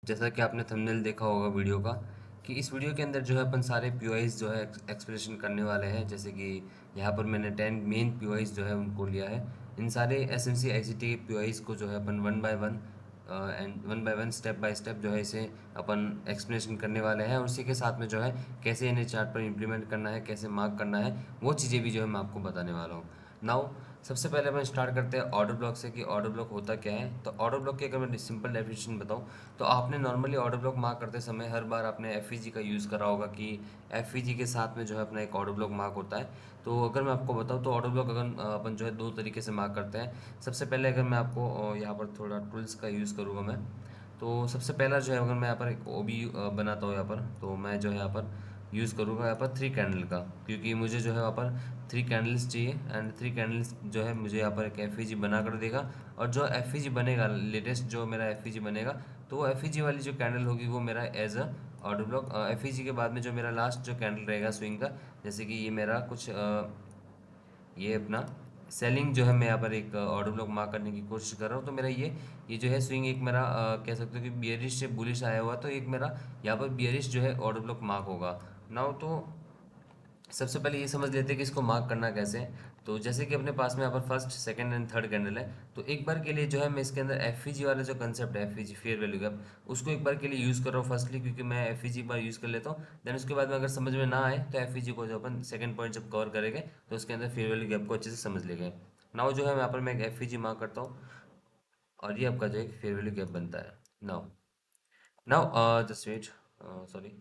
जैसा कि आपने थंबनेल देखा होगा वीडियो का कि इस वीडियो के अंदर जो है अपन सारे पीओआईज जो है एक्सप्लेनेशन करने वाले हैं। जैसे कि यहाँ पर मैंने 10 मेन पीओआईज जो है उनको लिया है। इन सारे एसएमसी आईसीटी के पीओआईज को जो है अपन one by one and one by one step by step जो है इसे अपन एक्सप्लेनेशन करने वाले हैं, और उसी के साथ में जो है कैसे इन्हें चार्ट पर इम्प्लीमेंट करना है, कैसे मार्क करना है, वो चीज़ें भी जो है मैं आपको बताने वाला हूँ। नाउ सबसे पहले अपन स्टार्ट करते हैं ऑर्डर ब्लॉक से कि ऑर्डर ब्लॉक होता क्या है। तो ऑर्डर ब्लॉक की अगर मैं सिंपल डेफिनेशन बताऊं तो आपने नॉर्मली ऑर्डर ब्लॉक मार्क करते समय हर बार आपने एफ का यूज़ करा होगा कि एफ के साथ में जो है अपना एक ऑर्डर ब्लॉक मार्क होता है। तो अगर मैं आपको बताऊं तो ऑर्डर ब्लॉक अगर अपन जो है दो तरीके से मार्क करते हैं। सबसे पहले अगर मैं आपको यहाँ पर थोड़ा टूल्स का यूज़ करूँगा मैं, तो सबसे पहला जो है अगर मैं यहाँ पर एक ओबी बनाता हूँ यहाँ पर, तो मैं जो है यहाँ पर यूज़ करूँगा यहाँ पर 3 कैंडल का, क्योंकि मुझे जो है यहाँ पर 3 कैंडल्स चाहिए। एंड 3 कैंडल्स जो है मुझे यहाँ पर एक एफ बना कर देगा। और जो एफ बनेगा लेटेस्ट जो मेरा एफ बनेगा, तो वो एफ वाली जो कैंडल होगी वो मेरा as a order block. F के बाद में जो मेरा लास्ट जो कैंडल रहेगा स्विंग का, जैसे कि ये मेरा कुछ ये अपना सेलिंग जो है मैं यहाँ पर एक ऑर्डर ब्लॉक मार्क करने की कोशिश कर रहा हूँ। तो मेरा ये जो है स्विंग एक मेरा कह सकते हो कि बियरिश से बुलिश आया हुआ, तो एक मेरा यहाँ पर बियरिश जो है ऑर्डर ब्लॉक मार्क होगा। नाउ तो सबसे पहले ये समझ लेते हैं कि इसको मार्क करना कैसे है। तो जैसे कि अपने पास में यहाँ पर first second and third candle है, तो एक बार के लिए जो है मैं इसके अंदर एफ वाला जो कंसेप्ट है, एफ फेयर वैल्यू गैप, उसको एक बार के लिए यूज़ कर रहा हूँ फर्स्टली, क्योंकि मैं एफ एक बार यूज़ कर लेता हूँ। देन उसके बाद में अगर समझ में ना आए तो एफ को जो अपन सेकंड पॉइंट जब कवर करेंगे तो उसके अंदर फेयर वैल्यू गैप को अच्छे से समझ लेंगे। नाउ जो है यहाँ पर मैं एक एफ मार्क करता हूँ, और ये आपका जो है फेयर वैल्यू गैप बनता है। Now now just wait, sorry,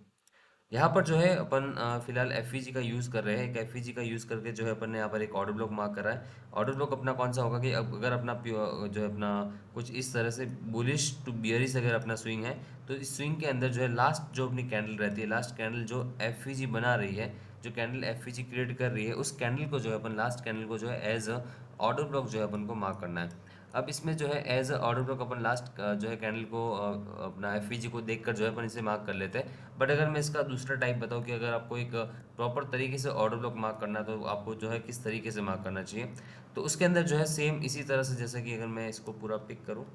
यहाँ पर जो है अपन फिलहाल एफ का यूज़ कर रहे हैं। एक एफ का यूज़ करके जो है अपन ने यहाँ पर एक ऑर्डर ब्लॉक मार्क करा है। ऑर्डर ब्लॉक अपना कौन सा होगा कि अब अगर अपना जो है अपना कुछ इस तरह से बुलिश टू बियरिश अगर अपना स्विंग है, तो इस स्विंग के अंदर जो है लास्ट जो अपनी कैंडल रहती है, लास्ट कैंडल जो एफ बना रही है, जो कैंडल एफ क्रिएट कर रही है, उस कैंडल को जो है अपन लास्ट कैंडल को जो है एज अ ऑर्डर ब्लॉक जो है अपन को मार्क करना है। अब इसमें जो है एज अ ऑर्डर ब्लॉक अपन लास्ट जो है कैंडल को अपना एफ को देखकर जो है अपन इसे मार्क कर लेते हैं। बट अगर मैं इसका दूसरा टाइप बताऊँ कि अगर आपको एक प्रॉपर तरीके से ऑर्डर ब्लॉक मार्क करना है तो आपको जो है किस तरीके से मार्क करना चाहिए, तो उसके अंदर जो है सेम इसी तरह से, जैसे कि अगर मैं इसको पूरा पिक करूँ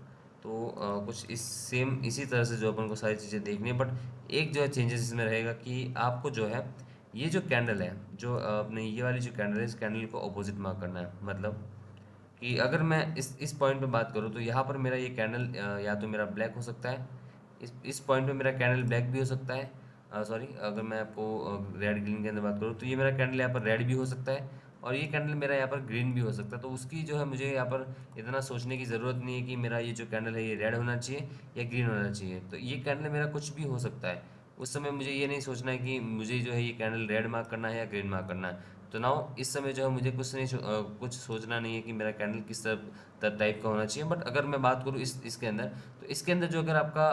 तो कुछ इस सेम इसी तरह से जो अपन को सारी चीज़ें देखनी है। बट एक जो है चेंजेस इसमें रहेगा कि आपको जो है ये जो कैंडल है, जो अपने ये वाली जो कैंडल है, इस कैंडल को अपोजिट मार्क करना है। मतलब कि अगर मैं इस पॉइंट पे बात करूँ तो यहाँ पर मेरा ये कैंडल या तो मेरा ब्लैक हो सकता है, इस पॉइंट पे मेरा कैंडल ब्लैक भी हो सकता है। सॉरी, अगर मैं आपको रेड ग्रीन के अंदर बात करूँ तो ये मेरा कैंडल यहाँ पर रेड भी हो सकता है, और ये कैंडल मेरा यहाँ पर ग्रीन भी हो सकता है। तो उसकी जो है मुझे यहाँ पर इतना सोचने की ज़रूरत नहीं है कि मेरा ये जो कैंडल है ये रेड होना चाहिए या ग्रीन होना चाहिए। तो ये कैंडल मेरा कुछ भी हो सकता है। उस समय मुझे ये नहीं सोचना है कि मुझे जो है ये कैंडल रेड मार्क करना है या ग्रीन मार्क करना है। तो नाउ इस समय जो है मुझे कुछ सोचना नहीं है कि मेरा कैंडल किस टाइप का होना चाहिए। बट अगर मैं बात करूँ इसके अंदर, तो इसके अंदर जो अगर आपका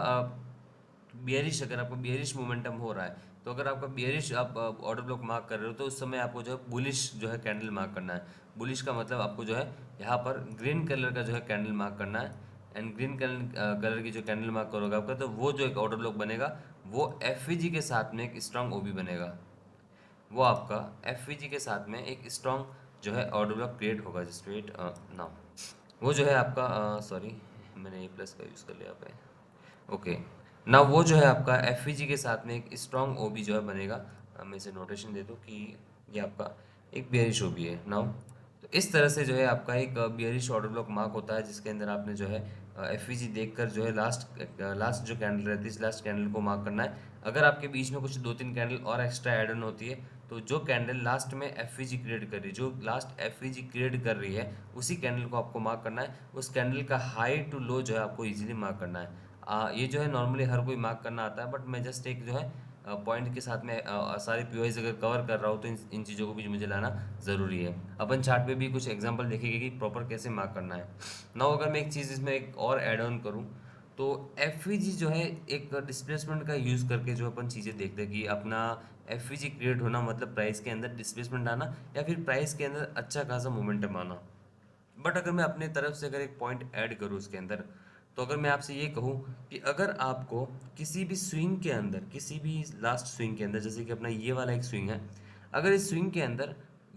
बियरिश, अगर आपका बियरिश मोमेंटम हो रहा है, तो अगर आपका बियरिश आप ऑर्डर ब्लॉक मार्क कर रहे हो, तो उस समय आपको जो है बुलिश जो है कैंडल मार्क करना है। बुलिश का मतलब आपको जो है यहाँ पर ग्रीन कलर का जो है कैंडल मार्क करना है। एंड ग्रीन कलर की जो कैंडल मार्क करोगे आपका, तो वो जो एक ऑर्डर ब्लॉक बनेगा वो एफ के साथ में एक स्ट्रांग ओबी बनेगा। वो आपका एफ के साथ में एक स्ट्रांग जो है ऑर्डर ब्लॉक क्रिएट होगा। जस्ट वेट, नाउ वो जो है आपका, सॉरी, मैंने ए प्लस का यूज़ कर लिया पे। ओके, ना वो जो है आपका एफ के साथ में एक स्ट्रॉन्ग ओबी जो है बनेगा। मैं इसे नोटेशन दे दूँ कि ये आपका एक बियरिश ओबी है नाउ। तो इस तरह से जो है आपका एक बियरिश ऑर्डर ब्लॉक मार्क होता है, जिसके अंदर आपने जो है एफ देख कर जो है लास्ट जो कैंडल रहती है, इस लास्ट कैंडल को मार्क करना है। अगर आपके बीच में कुछ दो तीन कैंडल और एक्स्ट्रा एड ऑन होती है, तो जो कैंडल लास्ट में एफ क्रिएट कर रही है, जो लास्ट एफ क्रिएट कर रही है, उसी कैंडल को आपको मार्क करना है। उस कैंडल का हाई टू लो जो है आपको इजीली मार्क करना है। ये जो है नॉर्मली हर कोई मार्क करना आता है, बट मैं जस्ट एक जो है पॉइंट के साथ में सारे पीओआईज अगर कवर कर रहा हूँ तो इन चीज़ों को भी मुझे लाना ज़रूरी है। अपन चार्ट पे भी कुछ एग्जांपल देखेंगे कि प्रॉपर कैसे मार्क करना है। नाउ अगर मैं एक चीज़ इसमें एक और ऐड ऑन करूँ, तो एफ जो है एक डिस्प्लेसमेंट का यूज़ करके जो अपन चीज़ें देखते हैं कि अपना एफ क्रिएट होना मतलब प्राइस के अंदर डिस्प्लेसमेंट आना, या फिर प्राइस के अंदर अच्छा खासा मोमेंटम आना। बट अगर मैं अपने तरफ से अगर एक पॉइंट ऐड करूँ उसके अंदर, तो अगर मैं आपसे ये कहूँ कि अगर आपको किसी भी स्विंग के अंदर, किसी भी लास्ट स्विंग के अंदर, जैसे कि अपना ये वाला एक स्विंग है, अगर इस स्विंग के अंदर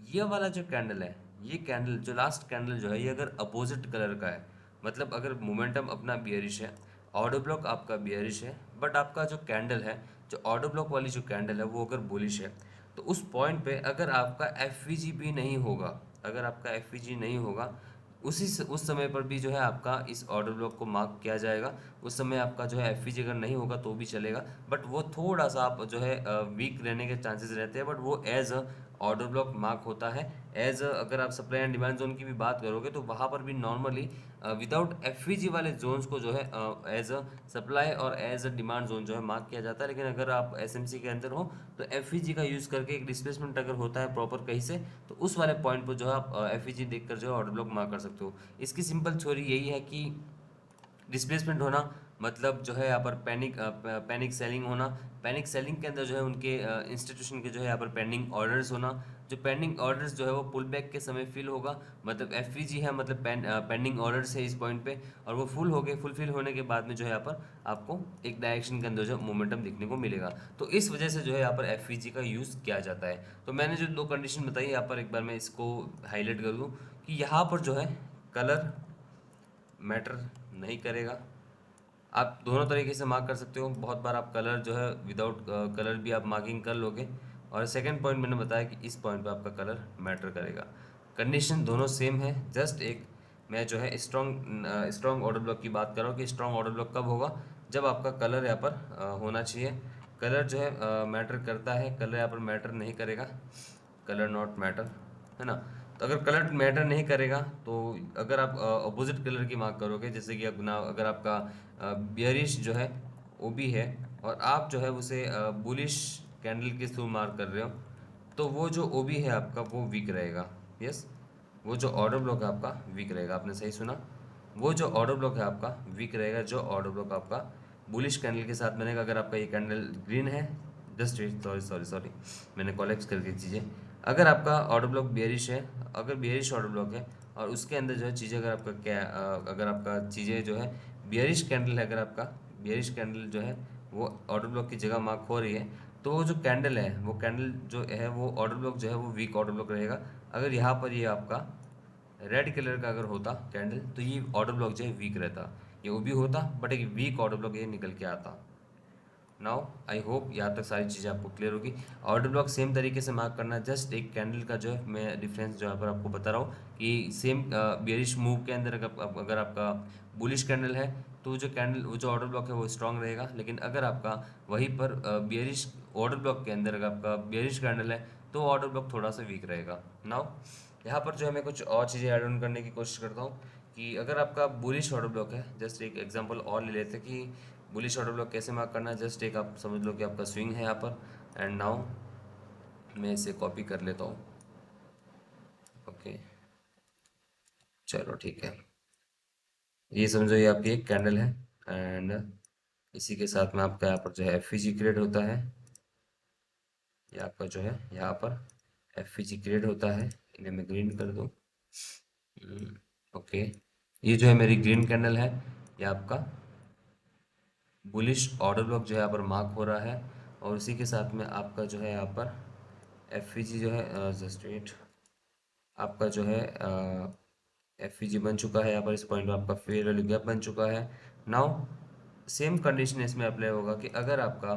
ये वाला जो कैंडल है, ये कैंडल जो लास्ट कैंडल जो है ये अगर अपोजिट कलर का है, मतलब अगर मोमेंटम अपना बियरिश है, ऑर्डर ब्लॉक आपका बियरिश है, बट आपका जो कैंडल है, जो ऑर्डर ब्लॉक वाली जो कैंडल है वो अगर बुलिश है, तो उस पॉइंट पे अगर आपका एफ भी नहीं होगा, अगर आपका एफ नहीं होगा, उस समय पर भी जो है आपका इस ऑर्डर ब्लॉक को मार्क किया जाएगा। उस समय आपका जो है एफ अगर नहीं होगा तो भी चलेगा, बट वो थोड़ा सा आप जो है वीक रहने के चांसेस रहते हैं, बट वो as a order block mark होता है। एज अगर आप सप्लाई एंड डिमांड जोन की भी बात करोगे तो वहाँ पर भी नॉर्मली विदाउट एफ वाले जोन्स को जो है एज अ सप्लाई और एज अ डिमांड जोन जो है मार्क किया जाता है। लेकिन अगर आप एसएमसी के अंदर हो तो एफ का यूज़ करके एक डिस्प्लेसमेंट अगर होता है प्रॉपर कहीं से, तो उस वाले पॉइंट पर जो है आप एफ देख कर जो है ऑर्डर ब्लॉक मार्क कर सकते हो। इसकी सिंपल थ्योरी यही है कि डिस्प्लेसमेंट होना मतलब जो है यहाँ पर पैनिक सेलिंग होना। पैनिक सेलिंग के अंदर जो है उनके इंस्टीट्यूशन के जो है यहाँ पर पेंडिंग ऑर्डर्स होना। जो पेंडिंग ऑर्डर्स जो है वो पुल बैक के समय फिल होगा, मतलब एफ है, मतलब पेंडिंग ऑर्डर्स है इस पॉइंट पे, और वो फुल हो गए, फुलफिल होने के बाद में जो है यहाँ पर आपको एक डायरेक्शन के अंदर जो मोमेंटम दिखने को मिलेगा। तो इस वजह से जो है यहाँ पर एफ का यूज़ किया जाता है। तो मैंने जो दो कंडीशन बताई यहाँ पर एक बार मैं इसको हाईलाइट कर दूँ कि यहाँ पर जो है कलर मैटर नहीं करेगा। आप दोनों तरीके से मार्क कर सकते हो, बहुत बार आप कलर जो है विदाउट कलर भी आप मार्किंग कर लोगे। और सेकंड पॉइंट मैंने बताया कि इस पॉइंट पे आपका कलर मैटर करेगा। कंडीशन दोनों सेम है, जस्ट एक मैं जो है स्ट्रॉन्ग ऑर्डर ब्लॉक की बात कर रहा हूँ कि स्ट्रॉन्ग ऑर्डर ब्लॉक कब होगा, जब आपका कलर यहाँ पर होना चाहिए। कलर जो है मैटर करता है, कलर यहाँ पर मैटर नहीं करेगा, कलर नॉट मैटर, है ना। तो अगर कलर मैटर नहीं करेगा तो अगर आप अपोजिट कलर की मार्क करोगे, जैसे कि अपना अगर आपका बियरिश जो है ओबी है और आप जो है उसे बुलिश कैंडल के थ्रू मार्क कर रहे हो, तो वो जो ओबी है आपका वो वीक रहेगा। यस, वो जो ऑर्डर ब्लॉक है आपका वीक रहेगा, आपने सही सुना। वो जो ऑर्डर ब्लॉक है आपका वीक रहेगा, जो ऑर्डर ब्लॉक आपका बुलिश कैंडल के साथ बनेगा। अगर आपका ये कैंडल ग्रीन है, जस्ट सॉरी सॉरी सॉरी, मैंने कॉलेप्स कर दी चीज़ें। अगर आपका ऑर्डर ब्लॉक बेयरिश है, अगर बेयरिश ऑर्डर ब्लॉक है और उसके अंदर जो है चीज़ें अगर आपका अगर आपका चीज़ें जो है बियरिश कैंडल है, अगर आपका बियरिश कैंडल जो है वो ऑर्डर ब्लॉक की जगह मार्क हो रही है, तो वो जो कैंडल है, वो कैंडल जो है वो ऑर्डर ब्लॉक जो है वो वीक ऑर्डर ब्लॉक रहेगा। अगर यहाँ पर ये आपका रेड कलर का अगर होता कैंडल तो ये ऑर्डर ब्लॉक जो है वीक रहता, ये वो भी होता बट एक वीक ऑर्डर ब्लॉक ये निकल के आता। नाउ आई होप यहाँ तक सारी चीज़ें आपको क्लियर होगी। ऑर्डर ब्लॉक सेम तरीके से मार्क करना है, जस्ट एक कैंडल का जो है मैं डिफरेंस जो यहाँ पर आपको बता रहा हूँ कि सेम बियरिश मूव के अंदर अगर आपका बुलिश कैंडल है तो जो कैंडल वो जो ऑर्डर ब्लॉक है वो स्ट्रांग रहेगा। लेकिन अगर आपका वहीं पर बियरिश ऑर्डर ब्लॉक के अंदर अगर आपका बियरिश कैंडल है तो ऑर्डर ब्लॉक थोड़ा सा वीक रहेगा। नाउ यहाँ पर जो है मैं कुछ और चीज़ें ऐड ऑन करने की कोशिश करता हूँ कि अगर आपका बुलिश ऑर्डर ब्लॉक है, जस्ट एक एग्जांपल और ले लेते हैं कि बुलिश ऑर्डर ब्लॉक कैसे मार्क करना है। जस्ट एक आप समझ लो कि आपका स्विंग है यहाँ पर, एंड नाउ मैं इसे कॉपी कर लेता हूँ। ओके, चलो ठीक है, ये समझो ये आपकी एक कैंडल है, एंड इसी के साथ में आपका यहाँ पर जो है एफ क्रिएट होता है। ये आपका जो है यहाँ पर एफ क्रिएट होता है, इन्हें मैं ग्रीन कर दूँ। ओके, ये जो है मेरी ग्रीन कैंडल है, ये आपका बुलिश ऑर्डर ब्लॉक जो है यहाँ पर मार्क हो रहा है। और उसी के साथ में आपका जो है यहाँ पर एफ जो है जस्ट वेट, आपका जो है एफ बन चुका है। यहाँ पर इस पॉइंट पे आपका फेयर वैल्यू गैप बन चुका है। नाउ सेम कंडीशन इसमें अप्लाई होगा कि अगर आपका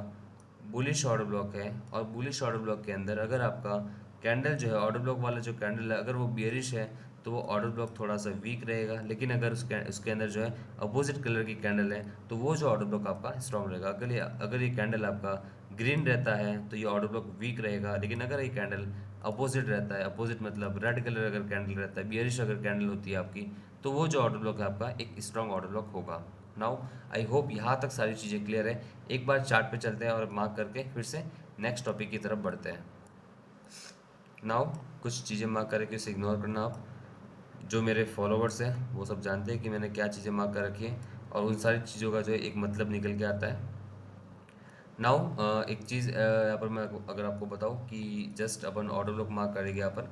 बुलिश ऑर्डर ब्लॉक है और बुलिश ऑर्डर ब्लॉक के अंदर अगर आपका कैंडल जो है ऑर्डर ब्लॉक वाला जो कैंडल है अगर वो बियरिश है तो वो ऑर्डर ब्लॉक थोड़ा सा वीक रहेगा। लेकिन अगर उसके अंदर जो है अपोजिट कलर की कैंडल है तो वो जो ऑर्डर ब्लॉक आपका स्ट्रॉन्ग रहेगा। अगर ये कैंडल आपका ग्रीन रहता है तो ये ऑर्डर ब्लॉक वीक रहेगा। लेकिन अगर ये कैंडल अपोजिट रहता है, अपोजिट मतलब रेड कलर अगर कैंडल रहता है, बियरिश अगर कैंडल होती है आपकी, तो वो जो ऑर्डर ब्लॉक है आपका एक स्ट्रॉन्ग ऑर्डर ब्लॉक होगा। नाउ आई होप यहाँ तक सारी चीज़ें क्लियर है। एक बार चार्ट पे चलते हैं और मार्क करके फिर से नेक्स्ट टॉपिक की तरफ बढ़ते हैं। नाउ कुछ चीज़ें मार्क करके उसे इग्नोर करना आप। जो मेरे फॉलोवर्स हैं वो सब जानते हैं कि मैंने क्या चीज़ें मार्क कर रखी हैं और उन सारी चीज़ों का जो है एक मतलब निकल के आता है। नाउ एक चीज़ यहाँ पर मैं अगर आपको बताऊँ कि जस्ट अपन ऑर्डर ब्लॉक मार्क करेंगे यहाँ पर,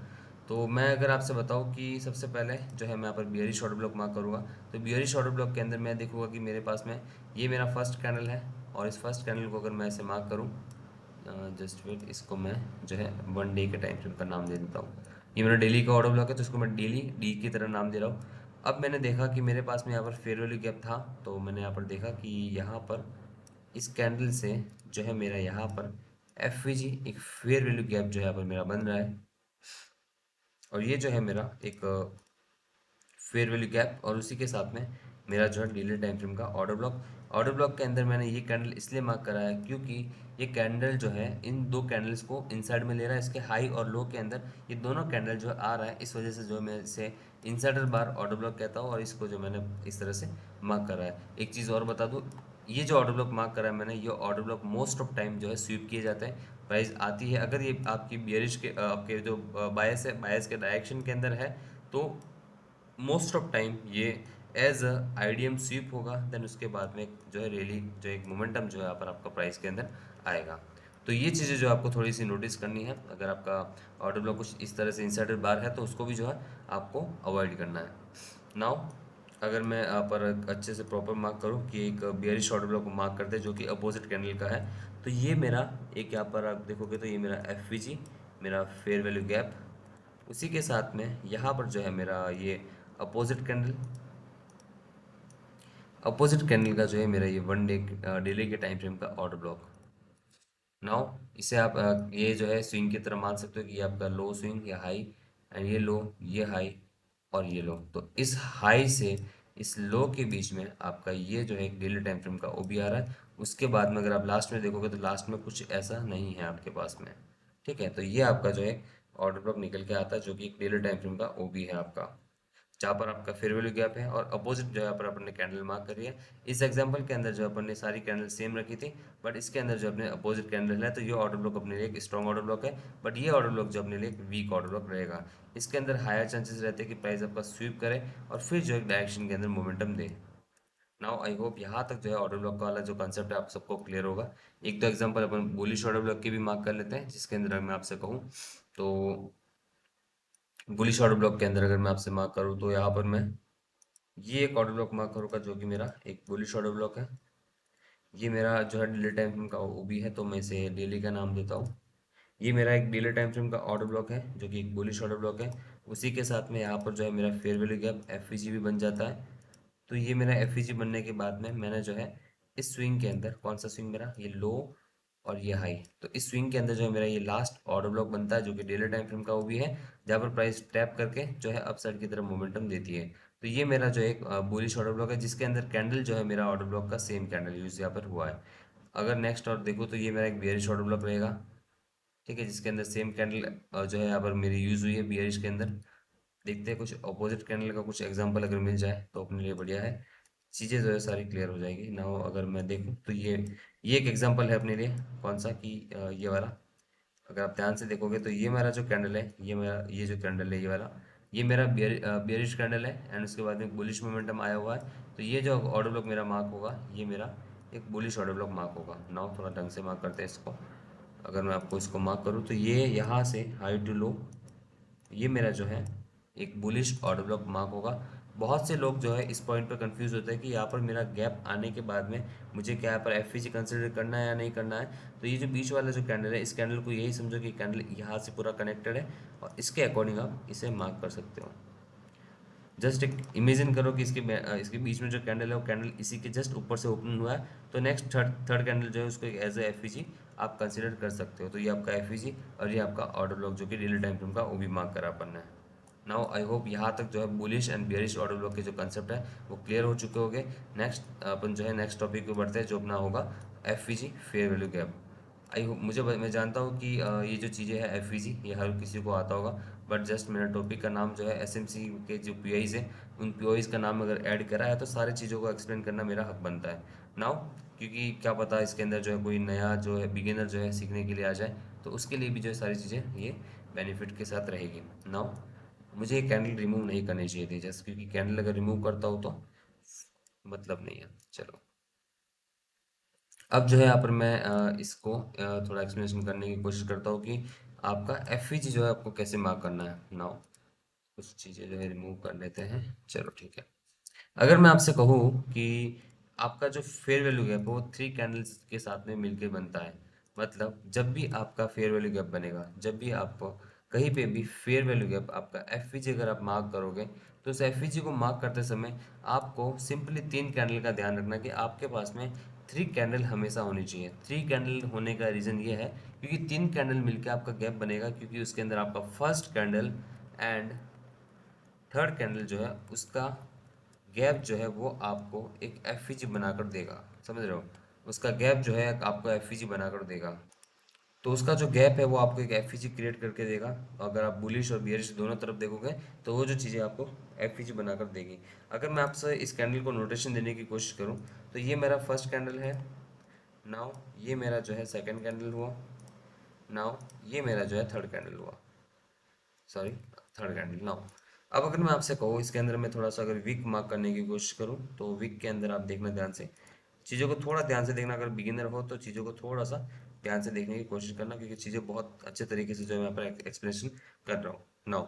तो मैं अगर आपसे बताऊँ कि सबसे पहले जो है मैं यहाँ पर बियरिश ऑर्डर ब्लॉक मार्क करूँगा। तो बियरिश ऑर्डर ब्लॉक के अंदर मैं देखूँगा कि मेरे पास में ये मेरा फर्स्ट कैंडल है और इस फर्स्ट कैंडल को अगर मैं ऐसे मार्क करूँ, जस्ट वेट, इसको मैं जो है 1 डे के टाइम फ्रेम का नाम दे देता हूँ। ये मेरा डेली का ऑर्डर ब्लॉक है तो इसको मैं डेली डी की तरह नाम दे रहा हूँ। अब मैंने देखा कि मेरे पास में यहाँ पर फेयर वैल्यू गैप था, तो मैंने यहाँ पर देखा कि यहाँ पर इस कैंडल से जो है मेरा यहाँ पर एफ एक फेयर वैल्यू गैप जो है यहाँ पर मेरा बन रहा है, और ये जो है मेरा एक फेयर वैल्यू गैप, और उसी के साथ में मेरा जो है डेली टाइम फ्रेम का ऑर्डर ब्लॉक के अंदर मैंने ये कैंडल इसलिए मार्क करा है क्योंकि ये कैंडल जो है इन दो कैंडल्स को इनसाइड में ले रहा है, इसके हाई और लो के अंदर ये दोनों कैंडल जो है आ रहा है, इस वजह से जो मैं इसे इनसाइडर बार ऑर्डर ब्लॉक कहता हूँ, और इसको जो मैंने इस तरह से मार्क करा है। एक चीज़ और बता दूँ, ये जो ऑर्डर ब्लॉक मार्क करा है मैंने, ये order block most of time जो है स्वीप किए जाते हैं, प्राइस आती है अगर ये आपकी बियरिश के आपके जो बायस है, बायस के डायरेक्शन के अंदर है, तो मोस्ट ऑफ टाइम ये एज अ आईडीएम स्वीप होगा, देन उसके बाद में जो है रैली जो एक मोमेंटम जो है यहाँ पर आपका प्राइस के अंदर आएगा। तो ये चीज़ें जो आपको थोड़ी सी नोटिस करनी है, अगर आपका ऑर्डर ब्लॉक कुछ इस तरह से इंसाइडर बार है तो उसको भी जो है आपको अवॉइड करना है। नाउ अगर मैं यहाँ पर अच्छे से प्रॉपर मार्क करूँ कि एक बियरिश ऑर्डर ब्लॉक को मार्क करते हैं जो कि अपोजिट कैंडल का है, तो ये मेरा एक यहाँ पर आप देखोगे तो ये मेरा एफ मेरा फेयर वैल्यू गैप, उसी के साथ में यहाँ पर जो है मेरा ये अपोजिट कैंडल, अपोजिट कैंडल का जो है मेरा ये वन डे डेली के टाइम फ्रेम का ऑर्डर ब्लॉक। नाउ इसे आप ये जो है स्विंग की तरह मान सकते हो कि ये आपका लो स्विंग या हाई, एंड ये लो, ये हाई और ये लो, तो इस हाई से इस लो के बीच में आपका ये जो है एक डेली टाइम फ्रेम का ओबी आ रहा है। उसके बाद में अगर आप लास्ट में देखोगे तो लास्ट में कुछ ऐसा नहीं है आपके पास में, ठीक है, तो ये आपका जो है ऑर्डर ब्लॉक निकल के आता है जो कि एक डेली टाइम फ्रेम का ओबी है आपका, जहाँ पर आपका फेयर वैल्यू गैप है और अपोजिट जो है पर अपन ने कैंडल मार्क करी है। इस एग्जांपल के अंदर जो अपन ने सारी कैंडल सेम रखी थी, बट इसके अंदर जो अपने अपोजिट कैंडल है तो ये ऑर्डर ब्लॉक अपने लिए एक स्ट्रॉन्ग ऑर्डर ब्लॉक है, बट ये ऑर्डर ब्लॉक जो अपने लिए एक वीक ऑर्डर ब्लॉक रहेगा। इसके अंदर हायर चांसेस रहते हैं कि प्राइस आपका स्वीप करे और फिर जो एक डायरेक्शन के अंदर momentum they. Now I hope यहाँ तक जो है ऑर्डर ब्लॉक का वाला जो कंसेप्ट है आप सबको क्लियर होगा। एक तो एग्जांपल अपन बुलिश ऑर्डर ब्लॉक की भी मार्क कर लेते हैं, जिसके अंदर मैं आपसे कहूँ तो बुलिश ऑर्डर ब्लॉक के अंदर अगर मैं आपसे मार्क करूँ तो यहाँ पर मैं ये एक ऑर्डर ब्लॉक मार्क करूँगा जो कि मेरा एक बुलिश ऑर्डर ब्लॉक है। ये मेरा जो है डेली टाइम फ्रेम का ओबी है, तो मैं इसे डेली का नाम देता हूँ। ये मेरा एक डेली टाइम फ्रेम का ऑर्डर ब्लॉक है जो कि एक बुलिश ऑर्डर ब्लॉक है। उसी के साथ में यहाँ पर जो है मेरा फेयर वैल्यू गैप एफ भी बन जाता है। तो ये मेरा एफ बनने के बाद में मैंने जो है इस स्विंग के अंदर, कौन सा स्विंग मेरा, ये लो और ये हाई, तो इस स्विंग के अंदर जो है मेरा ये लास्ट ऑर्डर ब्लॉक बनता है जो कि डेली टाइम फ्रेम का वो भी है, जहाँ पर प्राइस टैप करके जो है अपसाइड की तरफ मोमेंटम देती है। तो ये मेरा जो एक बुलिश ऑर्डर ब्लॉक है जिसके अंदर कैंडल जो है मेरा ऑर्डर ब्लॉक का सेम कैंडल यूज यहाँ पर हुआ है। अगर नेक्स्ट और देखो तो ये मेरा एक बेयरिश ऑर्डर ब्लॉक रहेगा, ठीक है, जिसके अंदर सेम कैंडल जो है यहाँ पर मेरी यूज हुई है बियरिश के अंदर। देखते हैं कुछ अपोजिट कैंडल का कुछ एग्जांपल अगर मिल जाए तो अपने लिए बढ़िया है, चीज़ें जो है सारी क्लियर हो जाएगी ना। अगर मैं देखूँ तो ये एक एग्जांपल है अपने लिए, कौन सा कि ये वाला, अगर आप ध्यान से देखोगे तो ये मेरा जो कैंडल है, ये मेरा ये जो कैंडल है ये वाला, ये मेरा बियरिश कैंडल है, एंड उसके बाद में बुलिश मोमेंटम आया हुआ है। तो ये जो ऑर्डर ब्लॉक मेरा मार्क होगा ये मेरा एक बुलिश ऑर्डर ब्लॉक मार्क होगा। नाउ थोड़ा ढंग से मार्क करते हैं इसको। अगर मैं आपको इसको मार्क करूँ तो ये यहाँ से हाई टू लो, ये मेरा जो है एक बुलिश ऑर्डर ब्लॉक मार्क होगा। बहुत से लोग जो है इस पॉइंट पर कंफ्यूज होते हैं कि यहाँ पर मेरा गैप आने के बाद में मुझे क्या यहाँ पर एफ कंसिडर करना है या नहीं करना है। तो ये जो बीच वाला जो कैंडल है, इस कैंडल को यही समझो कि कैंडल यहाँ से पूरा कनेक्टेड है और इसके अकॉर्डिंग आप इसे मार्क कर सकते हो। जस्ट एक इमेजिन करो कि इसके बीच में जो कैंडल है वो कैंडल इसी के जस्ट ऊपर से ओपन हुआ है, तो नेक्स्ट थर्ड कैंडल जो है उसको एज ए एफ आप कंसिडर कर सकते हो। तो ये आपका एफ और ये आपका ऑर्डर ब्लॉक जो कि डेली टाइम फ्रेम का वो भी मार्क करा अपन ने। नाउ आई होप यहाँ तक जो है bullish and bearish order block के जो कंसेप्ट है वो क्लियर हो चुके होंगे। नेक्स्ट अपन जो है नेक्स्ट टॉपिक पे बढ़ते हैं जो अपना होगा F fair value gap. I hope मैं जानता हूँ कि ये जो चीज़ें हैं एफ ये हर किसी को आता होगा, बट जस्ट मेरा टॉपिक का नाम जो है एस के जो पी है उन पी का नाम अगर ऐड करा है तो सारी चीज़ों को एक्सप्लेन करना मेरा हक बनता है। नाउ क्योंकि क्या पता इसके अंदर जो है कोई नया जो है बिगिनर जो है सीखने के लिए आ जाए, तो उसके लिए भी जो है सारी चीज़ें ये बेनिफिट के साथ रहेगी। नाउ मुझे ये कैंडल रिमूव नहीं करनी चाहिए थी, जस्ट क्योंकि कैंडल अगर रिमूव करता हूँ तो मतलब नहीं है। चलो अब जो है यहाँ पर मैं इसको थोड़ा एक्सप्लेनेशन करने की कोशिश करता हूँ कि आपका एफ जो है आपको कैसे मार्क करना है। नाउ कुछ चीज़ें जो है रिमूव कर लेते हैं, चलो ठीक है। अगर मैं आपसे कहूँ कि आपका जो फेयर वैल्यू गैप है वो थ्री कैंडल्स के साथ में मिलके बनता है, मतलब जब भी आपका फेयर वैल्यू गैप बनेगा, जब भी आप कहीं पे भी फेयर वैल्यू गैप आपका एफ अगर आप मार्क करोगे तो उस एफ को मार्क करते समय आपको सिंपली तीन कैंडल का ध्यान रखना कि आपके पास में थ्री कैंडल हमेशा होनी चाहिए। थ्री कैंडल होने का रीज़न ये है क्योंकि तीन कैंडल मिलकर आपका गैप बनेगा, क्योंकि उसके अंदर आपका first candle and third candle जो है उसका गैप जो है वो आपको एक एफईजी बनाकर देगा। समझ रहे हो? उसका गैप जो है आपको एफईजी बनाकर देगा। तो उसका जो गैप है वो आपको एक एफईजी क्रिएट करके देगा। अगर आप बुलिश और बियरिश दोनों तरफ देखोगे तो वो जो चीज़ें आपको एफईजी बनाकर देगी। अगर मैं आपसे इस कैंडल को नोटेशन देने की कोशिश करूं तो ये मेरा फर्स्ट कैंडल है। नाउ ये मेरा जो है सेकंड कैंडल हुआ। नाउ ये मेरा जो है थर्ड कैंडल हुआ। Sorry, third candle. नाउ अब अगर मैं आपसे कहूँ इसके अंदर मैं थोड़ा सा अगर वीक मार्क करने की कोशिश करूँ तो वीक के अंदर आप देखना ध्यान से, चीज़ों को थोड़ा ध्यान से देखना। अगर बिगिनर हो तो चीज़ों को थोड़ा सा ध्यान से देखने की कोशिश करना, क्योंकि चीज़ें बहुत अच्छे तरीके से जो है मैं यहाँ पर एक्सप्लेनेशन कर रहा हूँ। नाउ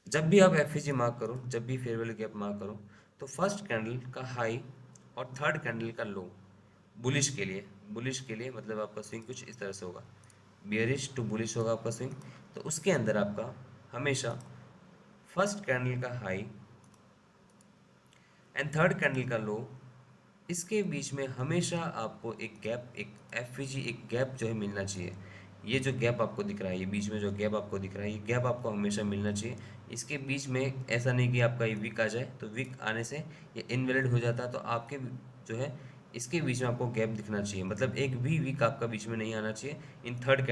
जब भी आप एफईजी मार्क करो, जब भी फेयर वैल्यू गैप मार्क करो, तो फर्स्ट कैंडल का हाई और थर्ड कैंडल का लो बुलिश के लिए मतलब आपका स्विंग कुछ इस तरह से होगा। बियरिश टू बुलिश होगा आपका स्विंग। तो उसके अंदर आपका हमेशा फर्स्ट कैंडल का हाई एंड थर्ड कैंडल का लो, इसके बीच में हमेशा आपको एक गैप, एक एफवीजी, एक गैप जो है मिलना चाहिए। ये जो गैप आपको दिख रहा है, ये बीच में जो गैप आपको दिख रहा है, ये गैप आपको हमेशा मिलना चाहिए। इसके बीच में ऐसा नहीं कि आपका ये वीक आ जाए, तो वीक आने से ये इनवैलिड हो जाता है। तो आपके जो है इसके बीच में आपको गैप दिखना चाहिए, मतलब एक भी वीक आपका बीच में नहीं आना चाहिए। इन थर्ड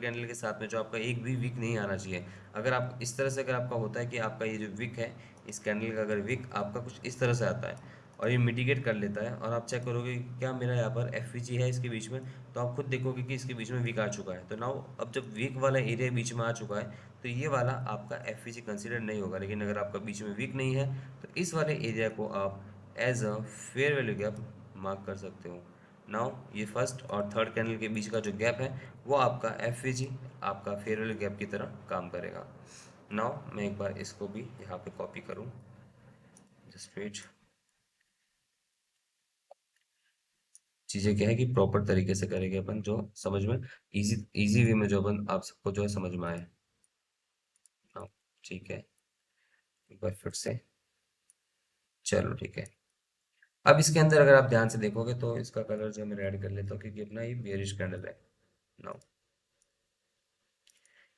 कैंडल के साथ में जो आपका एक भी वीक नहीं आना चाहिए। अगर आप इस तरह से, अगर आपका होता है कि आपका ये जो वीक है, इस कैंडल का अगर वीक आपका कुछ इस तरह से आता है और ये मिटिगेट कर लेता है, और आप चेक करोगे कि क्या मेरा यहाँ पर एफ है इसके बीच में, तो आप खुद देखोगे कि इसके बीच में वीक आ चुका है। तो नाउ अब जब वीक वाला एरिया बीच में आ चुका है तो ये वाला आपका एफ कंसिडर नहीं होगा। लेकिन अगर आपका बीच में वीक नहीं है तो इस वाले एरिया को आप as a fair value gap mark कर सकते हो। नाउ ये फर्स्ट और थर्ड कैंडल के बीच का जो गैप है वो आपका एफ आपका फेयर वैल्यू गैप की तरह काम करेगा। नाउ मैं एक बार इसको भी यहाँ पे कॉपी करूँ, जस्ट वेट। चीज़ें क्या है कि प्रॉपर तरीके से करेंगे अपन, जो समझ में इजी इजी वे में जो अपन आप सबको जो है समझ में आए। हाँ, ठीक है, एक बार फिर से। चलो ठीक है। अब इसके अंदर अगर आप ध्यान से देखोगे तो इसका कलर जो मैं रेड कर लेता हूँ, क्योंकि अपना ये बियरिश कैंडल है। नाउ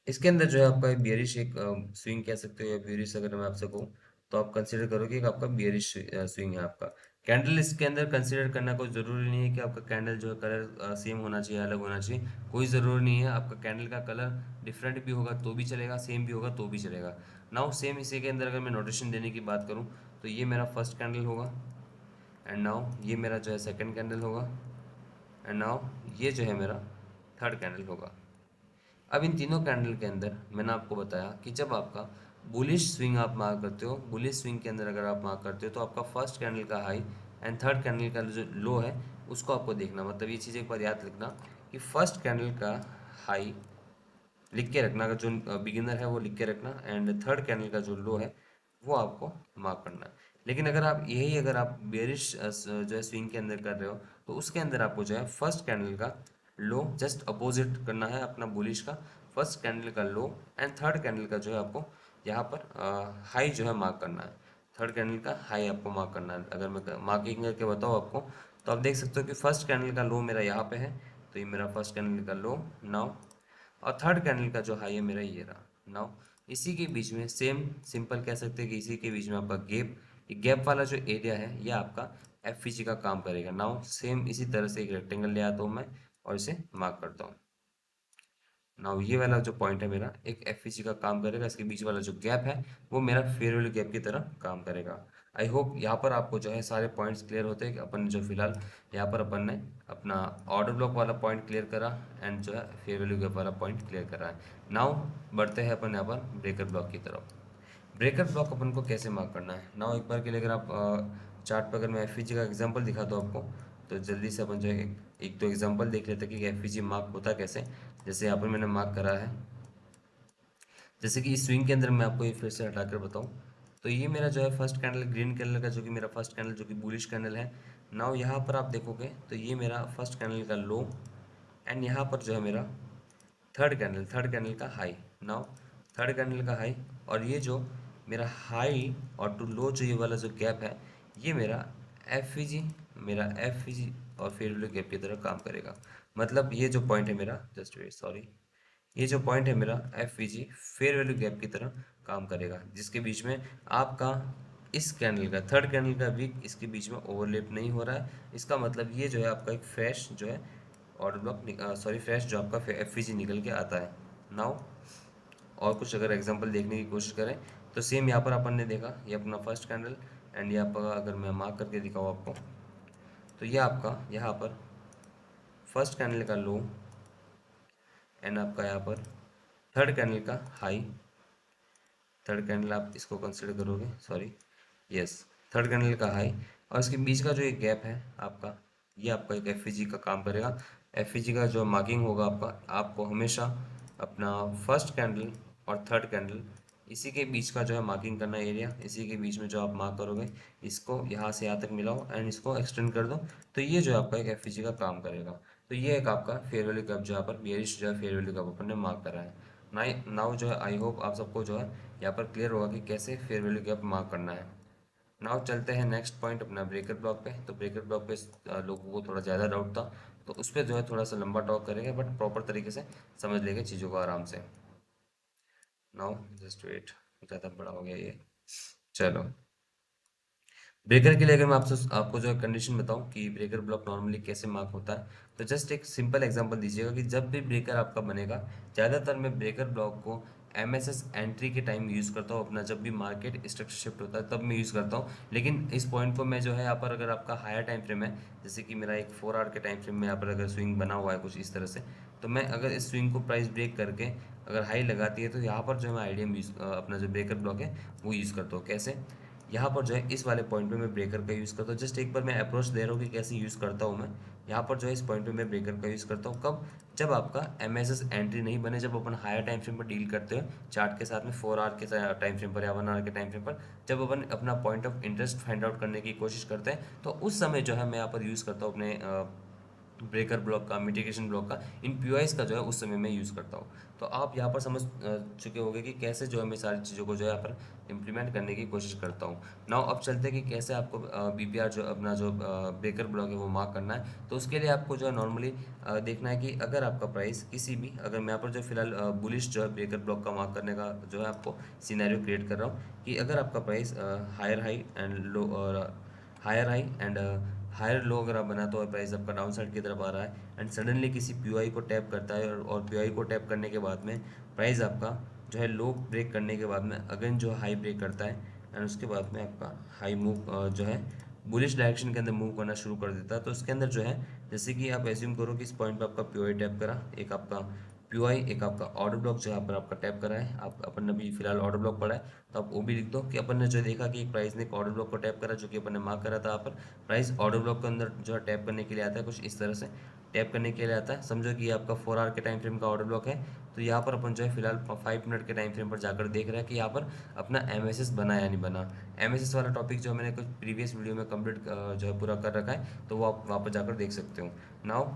इसके अंदर जो है आपका बियरिश एक स्विंग कह सकते हो, या बियरिश अगर मैं आपसे कहूँ तो आप कंसिडर करोगे कि आपका बियरिश स्विंग है आपका। कैंडल इसके अंदर कंसिडर करना कोई ज़रूरी नहीं है कि आपका कैंडल जो है कलर सेम होना चाहिए, अलग होना चाहिए, कोई ज़रूरी नहीं है। आपका कैंडल का कलर डिफरेंट भी होगा तो भी चलेगा, सेम भी होगा तो भी चलेगा। नाउ सेम इसी के अंदर अगर मैं नोटेशन देने की बात करूँ तो ये मेरा फर्स्ट कैंडल होगा, एंड नाउ ये मेरा जो है सेकेंड कैंडल होगा, एंड नाउ ये जो है मेरा थर्ड कैंडल होगा। अब इन तीनों कैंडल के अंदर मैंने आपको बताया कि जब आपका बुलिश स्विंग आप मार्क करते हो, बुलिश स्विंग के अंदर अगर आप मार्क करते हो तो आपका फर्स्ट कैंडल का हाई एंड थर्ड कैंडल का जो लो है उसको आपको देखना। मतलब ये चीज़ एक बार याद रखना कि फर्स्ट कैंडल का हाई लिख के रखना, अगर जो बिगिनर है वो लिख के रखना, एंड थर्ड कैंडल का जो लो है वो आपको मार्क करना है। लेकिन अगर आप यही, अगर आप बेरिश जो है स्विंग के अंदर कर रहे हो तो उसके अंदर आपको जो है फर्स्ट कैंडल का लो जस्ट अपोजिट करना है अपना बुलिश का। फर्स्ट कैंडल का लो एंड थर्ड कैंडल का जो है आपको यहाँ पर हाई जो है मार्क करना है। थर्ड कैंडल का हाई आपको मार्क करना है। अगर मैं मार्किंग करके बताऊँ आपको तो आप देख सकते हो कि फर्स्ट कैंडल का लो मेरा यहाँ पे है, तो ये मेरा फर्स्ट कैंडल का लो। नाउ और थर्ड कैंडल का जो हाई है मेरा ये रहा। नाउ इसी के बीच में सेम सिंपल कह सकते हैं कि इसी के बीच में आपका गैप, गैप वाला जो एरिया है ये आपका एफ का काम करेगा। नाउ सेम इसी तरह से एक रेक्टेंगल ले आता हूँ मैं और इसे मार्क करता हूँ। नाउ ये वाला जो पॉइंट है मेरा एक एफ का काम करेगा, इसके बीच वाला जो गैप है वो मेरा फेयरवेल गैप की तरह काम करेगा। आई होप यहाँ पर आपको जो है सारे पॉइंट्स क्लियर होते हैं कि अपन जो फिलहाल यहाँ पर अपन ने अपना ऑर्डर ब्लॉक वाला पॉइंट क्लियर करा एंड जो है फेयरवेल गैप वाला पॉइंट क्लियर करा है। नाउ बढ़ते हैं अपन यहाँ पर ब्रेकर ब्लॉक की तरफ। ब्रेकर ब्लॉक अपन को कैसे मार्क करना है, नाउ एक बार के लिए अगर आप चार्ट पर अगर मैं एफ का एग्जांपल दिखाता हूँ आपको तो जल्दी से अपन जो है एक दो एग्जांपल देख लेते हैं कि एफ मार्क होता कैसे। जैसे यहाँ पर मैंने मार्क करा है, जैसे कि इस स्विंग के अंदर मैं आपको ये फिर से हटाकर बताऊँ तो ये मेरा जो है फर्स्ट कैंडल ग्रीन कलर का, जो कि मेरा फर्स्ट कैंडल जो कि बुलिश कैंडल है। नाउ यहाँ पर आप देखोगे तो ये मेरा फर्स्ट कैंडल का लो एंड यहाँ पर जो है मेरा थर्ड कैंडल का हाई। नाउ थर्ड कैंडल का हाई और ये जो मेरा हाई और टू लो जो ये वाला जो गैप है ये मेरा एफ मेरा एफ और फेयर वैल्यू गैप की तरह काम करेगा। मतलब ये जो पॉइंट है मेरा, जस्ट वेट सॉरी, ये जो पॉइंट है मेरा F we ji fair value gap की तरह काम करेगा, जिसके बीच में आपका इस कैंडल का थर्ड कैंडल का वीक इसके बीच में ओवरलैप नहीं हो रहा है। इसका मतलब ये जो है आपका एक फ्रेश जो है ऑर्डर ब्लॉक, सॉरी फ्रेश जो आपका एफ वी जी निकल के आता है। नाउ और कुछ अगर एग्जांपल देखने की कोशिश करें तो सेम यहाँ पर अपन ने देखा, ये अपना फर्स्ट कैंडल एंड यहाँ पर अगर मैं मार्क करके दिखाऊँ आपको, तो ये आपका यहाँ पर फर्स्ट कैंडल का लो एंड आपका यहाँ पर थर्ड कैंडल का हाई, थर्ड कैंडल आप इसको कंसिडर करोगे, सॉरी यस, थर्ड कैंडल का हाई, और इसके बीच का जो एक गैप है आपका, ये आपका एक एफ का काम करेगा। एफ का जो मार्किंग होगा आपका, आपको हमेशा अपना फर्स्ट कैंडल और थर्ड कैंडल इसी के बीच का जो है मार्किंग करना एरिया, इसी के बीच में जो आप मार्क करोगे इसको यहाँ से यहाँ तक मिलाओ एंड इसको एक्सटेंड कर दो, तो ये जो आपका एक एफ का काम करेगा। तो ये एक आपका फेयर वैल्यू कैप जो यहाँ पर बियरिश जो है फेयर वैल्यू कैप अपन ने मार्क करा है। नाउ जो है आई होप आप सबको जो है यहाँ पर क्लियर होगा कि कैसे फेयर वैल्यू गैप मार्क करना है। नाउ चलते हैं नेक्स्ट पॉइंट अपना ब्रेकर ब्लॉक पे। तो ब्रेकर ब्लॉक पे लोगों को थोड़ा ज़्यादा डाउट था, तो उस पर जो है थोड़ा सा लंबा टॉक करेंगे बट प्रॉपर तरीके से समझ लेंगे चीज़ों को आराम से। नाउ जस्ट वेट, ज़्यादा बड़ा हो गया ये, चलो। ब्रेकर के लिए अगर मैं आपसे आपको जो है कंडीशन बताऊं कि ब्रेकर ब्लॉक नॉर्मली कैसे मार्क होता है, तो जस्ट एक सिंपल एग्जांपल दीजिएगा कि जब भी ब्रेकर आपका बनेगा, ज़्यादातर मैं ब्रेकर ब्लॉक को एमएसएस एंट्री के टाइम यूज़ करता हूँ अपना, जब भी मार्केट स्ट्रक्चर शिफ्ट होता है तब मैं यूज़ करता हूँ। लेकिन इस पॉइंट को मैं जो है यहाँ पर अगर आपका हायर टाइम फ्रेम है, जैसे कि मेरा एक 4 आवर के टाइम फ्रेम में यहाँ पर अगर स्विंग बना हुआ है कुछ इस तरह से, तो मैं अगर इस स्विंग को प्राइस ब्रेक करके अगर हाई लगाती है तो यहाँ पर जो है मैं आईडीएम यूज़ अपना जो ब्रेकर ब्लॉक है वो यूज़ करता हूँ। कैसे? यहाँ पर जो है इस वाले पॉइंट पे मैं ब्रेकर का यूज़ करता हूँ। जस्ट एक बार मैं अप्रोच दे रहा हूँ कि कैसे यूज़ करता हूँ मैं। यहाँ पर जो है इस पॉइंट पे मैं ब्रेकर का यूज़ करता हूँ कब? जब आपका एमएसएस एंट्री नहीं बने, जब अपन हायर टाइम फ्रेम पर डील करते हो चार्ट के साथ में 4 आवर के टाइम फ्रेम पर या 1 आवर के टाइम फ्रेम पर, जब अपन अपना point of interest find out करने की कोशिश करते हैं, तो उस समय जो है मैं यहाँ पर यूज़ करता हूँ अपने ब्रेकर ब्लॉक का, मिटिगेशन ब्लॉक का, इन पीओआईस का जो है उस समय मैं यूज़ करता हूँ। तो आप यहाँ पर समझ चुके होंगे कि कैसे जो है मैं सारी चीज़ों को जो है यहाँ पर इम्प्लीमेंट करने की कोशिश करता हूँ। नाउ अब चलते हैं कि कैसे आपको बीपीआर जो अपना जो ब्रेकर ब्लॉक है वो मार्क करना है। तो उसके लिए आपको जो है नॉर्मली देखना है कि अगर आपका प्राइस किसी भी, अगर मैं यहाँ पर जो फिलहाल बुलिश जो है ब्रेकर ब्लॉक का मार्क करने का जो है आपको सिनेरियो क्रिएट कर रहा हूँ कि अगर आपका price higher high and low और higher high and higher low अगर आप बनाते हो, प्राइस आपका डाउन साइड की तरफ आ रहा है एंड सडनली किसी पीओआई को टैप करता है और पीओआई को टैप करने के बाद में प्राइस आपका जो है लो ब्रेक करने के बाद में अगेन जो हाई ब्रेक करता है एंड उसके बाद में आपका हाई मूव जो है बुलिश डायरेक्शन के अंदर मूव करना शुरू कर देता है। तो उसके अंदर जो है जैसे कि आप एज्यूम करो कि इस पॉइंट पे आपका पीओआई टैप करा, एक आपका पीओआई एक आपका ऑर्डर ब्लॉक जो यहाँ पर आपका टैप करा है, आप अपन ने अभी फिलहाल ऑर्डर ब्लॉक पड़ा है, तो आप वो भी लिख दो कि अपन ने जो देखा कि प्राइस ने एक ऑर्डर ब्लॉक को टैप करा जो कि अपन ने मार्क करा था। यहाँ पर प्राइस ऑर्डर ब्लॉक के अंदर जो है टैप करने के लिए आता है, कुछ इस तरह से टैप करने के लिए आता है। समझो कि ये आपका 4 आवर के टाइम फ्रेम का ऑर्डर ब्लॉक है, तो यहाँ पर अपन जो है फिलहाल 5 मिनट के टाइम फ्रेम पर जाकर देख रहे हैं कि यहाँ पर अपना एमएसएस बना या नहीं बना। एमएसएस वाला टॉपिक जो मैंने कुछ प्रीवियस वीडियो में कंप्लीट जो है पूरा कर रखा है, तो वो आप वहाँ पर जाकर देख सकते हो। नाउ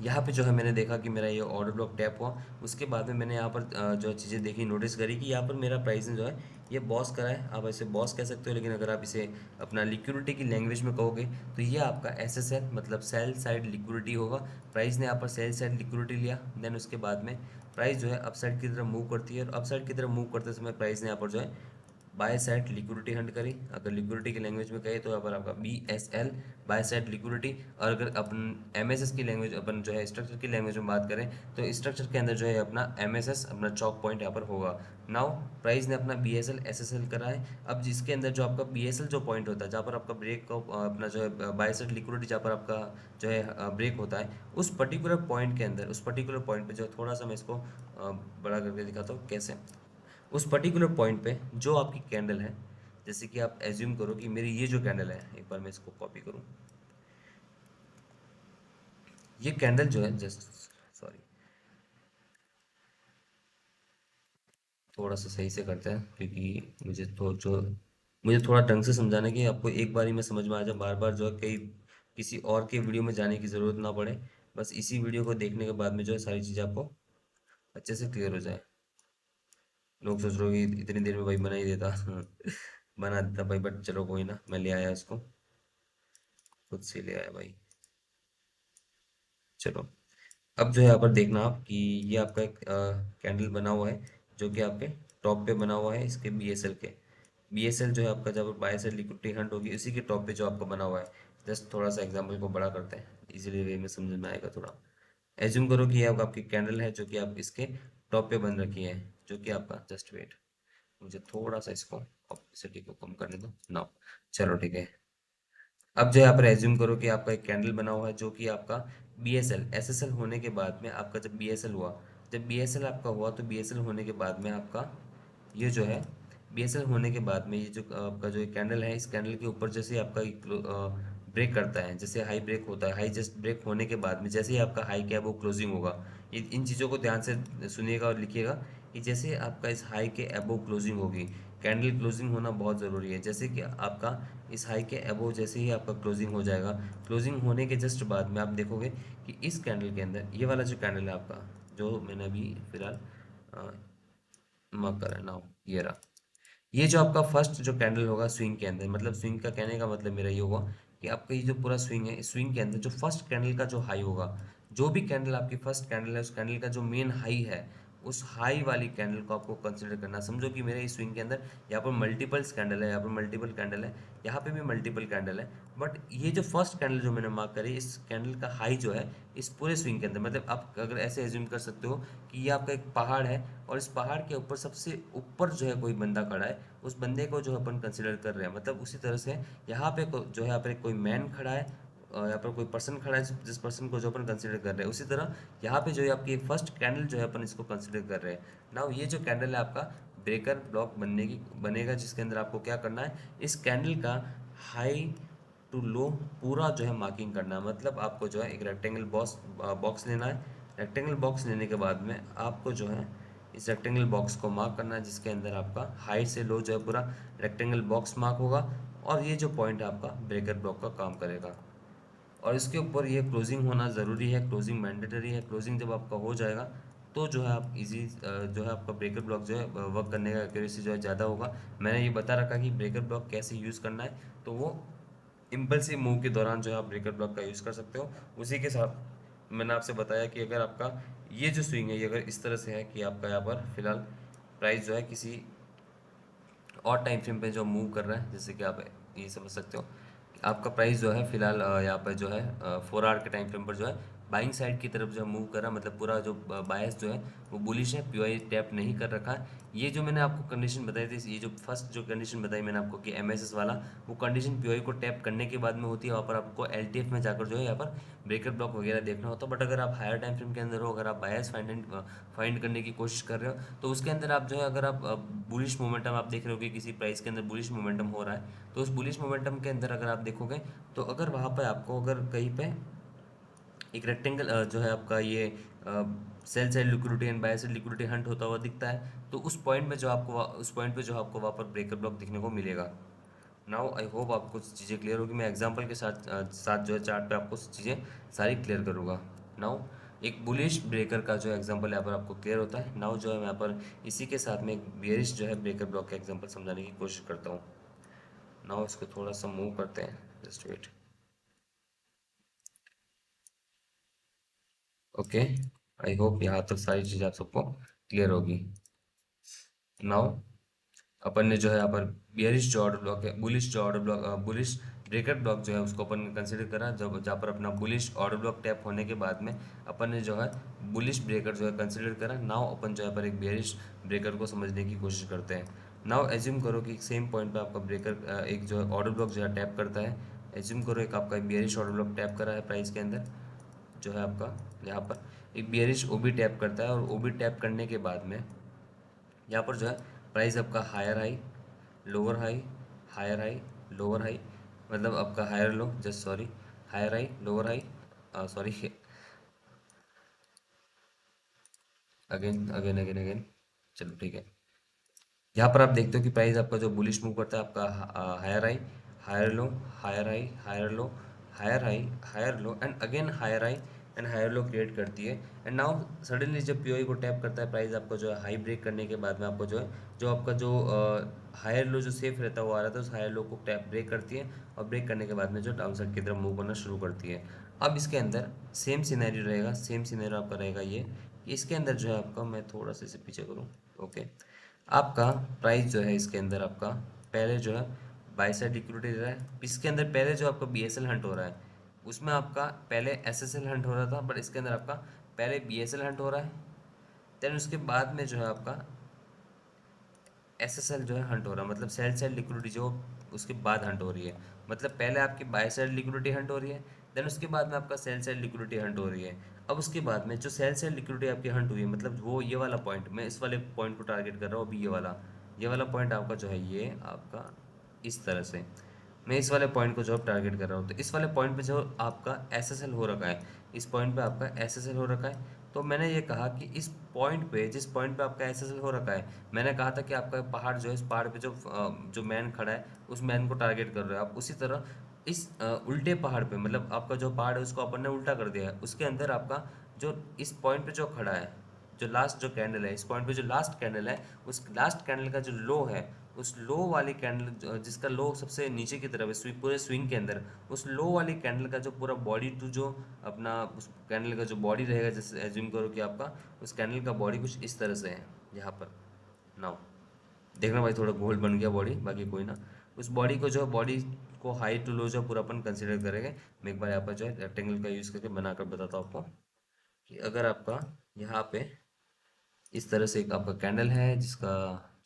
यहाँ पे जो है मैंने देखा कि मेरा ये ऑर्डर ब्लॉक टैप हुआ, उसके बाद में मैंने यहाँ पर जो चीज़ें देखी, नोटिस करी कि यहाँ पर मेरा प्राइसिंग जो है ये बॉस करा है। आप ऐसे बॉस कह सकते हो, लेकिन अगर आप इसे अपना लिक्विडिटी की लैंग्वेज में कहोगे तो ये आपका एसएसएल मतलब सेल साइड लिक्विडिटी होगा। प्राइस ने यहाँ पर सेल साइड लिक्विडिटी लिया, देन उसके बाद में प्राइस जो है अप साइड की तरफ मूव करती है और अप साइड की तरफ मूव करते समय प्राइस ने यहाँ पर जो है बाय साइड लिक्विडिटी हंट करी। अगर लिक्विडिटी की लैंग्वेज में कहे तो यहाँ पर आपका B S L buy side liquidity. और अगर अपन एम एस एस की लैंग्वेज, अपन जो है स्ट्रक्चर की लैंग्वेज में बात करें, तो स्ट्रक्चर के अंदर जो है अपना एम एस एस अपना चौक पॉइंट यहाँ पर होगा। नाउ प्राइस ने अपना B S L S S L करा है। अब जिसके अंदर जो आपका बी एस एल जो पॉइंट होता है, जहाँ पर आपका ब्रेक का अपना जो है बाय साइड लिक्विडिटी जहाँ पर आपका जो है ब्रेक होता है, उस पर्टिकुलर पॉइंट के अंदर, उस पर्टिकुलर पॉइंट पे जो थोड़ा सा मैं इसको बड़ा करके दिखाता हूँ कैसे। उस पर्टिकुलर पॉइंट पे जो आपकी कैंडल है, जैसे कि आप एज्यूम करो कि मेरी ये जो कैंडल है, एक बार मैं इसको कॉपी करूं, ये कैंडल जो है जस्ट सॉरी, थोड़ा सा सही से करते हैं क्योंकि मुझे थोड़ा ढंग से समझाना है कि आपको एक बार ही में समझ में आ जाए, बार बार जो है कहीं किसी और के वीडियो में जाने की ज़रूरत ना पड़े। बस इसी वीडियो को देखने के बाद में जो है सारी चीज़ें आपको अच्छे से क्लियर हो जाए। लोग सोच रहे हो कि इतनी देर में भाई बना ही देता बना देता भाई, बट चलो कोई ना, मैं ले आया इसको, खुद से ले आया भाई। चलो, अब जो है यहाँ पर देखना आप कि ये आपका एक कैंडल बना हुआ है जो कि आपके टॉप पे बना हुआ है इसके बीएसएल के। बीएसएल जो है आपका जब बाय साइड लिक्विडिटी हंट होगी उसी के टॉप पे जो आपका बना हुआ है। जस्ट थोड़ा सा एग्जांपल को बड़ा करते हैं, इजीली वे में समझ में आएगा थोड़ा। एज्यूम करो कि ये आपकी कैंडल है जो कि आप इसके टॉप पे बन रखी है, जो कि आपका, जस्ट वेट, मुझे थोड़ा सा इसको ऑपेसिटी को कम करने दो नाउ। चलो ठीक है। अब जो यहाँ पर एज्यूम करो कि आपका एक कैंडल बना हुआ है जो कि आपका बीएसएल एसएसएल होने के बाद में आपका जब बीएसएल हुआ, जब बीएसएल आपका हुआ तो बीएसएल होने के बाद में आपका ये जो है बीएसएल होने के बाद में ये जो आपका जो कैंडल है, इस कैंडल के ऊपर जैसे ही आपका ब्रेक करता है, जैसे हाई ब्रेक होता है, हाई जस्ट ब्रेक होने के बाद में जैसे ही आपका हाई क्या है वो क्लोजिंग होगा। ये इन चीज़ों को ध्यान से सुनिएगा और लिखिएगा कि जैसे आपका इस हाई के अबोव क्लोजिंग होगी, कैंडल क्लोजिंग होना बहुत ज़रूरी है। जैसे कि आपका इस हाई के अबोव जैसे ही आपका क्लोजिंग हो जाएगा, क्लोजिंग होने के जस्ट बाद में आप देखोगे कि इस कैंडल के अंदर ये वाला जो कैंडल है आपका, जो मैंने अभी फिलहाल मार्क करा है नाउ, ये रहा। ये जो आपका फर्स्ट जो कैंडल होगा स्विंग के अंदर, मतलब स्विंग का कहने का मतलब मेरा ये होगा कि आपका ये जो पूरा स्विंग है, इस स्विंग के अंदर जो फर्स्ट कैंडल का जो हाई होगा, जो भी कैंडल आपकी फर्स्ट कैंडल है उस कैंडल का जो मेन हाई है, उस हाई वाली कैंडल को आपको कंसिडर करना। समझो कि मेरे इस स्विंग के अंदर यहाँ पर मल्टीपल्स कैंडल है, यहाँ पर मल्टीपल कैंडल है, यहाँ पे भी मल्टीपल कैंडल है, बट ये जो फर्स्ट कैंडल जो मैंने मार्क करी, इस कैंडल का हाई जो है इस पूरे स्विंग के अंदर, मतलब आप अगर ऐसे एज्यूम कर सकते हो कि ये आपका एक पहाड़ है और इस पहाड़ के ऊपर सबसे ऊपर जो है कोई बंदा खड़ा है, उस बंदे को जो अपन कंसिडर कर रहे हैं। मतलब उसी तरह से यहाँ पे जो है यहाँ पर कोई मैन खड़ा है, यहाँ पर कोई पर्सन खड़ा है जिस पर्सन को जो अपन कंसिडर कर रहे हैं, उसी तरह यहाँ पे जो है आपकी फर्स्ट कैंडल जो है अपन इसको कंसिडर कर रहे हैं। नाउ ये जो कैंडल है आपका ब्रेकर ब्लॉक बनेगा, जिसके अंदर आपको क्या करना है, इस कैंडल का हाई टू लो पूरा जो है मार्किंग करना है। मतलब आपको जो है एक रेक्टेंगल बॉक्स लेना है। रेक्टेंगल बॉक्स लेने के बाद में आपको जो है इस रेक्टेंगल बॉक्स को मार्क करना है, जिसके अंदर आपका हाई से लो जो है पूरा रेक्टेंगल बॉक्स मार्क होगा, और ये जो पॉइंट है आपका ब्रेकर ब्लॉक का काम करेगा। और इसके ऊपर ये क्लोजिंग होना ज़रूरी है, क्लोजिंग मैंडेटरी है। क्लोजिंग जब आपका हो जाएगा तो जो है आप इजी जो है आपका ब्रेकर ब्लॉक जो है वर्क करने का एक्यूरेसी जो है ज़्यादा होगा। मैंने ये बता रखा कि ब्रेकर ब्लॉक कैसे यूज़ करना है, तो वो इम्पल्सिव मूव के दौरान जो है आप ब्रेकर ब्लॉक का यूज़ कर सकते हो। उसी के साथ मैंने आपसे बताया कि अगर आपका ये जो स्विंग है ये अगर इस तरह से है कि आपका यहाँ पर फिलहाल प्राइस जो है किसी और टाइम फ्रेम पे जो मूव कर रहा है, जैसे कि आप ये समझ सकते हो कि आपका प्राइस जो है फिलहाल यहाँ पर जो है 4 आवर के टाइम फ्रेम पर जो है बाइंग साइड की तरफ जो है मूव कर रहा है, मतलब पूरा जो बायस जो है वो बुलिश है, पीओआई टैप नहीं कर रखा है। ये जो मैंने आपको कंडीशन बताई थी, ये जो फर्स्ट जो कंडीशन बताई मैंने आपको कि एमएसएस वाला, वो कंडीशन पीओआई को टैप करने के बाद में होती है। वहाँ पर आपको एलटीएफ में जाकर जो है यहाँ पर ब्रेकर ब्लॉक वगैरह देखना होता है। बट अगर आप हायर टाइम फ्रेम के अंदर हो, अगर आप बायस फाइंड करने की कोशिश कर रहे हो, तो उसके अंदर आप जो है अगर आप बुलिश मोमेंटम आप देख रहे हो कि किसी प्राइस के अंदर बुलिश मोमेंटम हो रहा है, तो उस बुलिश मोमेंटम के अंदर अगर आप देखोगे तो अगर वहाँ पे आपको अगर कहीं पे एक रेक्टेंगल जो है आपका ये sell side liquidity and bye side liquidity Hunt होता हुआ दिखता है, तो उस पॉइंट में जो आपको उस पॉइंट पे जो आपको वहाँ पर ब्रेकर ब्लॉक दिखने को मिलेगा। नाउ आई होप आपको चीज़ें क्लियर होगी। मैं एग्जांपल के साथ साथ जो है चार्ट पे आपको चीज़ें सारी क्लियर करूँगा। नाउ एक बुलिश ब्रेकर का जो एग्जांपल यहाँ पर आपको क्लियर होता है। नाउ जो है मैं यहाँ पर इसी के साथ में एक बेरिश जो है ब्रेकर ब्लॉक का एग्जांपल समझाने की कोशिश करता हूँ। नाउ इसको थोड़ा सा मूव करते हैं, just wait. Okay, I hope यहाँ तक सारी चीज़ आप सबको क्लियर होगी। नाउ अपन ने जो है यहाँ पर बियरिश जो ऑर्डर ब्लॉक है, बुलिश जो order block, bullish breaker block जो है उसको अपन ने कंसिडर करा, जब जहाँ पर अपना बुलिश ऑर्डर ब्लॉक टैप होने के बाद में अपन ने जो है बुलिश ब्रेकर जो है कंसिडर करा। नाउ अपन जो है पर एक बियरिश ब्रेकर को समझने की कोशिश करते हैं। नाउ एज्यूम करो कि सेम पॉइंट पे आपका ब्रेकर एक जो है ऑर्डर ब्लॉक जो है टैप करता है। एज्यूम करो एक आपका बियरिश ऑर्डर ब्लॉक टैप करा है प्राइस के अंदर, जो है आपका यहाँ पर एक बियरिश ओबी टैप करता है, और ओबी टैप करने के बाद में यहाँ पर जो है प्राइस आपका higher high, lower high, higher high, lower high, मतलब आपका higher low, just sorry, higher high, lower high, sorry, again again again again, चलो ठीक है। यहाँ पर आप देखते हो कि प्राइस आपका जो बुलिश मूव करता है आपका higher high, higher low, higher high, higher low, higher high, higher low and again higher high and higher low create करती है। एंड नाउ सडनली जब पीओई को टैप करता है प्राइस आपको जो है हाई ब्रेक करने के बाद में आपको जो है जो आपका जो हायर लो जो सेफ रहता है वो आ रहा था, उस हायर लो को टैप ब्रेक करती है, और ब्रेक करने के बाद में जो डाउन साइड की तरफ मूव करना शुरू करती है। अब इसके अंदर सेम सिनेरियो रहेगा, सेम सिनेरियो आपका रहेगा ये कि इसके अंदर जो है आपका, मैं थोड़ा सा इसे पीछे करूँ, ओके, आपका प्राइस जो है इसके अंदर आपका पहले जो है बाई साइड लिक्विडिटी दे रहा है। इसके अंदर पहले जो आपका BSL हंट हो रहा है, उसमें आपका पहले SSL हंट हो रहा था, बट इसके अंदर आपका पहले BSL हंट हो रहा है, देन उसके बाद में जो है आपका SSL जो है हंट हो रहा है, मतलब सेल साइड लिक्विडिटी जो उसके बाद हंट हो रही है। मतलब पहले आपकी बाय साइड लिक्विडिटी हंट हो रही है, देन उसके बाद में आपका सेल साइड लिक्विडिटी हंट हो रही है। अब उसके बाद में जो सेल साइड लिक्विडिटी आपकी हंट हुई है, मतलब वो ये वाला पॉइंट, मैं इस वाले पॉइंट को टारगेट कर रहा हूँ अभी, ये वाला पॉइंट आपका जो है ये आपका इस तरह से, मैं इस वाले पॉइंट को जो अब टारगेट कर रहा हूँ, तो इस वाले पॉइंट पे जो आपका SSL हो रखा है, इस पॉइंट पे आपका SSL हो रखा है। तो मैंने ये कहा कि इस पॉइंट पे, जिस पॉइंट पे आपका SSL हो रखा है, मैंने कहा था कि आपका पहाड़ जो है, इस पहाड़ पे जो मैन खड़ा है, उस मैन को टारगेट कर रहे हो आप। उसी तरह इस उल्टे पहाड़ पे, मतलब आपका जो पहाड़ है उसको अपन ने उल्टा कर दिया है, उसके अंदर आपका जो इस पॉइंट पे जो खड़ा है, जो लास्ट जो कैंडल है, इस पॉइंट पे जो लास्ट कैंडल है, उस लास्ट कैंडल का जो लो है, उस लो वाली कैंडल जिसका लो सबसे नीचे की तरफ है पूरे स्विंग के अंदर, उस लो वाली कैंडल का जो पूरा बॉडी टू जो अपना उस कैंडल का जो बॉडी रहेगा, जैसे एज्यूम करो कि आपका उस कैंडल का बॉडी कुछ इस तरह से है यहाँ पर। नाउ देखना भाई, थोड़ा गोल बन गया बॉडी, बाकी कोई ना। उस बॉडी को जो बॉडी को हाई टू लो जो पूरा अपन कंसिडर करेंगे। मैं एक बार यहाँ पर जो है रेक्टेंगल का यूज़ करके बनाकर बताता हूँ आपको कि अगर आपका यहाँ पे इस तरह से एक आपका कैंडल है जिसका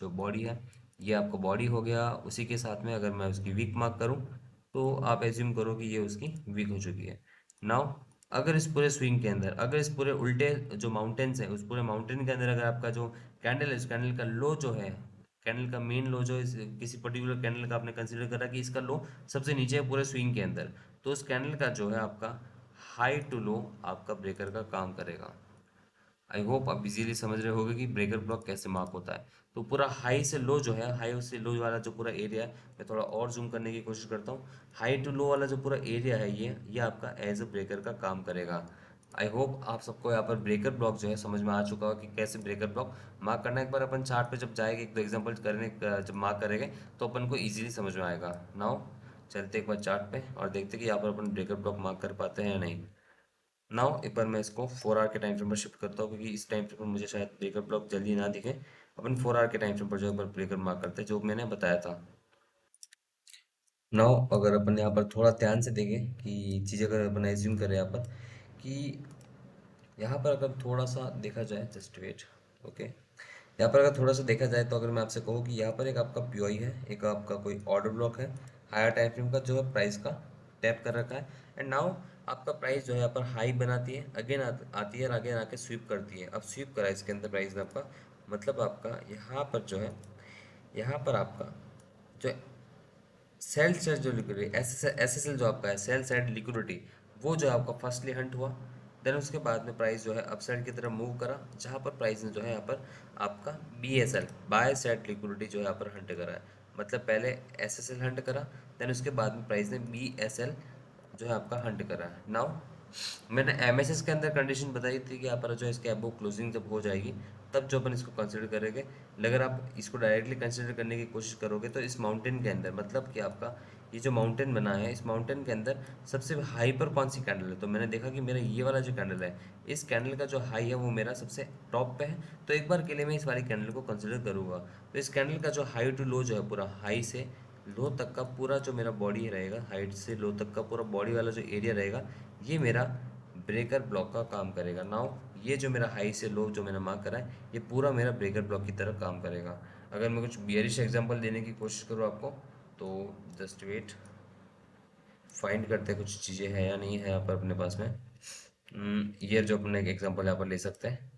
जो बॉडी है, ये आपका बॉडी हो गया। उसी के साथ में अगर मैं उसकी वीक मार्क करूं, तो आप एज्यूम करो कि ये उसकी वीक हो चुकी है। नाउ अगर इस पूरे स्विंग के अंदर, अगर इस पूरे उल्टे जो माउंटेन्स है, उस पूरे माउंटेन के अंदर अगर आपका जो कैंडल है, उस कैंडल का लो जो है, कैंडल का मेन लो जो किसी पर्टिकुलर कैंडल का आपने कंसिडर करा कि इसका लो सबसे नीचे है पूरे स्विंग के अंदर, तो उस कैंडल का जो है आपका हाई टू लो आपका ब्रेकर का काम करेगा। आई होप आप इजीली समझ रहे होगे कि ब्रेकर ब्लॉक कैसे मार्क होता है। तो पूरा हाई से लो जो है, हाई से लो वाला जो पूरा एरिया है, मैं थोड़ा और जूम करने की कोशिश करता हूँ। हाई टू लो वाला जो पूरा एरिया है, ये आपका एज अ ब्रेकर का काम करेगा। आई होप आप सबको यहाँ पर ब्रेकर ब्लॉक जो है समझ में आ चुका हो कि कैसे ब्रेकर ब्लॉक मार्क करना है। एक बार अपन चार्ट पे जब जाएंगे, एक दो एग्जांपल करने जब मार्क करेंगे, तो अपन को इजीली समझ में आएगा। नाउ चलते एक बार चार्ट पे और देखते कि यहाँ पर अपन ब्रेकर ब्लॉक मार्क कर पाते हैं या नहीं। नाउ एक बार मैं इसको 4 आवर के टाइम फ्रेम पर शिफ्ट करता हूँ, क्योंकि इस टाइम फ्रेम पर मुझे शायद ब्रेकर ब्लॉक जल्दी ना दिखे। अपन 4 आवर के टाइम फ्रेम पर जो एक बार ब्रेकर मार्क करते हैं, जो मैंने बताया था। नाउ अगर अपन यहाँ पर थोड़ा ध्यान से देखें कि चीज़ें अगर अपन एज्यूम करें यहाँ पर कि यहाँ पर अगर थोड़ा सा देखा जाए, जस्ट वेट, ओके, यहाँ पर अगर थोड़ा सा देखा जाए, तो अगर मैं आपसे कहूँ कि यहाँ पर एक आपका पीओई है, एक आपका कोई ऑर्डर ब्लॉक है, हायर टाइम फ्रेम का जो है प्राइस का टैप कर रखा है, एंड नाउ आपका प्राइस जो है यहाँ पर हाई बनाती है, अगेन आती है और आगे आके स्वीप करती है। अब स्वीप करा है इसके अंदर प्राइस में आपका, मतलब आपका यहाँ पर जो है, यहाँ पर आपका जो सेल साइड जो लिक्विडिटी, एस एस एल जो आपका है, सेल साइड लिक्विडिटी, वो जो है आपका फर्स्टली हंट हुआ। देन उसके बाद में प्राइस जो है अपसाइड की तरफ मूव करा, जहाँ पर प्राइस ने जो है यहाँ पर आपका BSL बाय साइड लिक्विडिटी जो है यहाँ पर हंट करा है। मतलब पहले SSL हंट करा, देन उसके बाद में प्राइस ने BSL जो है आपका हंट करा है। नाउ मैंने MSS के अंदर कंडीशन बताई थी कि यहाँ पर जो इसके अबव क्लोजिंग जब हो जाएगी, तब जो अपन इसको कंसिडर करेंगे। अगर आप इसको डायरेक्टली कंसिडर करने की कोशिश करोगे, तो इस माउंटेन के अंदर, मतलब कि आपका ये जो माउंटेन बना है, इस माउंटेन के अंदर सबसे हाई पर कौन सी कैंडल है, तो मैंने देखा कि मेरा ये वाला जो कैंडल है, इस कैंडल का जो हाई है वो मेरा सबसे टॉप पे है। तो एक बार के लिए मैं इस वाली कैंडल को कंसिडर करूंगा। तो इस कैंडल का जो हाई टू लो जो है, पूरा हाई से लो तक का पूरा जो मेरा बॉडी रहेगा, हाइट से लो तक का पूरा बॉडी वाला जो एरिया रहेगा, ये मेरा ब्रेकर ब्लॉक का काम करेगा। नाउ ये जो मेरा हाई से लो जो मैंने मार्क करा है, ये पूरा मेरा ब्रेकर ब्लॉक की तरह काम करेगा। अगर मैं कुछ बियरिश एग्जांपल देने की कोशिश करूँ आपको, तो जस्ट वेट, फाइंड करते हैं कुछ चीज़ें हैं या नहीं है यहाँ पर अपने पास में। ये जो अपने एक एग्जांपल यहाँ पर ले सकते हैं।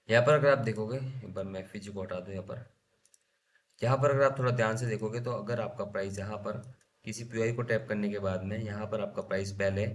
यहाँ पर अगर आप देखोगे, एक बार मैं FG को हटा दूँ यहाँ पर, यहाँ पर अगर आप थोड़ा ध्यान से देखोगे, तो अगर आपका प्राइस यहाँ पर किसी पीओआई को टैप करने के बाद में यहाँ पर आपका प्राइस पहले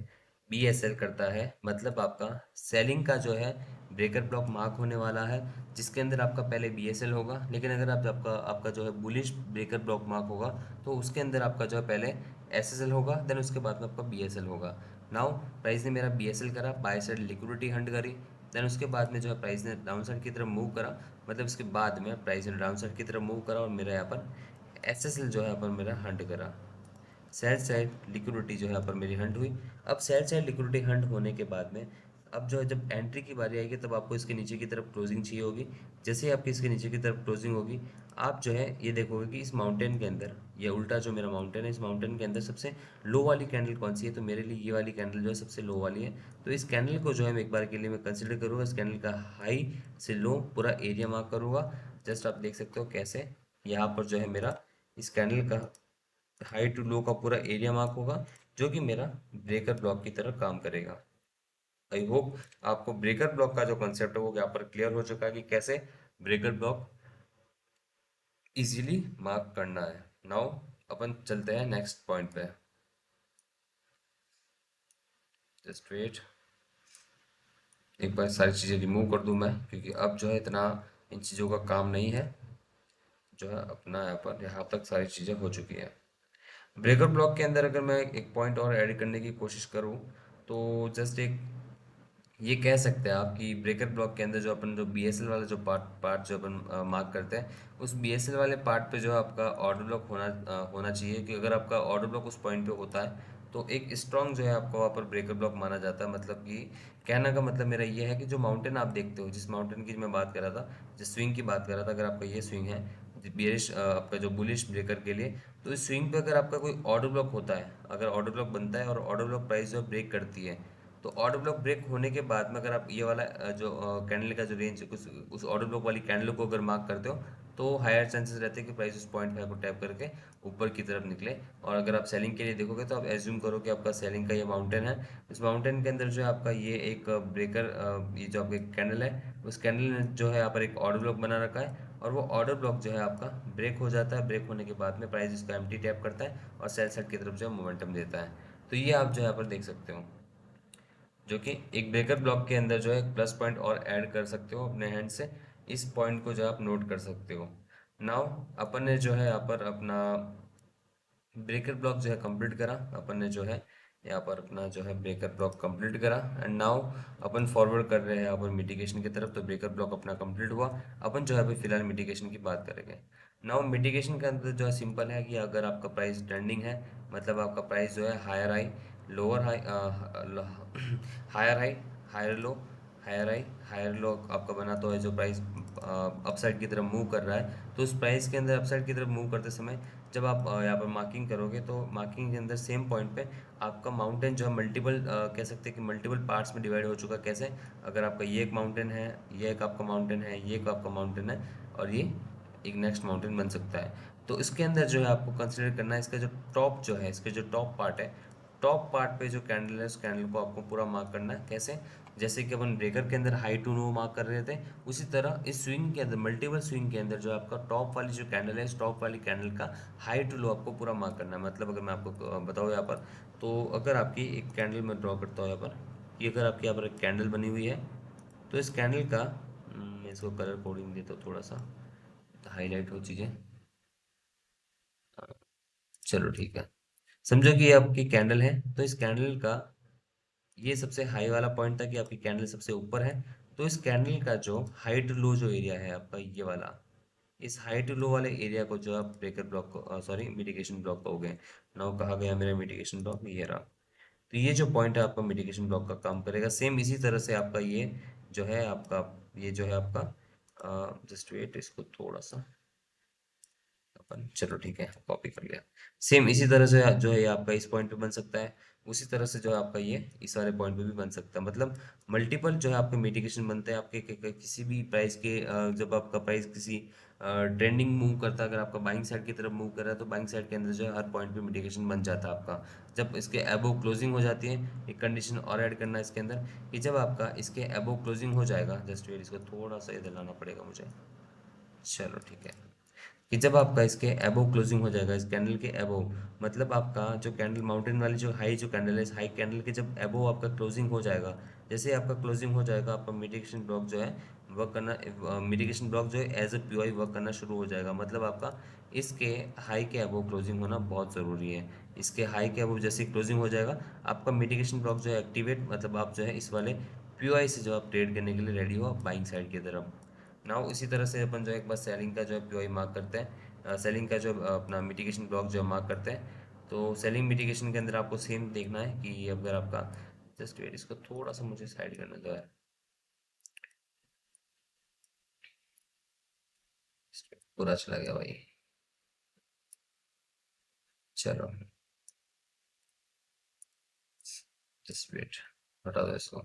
BSL करता है, मतलब आपका सेलिंग का जो है ब्रेकर ब्लॉक मार्क होने वाला है, जिसके अंदर आपका पहले BSL होगा। लेकिन अगर आप आपका आपका जो है बुलिश ब्रेकर ब्लॉक मार्क होगा, तो उसके अंदर आपका जो है पहले SSL होगा, देन उसके बाद में आपका BSL होगा। नाउ प्राइस ने मेरा BSL करा, बाय साइड लिक्विडिटी हंट करी, देन उसके बाद में जो है प्राइस ने डाउन साइड की तरफ मूव करा, मतलब इसके बाद में प्राइस ने डाउन साइड की तरफ मूव करा, और मेरा यहाँ पर SSL जो है यहाँ पर मेरा हंट करा। सेल साइड लिक्विडिटी जो है यहाँ पर मेरी हंट हुई। अब सेल साइड लिक्विडिटी हंट होने के बाद में अब जो है जब एंट्री की बारी आएगी तब आपको इसके नीचे की तरफ क्लोजिंग चाहिए होगी। जैसे ही आपकी इसके नीचे की तरफ क्लोजिंग होगी, आप जो है ये देखोगे कि इस माउंटेन के अंदर, ये उल्टा जो मेरा माउंटेन है, इस माउंटेन के अंदर सबसे लो वाली कैंडल कौन सी है, तो मेरे लिए ये वाली कैंडल जो है सबसे लो वाली है। तो इस कैंडल को जो है मैं एक बार के लिए मैं कंसिडर करूँगा, इस कैंडल का हाई से लो पूरा एरिया मार्क करूँगा। जस्ट आप देख सकते हो कैसे यहाँ पर जो है मेरा इस कैंडल का हाई टू लो का पूरा एरिया मार्क होगा, जो कि मेरा ब्रेकर ब्लॉक की तरह काम करेगा। आई होप आपको ब्रेकर ब्लॉक का जो कंसेप्ट है वो यहाँ पर क्लियर हो चुका है कि कैसे ब्रेकर ब्लॉक इजीली मार्क करना है। नाउ अपन चलते हैं नेक्स्ट पॉइंट पे। जस्ट वेट, एक बार सारी चीज़ें रिमूव कर दूं मैं, क्योंकि अब जो है इतना इन चीज़ों का काम नहीं है। जो है अपना यहाँ तक सारी चीज़ें हो चुकी है। ब्रेकर ब्लॉक के अंदर अगर मैं एक पॉइंट और ऐड करने की कोशिश करूं, तो जस्ट एक ये कह सकते हैं आप कि ब्रेकर ब्लॉक के अंदर जो अपन जो बीएसएल वाला जो पार्ट पार्ट जो अपन मार्क करते हैं, उस बीएसएल वाले पार्ट पे जो आपका ऑर्डर ब्लॉक होना चाहिए कि अगर आपका ऑर्डर ब्लॉक उस पॉइंट पे होता है तो एक स्ट्रांग जो है आपका वहाँ पर ब्रेकर ब्लॉक माना जाता है। मतलब कि कहने का मतलब मेरा ये है कि जो माउंटेन आप देखते हो, जिस माउंटेन की मैं बात कर रहा था, जिस स्विंग की बात कर रहा था, अगर आपका ये स्विंग है बियरिश आपका जो बुलिश ब्रेकर के लिए, तो इस स्विंग पे अगर आपका कोई ऑर्डर ब्लॉक होता है, अगर ऑर्डर ब्लॉक बनता है और ऑर्डर ब्लॉक प्राइस जो ब्रेक करती है, तो ऑर्डर ब्लॉक ब्रेक होने के बाद में अगर आप ये वाला जो कैंडल का जो रेंज उस ऑर्डर ब्लॉक वाली कैंडल को अगर मार्क करते हो, तो हायर चांसेस रहते हैं कि प्राइस उस पॉइंट 5 को टैप करके ऊपर की तरफ निकले। और अगर आप सेलिंग के लिए देखोगे तो आप एज्यूम करो कि आपका सेलिंग का ये माउंटेन है, इस माउंटेन के अंदर जो है आपका ये एक ब्रेकर, ये जो आपका कैंडल है, उस कैंडल ने जो है यहाँ पर एक ऑर्डर ब्लॉक बना रखा है, और वो ऑर्डर ब्लॉक जो है आपका ब्रेक हो जाता है। ब्रेक होने के बाद में प्राइस इसका एम्प्टी टैप करता है और सेल साइड की तरफ जो है मोमेंटम देता है। तो ये आप जो है यहाँ पर देख सकते हो, जो कि एक ब्रेकर ब्लॉक के अंदर जो है प्लस पॉइंट और ऐड कर सकते हो अपने हैंड से। इस पॉइंट को जो आप नोट कर सकते हो। नाउ अपन ने जो है यहाँ पर अपना ब्रेकर ब्लॉक जो है कंप्लीट करा, अपन ने जो है यहाँ पर अपना जो है ब्रेकर ब्लॉक कंप्लीट करा, एंड नाउ अपन फॉरवर्ड कर रहे हैं यहाँ पर मिटिगेशन की तरफ। तो ब्रेकर ब्लॉक अपना कंप्लीट हुआ, अपन जो है अभी फिलहाल मिटिगेशन की बात करेंगे। नाउ मिटिगेशन के अंदर जो है सिंपल है कि अगर आपका प्राइस ट्रेंडिंग है, मतलब आपका प्राइस जो है higher high lower high, higher high higher low, higher high higher low आपका बना, तो है जो प्राइस अपसाइड की तरफ मूव कर रहा है, तो उस प्राइस के अंदर अपसाइड की तरफ मूव करते समय जब आप यहाँ पर मार्किंग करोगे, तो मार्किंग के अंदर सेम पॉइंट पे आपका माउंटेन जो है मल्टीपल कह सकते हैं कि मल्टीपल पार्ट्स में डिवाइड हो चुका है। कैसे? अगर आपका ये एक माउंटेन है, ये एक आपका माउंटेन है, ये एक आपका माउंटेन है, और ये एक नेक्स्ट माउंटेन बन सकता है। तो इसके अंदर जो है आपको कंसिडर करना है, इसका जो टॉप जो है, इसके जो टॉप पार्ट है, टॉप पार्ट पे जो कैंडल है, उस कैंडल को आपको पूरा मार्क करना है। कैसे? जैसे कि अपन ब्रेकर के अंदर हाई टू लो मार्क कर रहे थे, उसी तरह इस स्विंग के अंदर, मल्टीपल स्विंग के अंदर जो आपका टॉप वाली जो कैंडल है, इस टॉप वाली कैंडल का हाई टू लो आपको पूरा मार्क करना है। मतलब अगर मैं आपको बताऊँ यहाँ पर, तो अगर आपकी एक कैंडल मैं ड्रॉ करता हूँ यहाँ पर, कि अगर आपकी यहाँ पर एक कैंडल बनी हुई है, तो इस कैंडल का मैं इसको कलर कोडिंग देता हूँ थोड़ा सा, हाईलाइट हो चीज़ें। चलो ठीक है, समझो कि ये आपकी कैंडल है, तो इस कैंडल का ये सबसे हाई वाला पॉइंट था कि आपकी कैंडल सबसे ऊपर है। तो इस कैंडल का जो हाई टू लो जो एरिया है आपका ये वाला, इस हाई टू लो वाले एरिया को जो आप ब्रेकर ब्लॉक को, सॉरी मिटिगेशन ब्लॉक कहोगे। नाउ कहा गया मेरा मिटिगेशन ब्लॉक ये रहा। तो ये जो पॉइंट है आपका मिटिगेशन ब्लॉक का काम करेगा। सेम इसी तरह से आपका ये जो है आपका, ये जो है आपका, जस्ट वेट, इसको थोड़ा सा अपन, चलो ठीक है, कॉपी कर लिया। सेम इसी तरह से जो है ये आपका इस पॉइंट पे बन सकता है, उसी तरह से जो है आपका ये इस वाले पॉइंट पे भी बन सकता है। मतलब मल्टीपल जो है आपके मिटिगेशन बनते हैं आपके किसी भी प्राइस के, जब आपका प्राइस किसी ट्रेंडिंग मूव करता है, अगर आपका बाइंग साइड की तरफ मूव कर रहा है, तो बाइंग साइड के अंदर जो है हर पॉइंट पे मिटिगेशन बन जाता है आपका। जब इसके अबोव क्लोजिंग हो जाती है, एक कंडीशन और ऐड करना है इसके अंदर, कि जब आपका इसके अबोव क्लोजिंग हो जाएगा, जस्ट वेट, इसको थोड़ा सा इधर लाना पड़ेगा मुझे। चलो ठीक है, कि जब आपका इसके एबोव क्लोजिंग हो जाएगा, इस कैंडल के एबोव, मतलब आपका जो कैंडल माउंटेन वाली जो हाई जो कैंडल है, इस हाई कैंडल के जब एबोव आपका क्लोजिंग हो जाएगा, जैसे ही आपका क्लोजिंग हो जाएगा, आपका मिटिगेशन ब्लॉक जो है वर्क करना, मिटिगेशन ब्लॉक जो है एज ए पीओआई वर्क करना शुरू हो जाएगा। मतलब आपका इसके हाई के एबोव क्लोजिंग होना बहुत ज़रूरी है। इसके हाई के एबोव जैसे क्लोजिंग हो जाएगा, आपका मिटिगेशन ब्लॉक जो है एक्टिवेट, मतलब आप जो है इस वाले पीओआई से जो आप ट्रेड करने के लिए रेडी हो बाइंग साइड की तरफ। नाउ इसी तरह से अपन जो है एक बार सेलिंग का जो है पीओआई मार्क करते हैं, सेलिंग का जो अपना मिटिगेशन ब्लॉक जो मार्क करते हैं। तो सेलिंग मिटिगेशन के अंदर आपको सेम देखना है कि अगर आपका, जस्ट वेट, इसको थोड़ा सा मुझे साइड करने दो यार, पूरा चला गया भाई। चलो, जस्ट वेट, हटा दो इसको।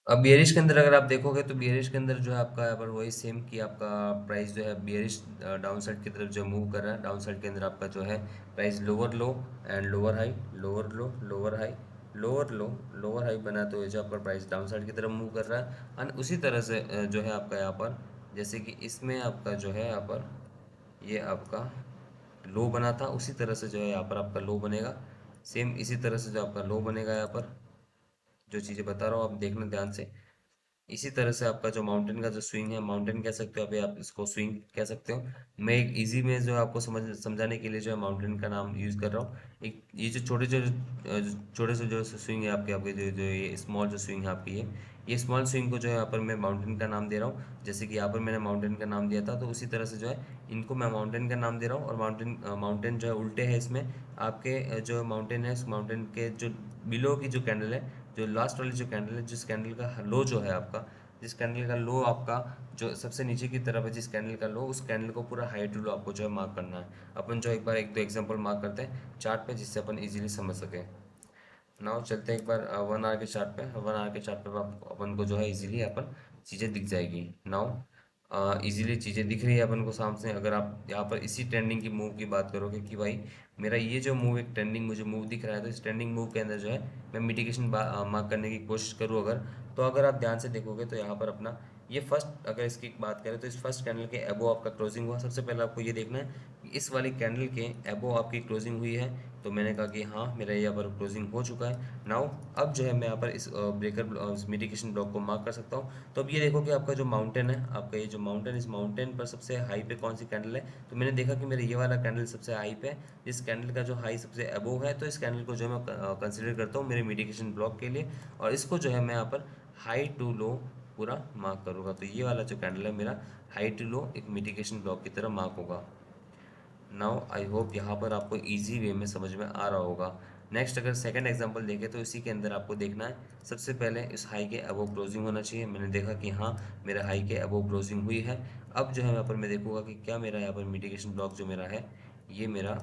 अब बियरिश के अंदर अगर आप देखोगे तो बियरिश के अंदर जो है आपका यहाँ पर वही सेम कि आपका प्राइस जो है बियरिश डाउन साइड की तरफ जो मूव कर रहा है, डाउन साइड के अंदर आपका जो है price lower low and lower high, lower low lower high, lower low lower high बना, तो ये जो आपका प्राइस डाउन साइड की तरफ मूव कर रहा है। एंड उसी तरह से जो है आपका यहाँ पर, जैसे कि इसमें आपका जो है यहाँ पर ये आपका लो बना था, उसी तरह से जो है यहाँ पर आपका लो बनेगा, सेम इसी तरह से जो आपका लो बनेगा यहाँ पर, जो चीज़ें बता रहा हूँ आप देखना ध्यान से। इसी तरह से आपका जो माउंटेन का जो स्विंग है, माउंटेन कह सकते हो, अभी आप इसको स्विंग कह सकते हो। मैं एक इजी में जो आपको समझाने के लिए जो है माउंटेन का नाम यूज़ कर रहा हूँ। एक ये जो छोटे जो छोटे से जो स्विंग है आपके आपके जो जो ये स्मॉल जो स्विंग है आपकी, ये स्मॉल स्विंग को जो है यहाँ पर मैं माउंटेन का नाम दे रहा हूँ। जैसे कि यहाँ पर मैंने माउंटेन का नाम दिया था, तो उसी तरह से जो है इनको मैं माउंटेन का नाम दे रहा हूँ। और माउंटेन जो है उल्टे है इसमें आपके, जो माउंटेन है उस माउंटेन के जो बिलो की जो कैंडल है, जो लास्ट वाली जो कैंडल है, जिस कैंडल का लो जो है आपका, जिस कैंडल का लो आपका जो सबसे नीचे की तरफ है, जिस कैंडल का लो, उस कैंडल को पूरा हाई टू लो आपको जो है मार्क करना है। अपन जो एक बार एक दो एग्जांपल मार्क करते हैं चार्ट पे, जिससे अपन इजीली समझ सके। नाउ चलते हैं एक बार 1 आवर के चार्ट पे। 1 आवर के चार्ट पे अपन को जो है इजीली अपन चीज़ें दिख जाएगी। नाउ इजीली चीज़ें दिख रही है अपन को सामने। अगर आप यहाँ पर इसी ट्रेंडिंग की मूव की बात करोगे कि भाई मेरा ये जो मूव, एक ट्रेंडिंग मुझे मूव दिख रहा है, तो इस ट्रेंडिंग मूव के अंदर जो है मैं मिटिगेशन मार्क करने की कोशिश करूँ अगर, तो अगर आप ध्यान से देखोगे तो यहाँ पर अपना ये फर्स्ट, अगर इसकी बात करें तो इस फर्स्ट कैंडल के एबो आपका क्लोजिंग हुआ। सबसे पहले आपको ये देखना है कि इस वाली कैंडल के एबो आपकी क्लोजिंग हुई है, तो मैंने कहा कि हाँ मेरा यहाँ पर क्लोजिंग हो चुका है। नाउ अब जो है मैं यहाँ पर इस ब्रेकर मिटिगेशन ब्लॉक को मार्क कर सकता हूँ। तो अब ये देखो कि आपका जो माउंटेन है, आपका ये जो माउंटेन, इस माउंटेन पर सबसे हाई पे कौन सी कैंडल है, तो मैंने देखा कि मेरा ये वाला कैंडल सबसे हाई पे है। इस कैंडल का जो हाई सबसे अबोव है, तो इस कैंडल को जो मैं कंसिडर करता हूँ मेरे मिटिगेशन ब्लॉक के लिए, और इसको जो है मैं यहाँ पर हाई टू लो पूरा मार्क करूँगा। तो ये वाला जो कैंडल है मेरा हाई टू लो एक मिटिगेशन ब्लॉक की तरह मार्क होगा। नाउ आई होप यहाँ पर आपको इजी वे में समझ में आ रहा होगा। नेक्स्ट अगर सेकंड एग्जांपल देखें तो इसी के अंदर आपको देखना है, सबसे पहले इस हाई के अबोव क्लोजिंग होना चाहिए। मैंने देखा कि हाँ मेरा हाई के अबोव क्लोजिंग हुई है। अब जो है यहाँ पर मैं देखूंगा कि क्या मेरा यहाँ पर मिटिगेशन ब्लॉक जो मेरा है, ये मेरा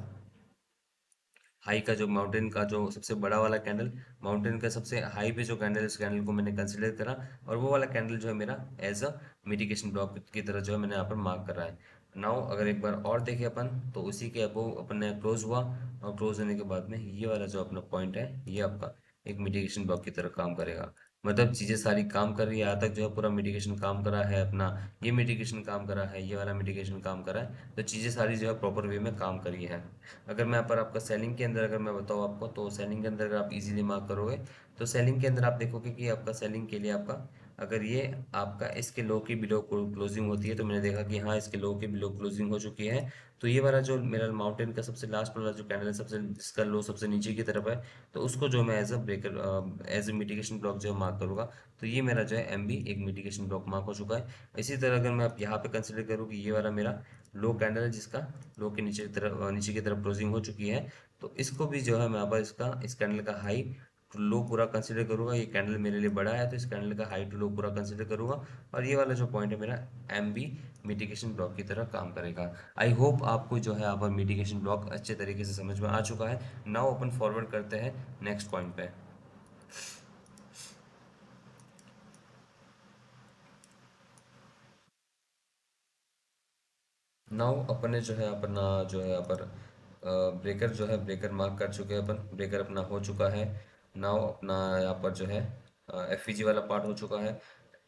हाई का जो माउंटेन का जो सबसे बड़ा वाला कैंडल, माउंटेन का सबसे हाई पे जो कैंडल, उस कैंडल को मैंने कंसिडर करा, और वो वाला कैंडल जो है मेरा एज अ मिटिगेशन ब्लॉक की तरह जो है मैंने यहाँ पर मार्क करा है। नाउ अगर एक बार और देखें अपन, तो उसी के अबोव अपन ने क्लोज हुआ, और क्लोज होने के बाद में ये वाला जो अपना पॉइंट है, ये आपका एक मिटिगेशन ब्लॉक की तरह काम करेगा। मतलब चीज़ें सारी काम कर रही है, यहाँ तक जो है पूरा मिटिगेशन काम करा है अपना, ये मिटिगेशन काम करा है, ये वाला मिटिगेशन काम करा है, तो चीज़ें सारी जो है प्रॉपर वे में काम करी है। अगर मैं यहाँ पर आपका सेलिंग के अंदर अगर मैं बताऊँ आपको, तो सेलिंग के अंदर अगर आप इजीली मार्क करोगे, तो सेलिंग के अंदर आप देखोगे कि आपका सेलिंग के लिए आपका, अगर ये आपका इसके लो की बिलो क्लोजिंग होती है, तो मैंने देखा कि हाँ इसके लो की बिलो क्लोजिंग हो चुकी है। तो ये वाला जो मेरा माउंटेन का सबसे लास्ट वाला जो कैंडल है, सबसे जिसका लो सबसे नीचे की तरफ है, तो उसको जो मैं as a breaker, as a mitigation block जो मार्क करूँगा, तो ये मेरा जो है एम बी एक मिटिगेशन ब्लॉक मार्क हो चुका है। इसी तरह अगर मैं आप यहाँ पे कंसिडर करूँ कि ये वाला मेरा लो कैंडल है, जिसका लो के नीचे की तरफ क्लोजिंग हो चुकी है, तो इसको भी जो है मैं अब इसका इस कैंडल का हाई टू लो पूरा कंसिडर करूंगा। ये कैंडल मेरे लिए बड़ा है, तो इस कैंडल का हाई टू लो पूरा कंसिडर करूंगा, और ये वाला जो पॉइंट है मेरा एम बी मिटिगेशन ब्लॉक की तरह काम करेगा। आई होप आपको जो है यहाँ पर मिटिगेशन ब्लॉक अच्छे तरीके से समझ में आ चुका है। नाउ अपन फॉरवर्ड करते हैं नेक्स्ट पॉइंट पे। नाउ अपन ने जो है अपना जो है यहाँ पर ब्रेकर जो है ब्रेकर मार्क कर चुके हैं अपन, ब्रेकर अपना हो चुका है। नाउ अपना यहाँ पर जो है एफ वाला पार्ट हो चुका है,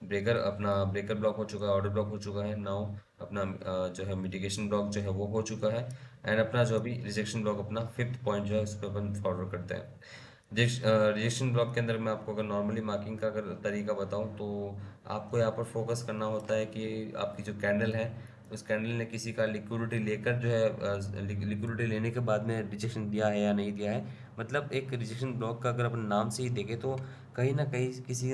ब्रेकर अपना ब्रेकर ब्लॉक हो चुका है, ऑर्डर ब्लॉक हो चुका है। नाउ अपना जो है मिटिगेशन ब्लॉक जो है वो हो चुका है, एंड अपना जो अभी रिजेक्शन ब्लॉक अपना फिफ्थ पॉइंट जो है उस पर अपन फॉरवर्ड करते हैं। रिजेक्शन ब्लॉक के अंदर मैं आपको अगर नॉर्मली मार्किंग का अगर तरीका बताऊं, तो आपको यहाँ पर फोकस करना होता है कि आपकी जो कैंडल है, उस कैंडल ने किसी का लिक्विडिटी लेकर जो है लिक्विडिटी लेने के बाद में रिजेक्शन दिया है या नहीं दिया है। मतलब एक रिजेक्शन ब्लॉक का अगर अपन नाम से ही देखें, तो कहीं ना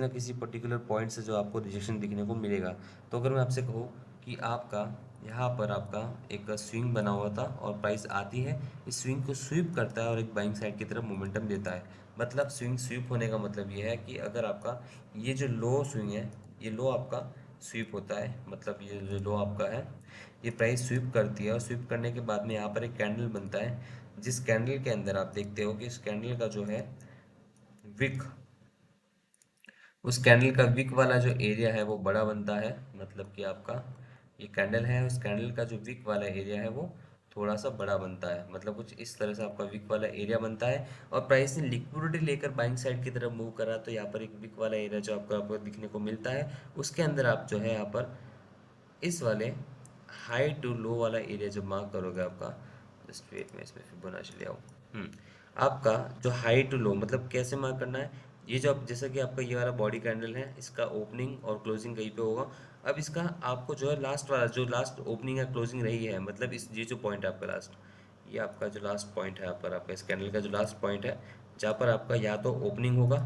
किसी पर्टिकुलर पॉइंट से जो आपको रिजेक्शन दिखने को मिलेगा। तो अगर मैं आपसे कहूँ कि आपका यहाँ पर आपका एक स्विंग बना हुआ था और प्राइस आती है, इस स्विंग को स्वीप करता है और एक बाइंग साइड की तरफ मोमेंटम देता है। मतलब स्विंग स्वीप होने का मतलब ये है कि अगर आपका ये जो लो स्विंग है, ये लो आपका स्वीप होता है, मतलब ये जो लो आपका है, ये प्राइस स्वीप करती है और स्वीप करने के बाद में यहाँ पर एक कैंडल बनता है, जिस कैंडल के अंदर आप देखते हो कि इस कैंडल का जो है विक, उस कैंडल का विक वाला जो एरिया है वो बड़ा बनता है। मतलब कि आपका ये कैंडल है, उस कैंडल का जो विक वाला एरिया है वो थोड़ा सा बड़ा बनता है, मतलब कुछ इस तरह से आपका विक वाला एरिया बनता है। और प्राइस ने लिक्विडिटी लेकर बाइंग साइड की तरफ मूव करा, तो यहाँ पर एक विक वाला एरिया जो आपको आपको दिखने को मिलता है, उसके अंदर आप जो है यहाँ पर इस वाले हाई टू लो वाला एरिया जब मार्क करोगे आपका, जस्ट वेट में इसमें फिबोनाची ले आऊँ। हम्म आपका जो हाई टू लो मतलब कैसे मार्क करना है, ये जो जैसा कि आपका ये वाला बॉडी कैंडल है, इसका ओपनिंग और क्लोजिंग कहीं पे होगा। अब इसका आपको जो है लास्ट वाला जो लास्ट ओपनिंग या क्लोजिंग रही है, मतलब इस ये जो पॉइंट है आपका लास्ट, ये आपका जो लास्ट पॉइंट है यहाँ पर, आपका इस कैंडल का जो लास्ट पॉइंट है, जहाँ पर आपका या तो ओपनिंग होगा,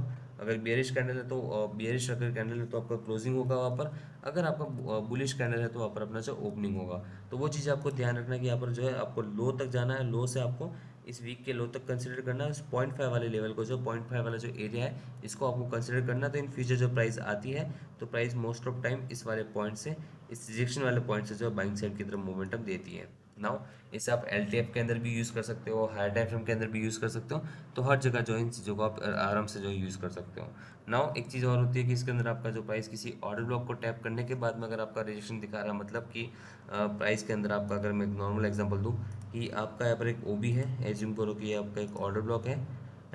अगर बियरिश कैंडल है तो बियरिश अगर कैंडल है तो आपका क्लोजिंग होगा वहाँ पर, अगर आपका बुलिश कैंडल है तो वहाँ पर अपना जो ओपनिंग होगा। तो वो चीज़ आपको ध्यान रखना है कि यहाँ पर जो है आपको लो तक जाना है, लो से आपको इस वीक के लो तक कंसिडर करना है, उस 0.5 वाले लेवल को, जो 0.5 वाला जो एरिया है इसको आपको कंसिडर करना है। तो इन फ्यूचर जो प्राइस आती है, तो प्राइस मोस्ट ऑफ टाइम इस वाले पॉइंट से, इस रिजेक्शन वाले पॉइंट से जो है बाइंग साइड की तरफ मोमेंटम देती है। नाउ इसे आप एल के अंदर भी यूज़ कर सकते हो, हायर टाइम फ्रेम के अंदर भी यूज़ कर सकते हो, तो हर जगह जो है इन चीज़ों को आप आराम से जो है यूज़ कर सकते हो। नाउ एक चीज़ और होती है कि इसके अंदर आपका जो प्राइस किसी ऑर्डर ब्लॉक को टैप करने के बाद में अगर आपका रिजेक्शन दिखा रहा है, मतलब कि प्राइस के अंदर आपका, अगर मैं एक नॉर्मल एग्जांपल दूं कि आपका यहाँ पर एक ओबी है, एज्यूम करो कि ये आपका एक ऑर्डर ब्लॉक है,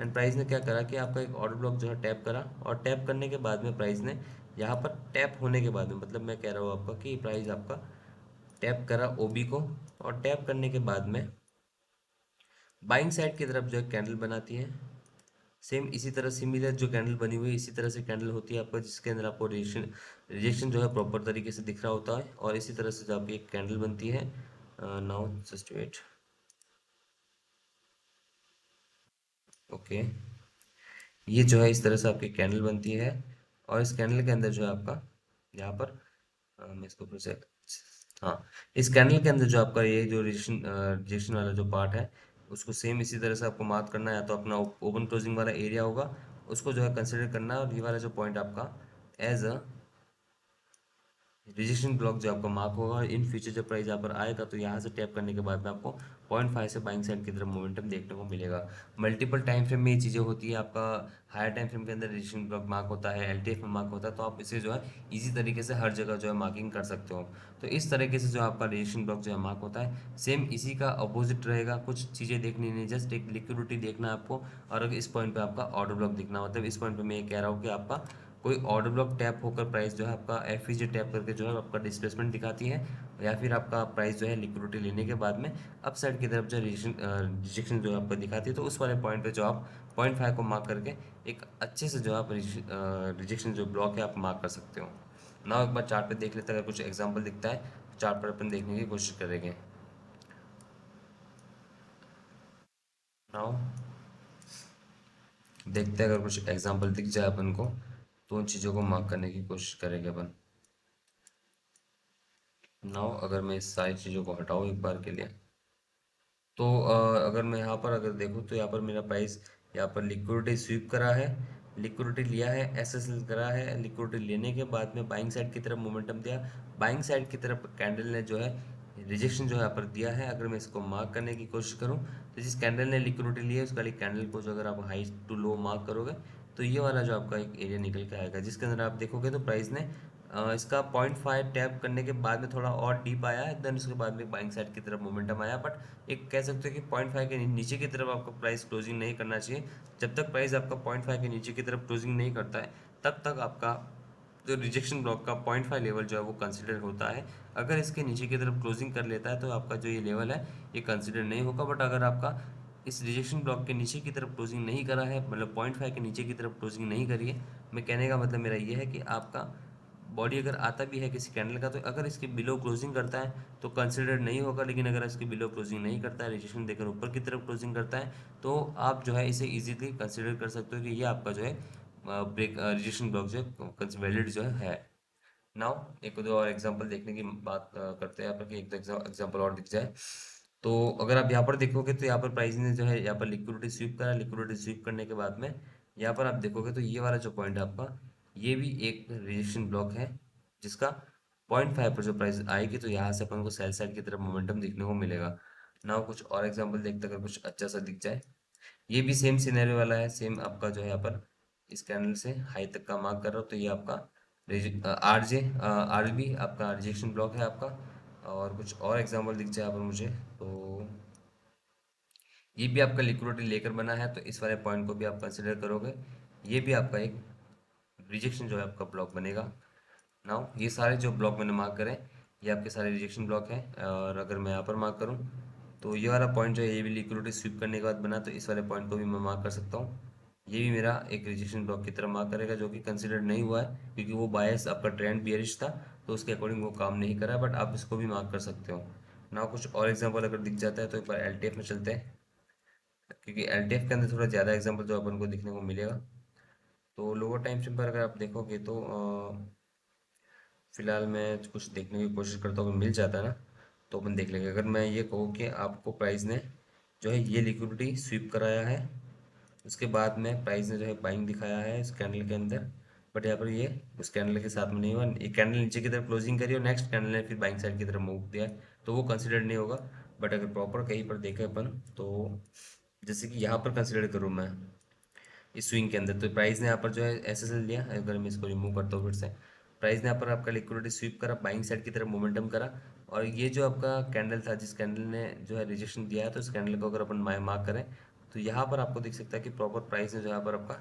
एंड प्राइस ने क्या करा कि आपका एक ऑर्डर ब्लॉक जो है टैप करा, और टैप करने के बाद में प्राइस ने यहाँ पर टैप होने के बाद में, मतलब मैं कह रहा हूँ आपका कि प्राइस आपका टैप करा ओबी को, और टैप करने के बाद में बाइंग साइड की तरफ जो है कैंडल बनाती है। सेम इसी तरह सिमिलर जो कैंडल बनी हुई है इसी तरह से कैंडल होती है आपका, जिसके अंदर आपको रिजेक्शन रिजेक्शन जो है प्रॉपर तरीके से दिख रहा होता है, और इसी तरह से जो आपकी एक कैंडल बनती है। Now just wait. ओके, ये जो है इस तरह से आपकी कैंडल बनती है, और इस कैंडल के अंदर जो है आपका यहाँ पर मैं इसको फिर से, हाँ, इस कैंडल के अंदर जो आपका ये जो रिजेक्शन रिजेक्शन वाला जो पार्ट है, उसको सेम इसी तरह से आपको मार्क करना है, या तो अपना ओपन क्लोजिंग वाला एरिया होगा उसको जो है कंसिडर करना है, और ये वाला जो पॉइंट आपका एज अ रिजेक्शन ब्लॉक जो आपका मार्क होगा, और इन फ्यूचर जब प्राइस यहाँ पर आएगा तो यहाँ से टैप करने के बाद में आपको 0.5 से बाइंग साइड की तरफ मोमेंटम देखने को मिलेगा। मल्टीपल टाइम फ्रेम में ये चीज़ें होती है, आपका हायर टाइम फ्रेम के अंदर रिजेक्शन ब्लॉक मार्क होता है, एलटीएफ में मार्क होता है, तो आप इसे जो है इजी तरीके से हर जगह जो है मार्किंग कर सकते हो। तो इस तरीके से जो आपका रिजेक्शन ब्लॉक जो है मार्क होता है, सेम इसी का अपोजिट रहेगा, कुछ चीज़ें देखनी नहीं, जस्ट एक लिक्विडिटी देखना है आपको, और अगर इस पॉइंट पे आपका ऑर्डर ब्लॉक दिखना, मतलब इस पॉइंट पे मैं ये कह रहा हूँ कि आपका कोई ऑर्डर ब्लॉक टैप होकर प्राइस जो है आपका एफ टैप करके जो है आपका डिस्प्लेसमेंट दिखाती है, या फिर आपका प्राइस जो है लिक्विडिटी लेने के बाद में अप साइड की तरफ जो रिजेक्शन जो है आपको दिखाती है, तो उस वाले पॉइंट पे जो आप 0.5 को मार्क करके एक अच्छे से जो आप रिजेक्शन जो ब्लॉक है आप मार्क कर सकते हो। ना एक बार चार्ट पे देख लेते हैं, अगर कुछ एग्जाम्पल दिखता है चार्ट पर अपन देखने की कोशिश करेंगे। नाउ देखते हैं, अगर कुछ एग्जाम्पल दिख जाए अपन को तो उन चीज़ों को मार्क करने की कोशिश करेंगे अपन। नाउ अगर मैं इस सारी चीज़ों को हटाऊँ एक बार के लिए, तो अगर मैं यहाँ पर अगर देखूँ तो यहाँ पर मेरा प्राइस यहाँ पर लिक्विडिटी स्वीप करा है, लिक्विडिटी लिया है, एसएसएल करा है, लिक्विडिटी लेने के बाद में बाइंग साइड की तरफ मोमेंटम दिया, बाइंग साइड की तरफ कैंडल ने जो है रिजेक्शन जो है यहाँ पर दिया है। अगर मैं इसको मार्क करने की कोशिश करूँ तो जिस कैंडल ने लिक्विडिटी ली है उस वाली कैंडल को जो अगर आप हाई टू लो मार्क करोगे, तो ये वाला जो आपका एक एरिया निकल के आएगा, जिसके अंदर आप देखोगे तो प्राइस ने इसका 0.5 टैप करने के बाद में थोड़ा और डीप आया है, देन उसके बाद में बाइंग साइड की तरफ मोमेंटम आया, बट एक कह सकते हो कि 0.5 के नीचे की तरफ आपको प्राइस क्लोजिंग नहीं करना चाहिए। जब तक प्राइस आपका 0.5 के नीचे की तरफ क्लोजिंग नहीं करता है, तब तक आपका जो रिजेक्शन ब्लॉक का 0.5 लेवल जो है वो कंसिडर होता है। अगर इसके नीचे की तरफ क्लोजिंग कर लेता है तो आपका जो ये लेवल है ये कंसिडर नहीं होगा, बट अगर आपका इस रिजेक्शन ब्लॉक के नीचे की तरफ क्लोजिंग नहीं करा है, मतलब 0.5 के नीचे की तरफ क्लोजिंग नहीं करी है, मैं कहने का मतलब मेरा ये है कि आपका बॉडी अगर आता भी है किसी कैंडल का, तो अगर इसके बिलो क्लोजिंग करता है तो कंसिडर नहीं होगा, लेकिन अगर इसके बिलो क्लोजिंग नहीं करता है, रिजेक्शन देकर ऊपर की तरफ क्लोजिंग करता है, तो आप जो है इसे इजीली कंसिडर कर सकते हो कि ये आपका जो है ब्रेक रिजेक्शन ब्लॉक जो है वैलिड जो है। नाउ एक दो और एग्जांपल देखने की बात करते हैं यहाँ पर कि एक दो एग्जांपल और दिख जाए। तो अगर आप यहाँ पर देखोगे तो यहाँ पर प्राइस ने जो है यहाँ पर लिक्विडिटी स्वीप करा। लिक्विडिटी स्वीप करने के बाद में यहाँ पर आप देखोगे तो ये वाला जो पॉइंट है आपका, ये भी एक रिजेक्शन ब्लॉक है, जिसका 0.5 पर जो प्राइस आएगी तो यहाँ से अपन को सेल साइड की तरफ मोमेंटम दिखने को मिलेगा। ना कुछ और एग्जांपल देखते हैं, अगर कुछ अच्छा सा दिख जाए। ये भी सेम सिनेरियो वाला है, सेम आपका जो है यहाँ पर इस कैंडल से हाई तक का मार्क कर रहा हो तो ये आपका आरबी आपका रिजेक्शन ब्लॉक है आपका। और कुछ और एग्जांपल दिख जाए यहाँ पर मुझे, तो ये भी आपका लिक्विडिटी लेकर बना है, तो इस वाले पॉइंट को भी आप कंसिडर करोगे। ये भी आपका एक रिजेक्शन जो है आपका ब्लॉक बनेगा। नाउ ये सारे जो ब्लॉक मैंने मार्क करे, ये आपके सारे रिजेक्शन ब्लॉक हैं। और अगर मैं यहाँ पर मार्क करूँ तो ये वाला पॉइंट जो है ये भी लिक्विडिटी स्वीप करने के बाद बना, तो इस वाले पॉइंट को भी मैं मार्क कर सकता हूँ। ये भी मेरा एक रिजेक्शन ब्लॉक की तरह मार्क करेगा, जो कि कंसिडर नहीं हुआ है क्योंकि वो बायस आपका ट्रेंड बियरिश था, तो उसके अकॉर्डिंग वो काम नहीं करा, बट आप इसको भी मार्क कर सकते हो। ना कुछ और एग्जांपल अगर दिख जाता है तो एक बार एलटीएफ में चलते हैं, क्योंकि एलटीएफ के अंदर थोड़ा ज़्यादा एग्जांपल जो अपन को दिखने को मिलेगा। तो लोअर टाइम फ्रेम पर अगर आप देखोगे तो फिलहाल मैं कुछ देखने की कोशिश करता हूँ, अगर मिल जाता है ना तो अपन देख लेंगे। अगर मैं ये कहूँ कि आपको प्राइस ने जो है ये लिक्विडिटी स्वीप कराया है, उसके बाद में प्राइस ने जो है बाइंग दिखाया है इस कैंडल के अंदर, बट यहाँ पर ये उस कैंडल के साथ में नहीं हुआ। एक कैंडल नीचे की तरफ क्लोजिंग करी और नेक्स्ट कैंडल ने फिर बाइंग साइड की तरफ मूव दिया है, तो वो कंसिडर नहीं होगा। बट अगर प्रॉपर कहीं पर देखें अपन तो जैसे कि यहाँ पर कंसिडर करूँ मैं इस स्विंग के अंदर, तो प्राइस ने यहाँ पर जो है एसएसएल लिया। अगर मैं इसको रिमूव करता हूँ फिर से, प्राइस ने यहाँ पर आपका लिक्विडिटी स्वीप करा, बाइंग साइड की तरफ मोमेंटम करा। और ये जो आपका कैंडल था, जिस कैंडल ने जो है रिजेक्शन दिया है, तो इस कैंडल को अगर अपन मार्क करें तो यहाँ पर आपको दिख सकता है कि प्रॉपर प्राइस ने जो यहाँ पर आपका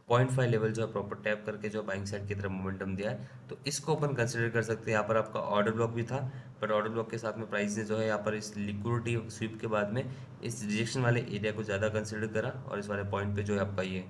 0.5 लेवल जो है प्रॉपर टैप करके जो बाइंग साइड की तरफ मोमेंटम दिया है, तो इसको अपन कंसिडर कर सकते हैं। यहाँ पर आपका ऑर्डर ब्लॉक भी था, बट ऑर्डर ब्लॉक के साथ में प्राइस ने जो है यहाँ पर इस लिक्विडिटी स्वीप के बाद में इस रिजेक्शन वाले एरिया को ज़्यादा कंसिडर करा, और इस वाले पॉइंट पे जो है आपका ये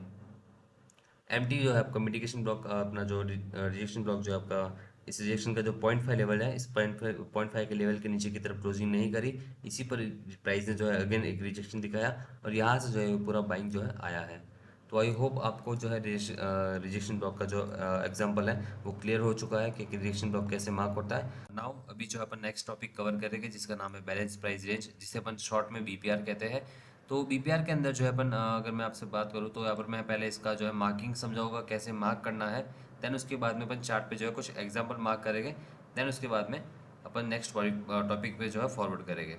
एमटी जो है आपका मिटिगेशन ब्लॉक, अपना जो रिजेक्शन ब्लॉक जो है आपका, इस रिजेक्शन का जो 0.5 लेवल है, इस 0.5 के लेवल के नीचे की तरफ क्लोजिंग नहीं करी। इसी पर प्राइस ने जो है अगेन एक रिजेक्शन दिखाया, और यहाँ से जो है पूरा बाइंग जो है आया है। तो आई होप आपको जो है रिजेक्शन ब्लॉक का जो एग्जांपल है वो क्लियर हो चुका है कि रिजेक्शन ब्लॉक कैसे मार्क होता है। नाउ अभी जो अपन नेक्स्ट टॉपिक कवर करेंगे, जिसका नाम है बैलेंस प्राइस रेंज, जिसे अपन शॉर्ट में बीपीआर कहते हैं। तो बीपीआर के अंदर जो है अपन अगर मैं आपसे बात करूँ तो यहाँ पर मैं पहले इसका जो है मार्किंग समझाऊंगा, कैसे मार्क करना है। देन उसके बाद में अपन चार्ट पे जो है कुछ एग्जांपल मार्क करेंगे। देन उसके बाद में अपन नेक्स्ट टॉपिक पे जो है फॉरवर्ड करेंगे।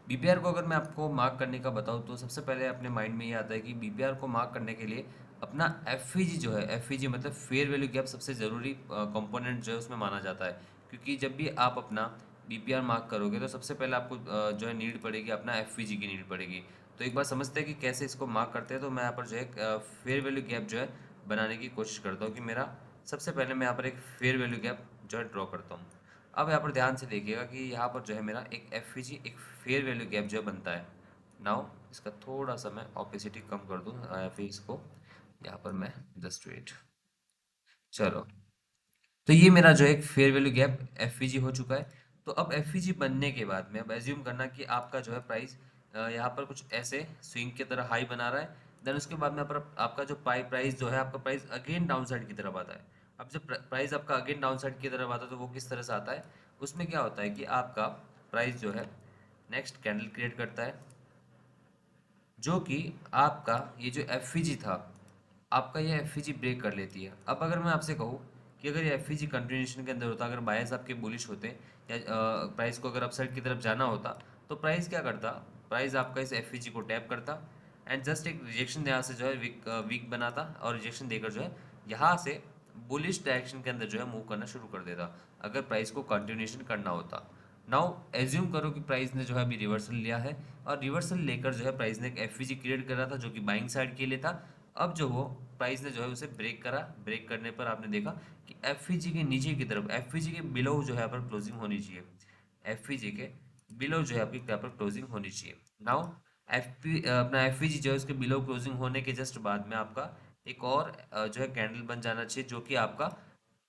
बीपीआर को अगर मैं आपको मार्क करने का बताऊँ तो सबसे पहले अपने माइंड में ये आता है कि बीपीआर को मार्क करने के लिए अपना एफईजी जो है, एफईजी मतलब फेयर वैल्यू गैप, सबसे ज़रूरी कंपोनेंट जो है उसमें माना जाता है। क्योंकि जब भी आप अपना बीपीआर मार्क करोगे तो सबसे पहले आपको जो है नीड पड़ेगी, अपना एफईजी की नीड पड़ेगी। तो एक बार समझते हैं कि कैसे इसको मार्क करते हैं। तो मैं यहाँ पर जो है फेयर वैल्यू गैप जो है बनाने की कोशिश करता हूँ कि मेरा सबसे पहले मैं यहाँ पर एक फेयर वैल्यू गैप जो है ड्रॉ करता हूँ। अब यहाँ पर ध्यान से देखिएगा कि यहाँ पर जो है मेरा एक एफईजी, एक फेयर वैल्यू गैप जो है बनता है। नाउ इसका थोड़ा सा मैं ऑपेसिटी कम कर दूँ, या फिर इसको यहाँ पर मैं जस्ट वेट, चलो। तो ये मेरा जो एक फेयर वैल्यू गैप एफईजी हो चुका है। तो अब एफईजी बनने के बाद में अब एज्यूम करना कि आपका जो है प्राइस यहाँ पर कुछ ऐसे स्विंग की तरह हाई बना रहा है। देन उसके बाद में यहाँ पर आपका जो प्राइस जो है, आपका प्राइस अगेन डाउन साइड की तरफ आता है। अब जब प्राइस आपका अगेन डाउन साइड की तरफ आता है तो वो किस तरह से आता है, उसमें क्या होता है कि आपका प्राइस जो है नेक्स्ट कैंडल क्रिएट करता है, जो कि आपका ये जो एफईजी था, आपका ये एफईजी ब्रेक कर लेती है। अब अगर मैं आपसे कहूँ कि अगर ये एफईजी कंटिन्यूएशन के अंदर होता, अगर बायर्स आपके बुलिश होते या प्राइस को अगर अपसाइड की तरफ जाना होता, तो प्राइस क्या करता, प्राइस आपका इस एफईजी को टैप करता एंड जस्ट एक रिजेक्शन यहाँ से जो है वीक बनाता, और रिजेक्शन देकर जो है यहाँ से बुलिश डायरेक्शन के अंदर जो है मूव करना शुरू कर देता, अगर प्राइस को कंटिन्यूएशन करना होता। नाउ एज्यूम करो कि प्राइस ने जो है अभी रिवर्सल लिया है, और रिवर्सल लेकर जो है प्राइस ने एक एफवीजी क्रिएट करा था जो कि बाइंग साइड के लिए था। अब जो वो प्राइस ने जो है उसे ब्रेक करा, ब्रेक करने पर आपने देखा कि एफवीजी के नीचे की तरफ, एफवीजी के बिलो जो है यहाँ पर क्लोजिंग होनी चाहिए, एफवीजी के बिलो जो है आपकी यहाँ पर क्लोजिंग होनी चाहिए। नाउ अपना एफवीजी जो है उसके बिलो क्लोजिंग होने के जस्ट बाद में आपका एक और जो है कैंडल बन जाना चाहिए, जो कि आपका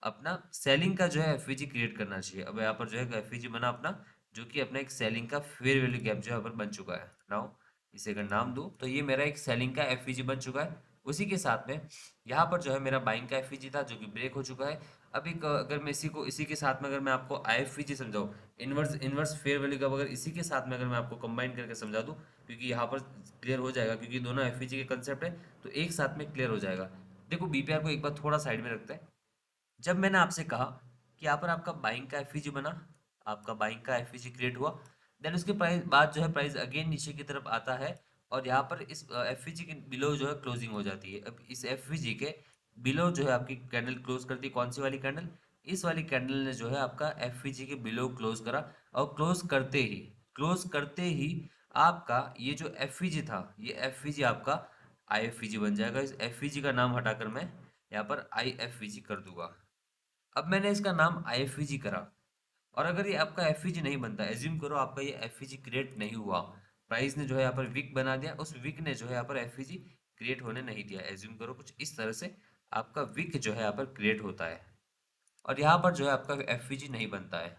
अपना सेलिंग का जो है एफवीजी क्रिएट करना चाहिए। अब यहाँ पर जो है एफवीजी बना अपना, जो कि अपना एक सेलिंग का फेयर वैल्यू गैप जो है यहाँ पर बन चुका है। नाउ इसे अगर नाम दूं तो ये मेरा एक सेलिंग का एफवीजी बन चुका है। उसी के साथ में यहाँ पर जो है मेरा बाइंग का एफवीजी था जो कि ब्रेक हो चुका है। अब एक अगर मैं इसी के साथ में अगर मैं आपको आईएफवीजी समझाऊं, इनवर्स इनवर्स फेयर वैल्यू का, अगर इसी के साथ में अगर मैं आपको कंबाइन करके समझा दूं, क्योंकि यहाँ पर क्लियर हो जाएगा, क्योंकि दोनों एफवीजी के कंसेप्ट है, तो एक साथ में क्लियर हो जाएगा। देखो बीपीआर को एक बार थोड़ा साइड में रखते हैं। जब मैंने आपसे कहा कि यहाँ पर आपका बाइंग का एफवीजी बना, आपका बाइंग का एफवीजी क्रिएट हुआ, देन उसके प्राइस बाद जो है प्राइस अगेन नीचे की तरफ आता है, और यहाँ पर इस एफवीजी के बिलो जो है क्लोजिंग हो जाती है। अब इस एफवीजी के बिलो जो है आपकी कैंडल क्लोज करती है, कौन सी वाली कैंडल, इस वाली कैंडल ने जो है आपका एफवीजी के बिलो क्लोज करा, और क्लोज करते ही आपका ये जो एफवीजी था, ये एफवीजी आपका आईएफवीजी बन जाएगा। इस एफवीजी का नाम हटाकर मैं यहाँ पर आईएफवीजी कर दूंगा। अब मैंने इसका नाम आईएफवीजी करा, और अगर ये आपका एफवीजी नहीं बनता, एज्यूम करो आपका ये एफवीजी क्रिएट नहीं हुआ, प्राइस ने जो है यहाँ पर विक बना दिया, उस विक ने जो है यहाँ पर एफवीजी क्रिएट होने नहीं दिया, एज्यूम करो कुछ इस तरह से आपका विक जो है यहाँ पर क्रिएट होता है, और यहाँ पर जो है आपका एफवीजी नहीं बनता है।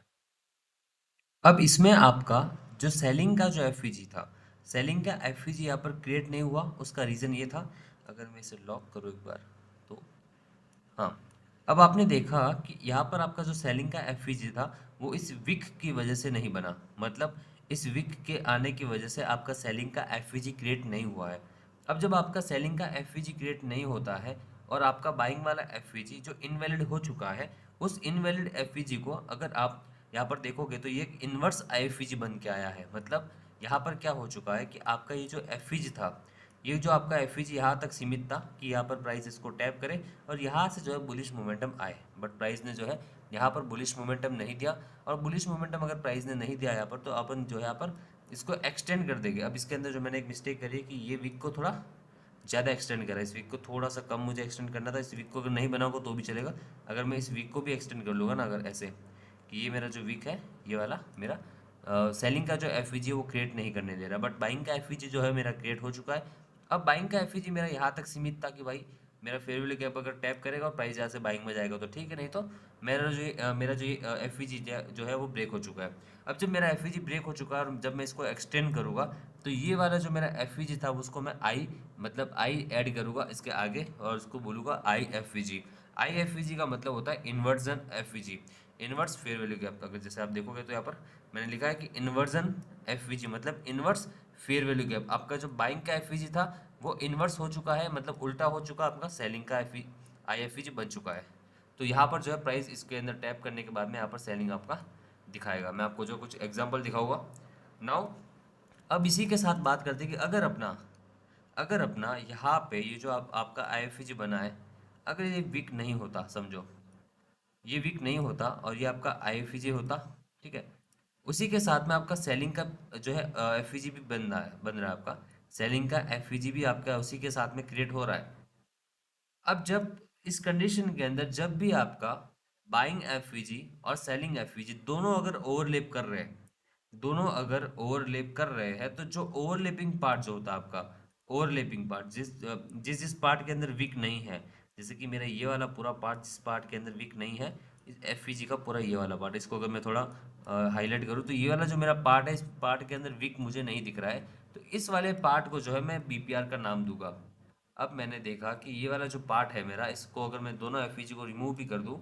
अब इसमें आपका जो सेलिंग का जो एफवीजी था, सेलिंग का एफवीजी यहाँ पर क्रिएट नहीं हुआ, उसका रीज़न ये था, अगर मैं इसे लॉक करूँ एक बार तो, हाँ, अब आपने देखा कि यहाँ पर आपका जो सेलिंग का एफवीजी था वो इस विक की वजह से नहीं बना, मतलब इस विक के आने की वजह से आपका सेलिंग का एफवीजी क्रिएट नहीं हुआ है। अब जब आपका सेलिंग का एफवीजी क्रिएट नहीं होता है और आपका बाइंग वाला एफवीजी जो इनवैलिड हो चुका है, उस इनवैलिड एफवीजी को अगर आप यहाँ पर देखोगे तो ये एक इनवर्स आईएफवीजी बन के आया है। मतलब यहाँ पर क्या हो चुका है कि आपका ये जो एफवीजी था, ये जो आपका एफवीजी यहाँ तक सीमित था कि यहाँ पर प्राइस इसको टैप करे और यहाँ से जो है बुलिश मोमेंटम आए, बट प्राइस ने जो है यहाँ पर बुलिश मोमेंटम नहीं दिया, और बुलिश मोमेंटम अगर प्राइस ने नहीं दिया यहाँ पर, तो अपन जो है यहाँ पर इसको एक्सटेंड कर देंगे। अब इसके अंदर जो मैंने एक मिस्टेक करी है कि ये वीक को थोड़ा ज़्यादा एक्सटेंड करा, इस वीक को थोड़ा सा कम मुझे एक्सटेंड करना था। इस वीक को अगर नहीं बनाऊंगा तो भी चलेगा, अगर मैं इस वीक को भी एक्सटेंड कर लूँगा ना, अगर ऐसे कि ये मेरा जो वीक है, ये वाला मेरा सेलिंग का जो एफवीजी है वो क्रिएट नहीं करने दे रहा, बट बाइंग का एफवीजी जो है मेरा क्रिएट हो चुका है। अब बाइंग का एफवीजी मेरा यहाँ तक सीमित था कि भाई मेरा फेयर वैल्यू गैप अगर टैप करेगा और प्राइस यहाँ से बाइंग में जाएगा तो ठीक है, नहीं तो मेरा जो एफवीजी जो है वो ब्रेक हो चुका है। अब जब मेरा एफवीजी ब्रेक हो चुका है और जब मैं इसको एक्सटेंड करूँगा, तो ये वाला जो मेरा एफवीजी था उसको मैं आई, मतलब आई ऐड करूँगा इसके आगे और उसको बोलूँगा आई एफवीजी। आई एफवीजी का मतलब होता है inversion FVG, inverse fair value gap. अगर जैसे आप देखोगे तो यहाँ पर मैंने लिखा है कि इन्वर्जन एफवीजी मतलब इनवर्स फेयर वैल्यू गैप। आपका जो बाइंग का एफवीजी था वो इन्वर्स हो चुका है, मतलब उल्टा हो चुका, आपका सेलिंग का आईएफवीजी बन चुका है। तो यहाँ पर जो है प्राइस इसके अंदर टैप करने के बाद में यहाँ पर सेलिंग आपका दिखाएगा। मैं आपको जो कुछ एग्जांपल दिखाऊंगा नाउ। अब इसी के साथ बात करते हैं कि अगर अपना यहाँ पे ये जो आपका आईएफवीजी बना है, अगर ये वीक नहीं होता, समझो ये वीक नहीं होता और ये आपका आईएफईजी होता, ठीक है, उसी के साथ में आपका सेलिंग का जो है एफईजी भी बन रहा है आपका सेलिंग का एफईजी भी आपका उसी के साथ में क्रिएट हो रहा है। अब जब इस कंडीशन के अंदर जब भी आपका बाइंग एफवीजी और सेलिंग एफवीजी दोनों अगर ओवरलैप कर रहे हैं, दोनों अगर ओवरलैप कर रहे हैं, तो जो ओवरलैपिंग पार्ट जो होता है आपका, ओवरलैपिंग पार्ट जिस पार्ट के अंदर वीक नहीं है, जैसे कि मेरा ये वाला पूरा पार्ट जिस पार्ट के अंदर वीक नहीं है, इस एफवीजी का पूरा ये वाला पार्ट, इसको अगर मैं थोड़ा हाईलाइट करूँ तो ये वाला जो मेरा पार्ट है, इस पार्ट के अंदर वीक मुझे नहीं दिख रहा है, तो इस वाले पार्ट को जो है मैं बीपीआर का नाम दूंगा। अब मैंने देखा कि ये वाला जो पार्ट है मेरा, इसको अगर मैं दोनों एफईजी को रिमूव भी कर दूं,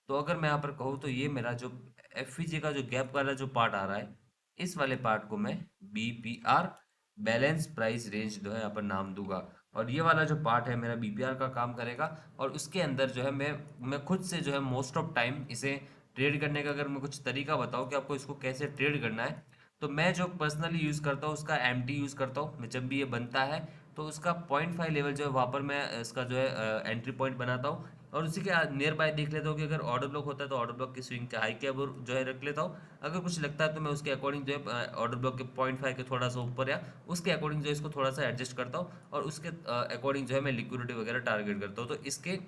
तो अगर मैं यहाँ पर कहूँ तो ये मेरा जो एफईजी का जो गैप वाला जो पार्ट आ रहा है, इस वाले पार्ट को मैं बीपीआर बैलेंस प्राइस रेंज जो है यहाँ पर नाम दूंगा, और ये वाला जो पार्ट है मेरा बीपीआर का काम करेगा। और उसके अंदर जो है मैं खुद से जो है मोस्ट ऑफ टाइम इसे ट्रेड करने का अगर मैं कुछ तरीका बताऊँ कि आपको इसको कैसे ट्रेड करना है, तो मैं जो पर्सनली यूज़ करता हूँ उसका एमटी यूज़ करता हूँ। मैं जब भी ये बनता है तो उसका 0.5 लेवल जो है वहाँ पर मैं इसका जो है एंट्री पॉइंट बनाता हूँ, और उसी के नियर बाय देख लेता हूँ कि अगर ऑर्डर ब्लॉक होता है तो ऑर्डर ब्लॉक की स्विंग का हाई क्या वो जो है रख लेता हूँ। अगर कुछ लगता है तो मैं उसके अकॉर्डिंग जो है ऑर्डर ब्लॉक के 0.5 के थोड़ा सा ऊपर या उसके अकॉर्डिंग जो है इसको थोड़ा सा एडजस्ट करता हूँ, और उसके अकॉर्डिंग जो है मैं लिक्विडिटी वगैरह टारगेट करता हूँ। तो इसके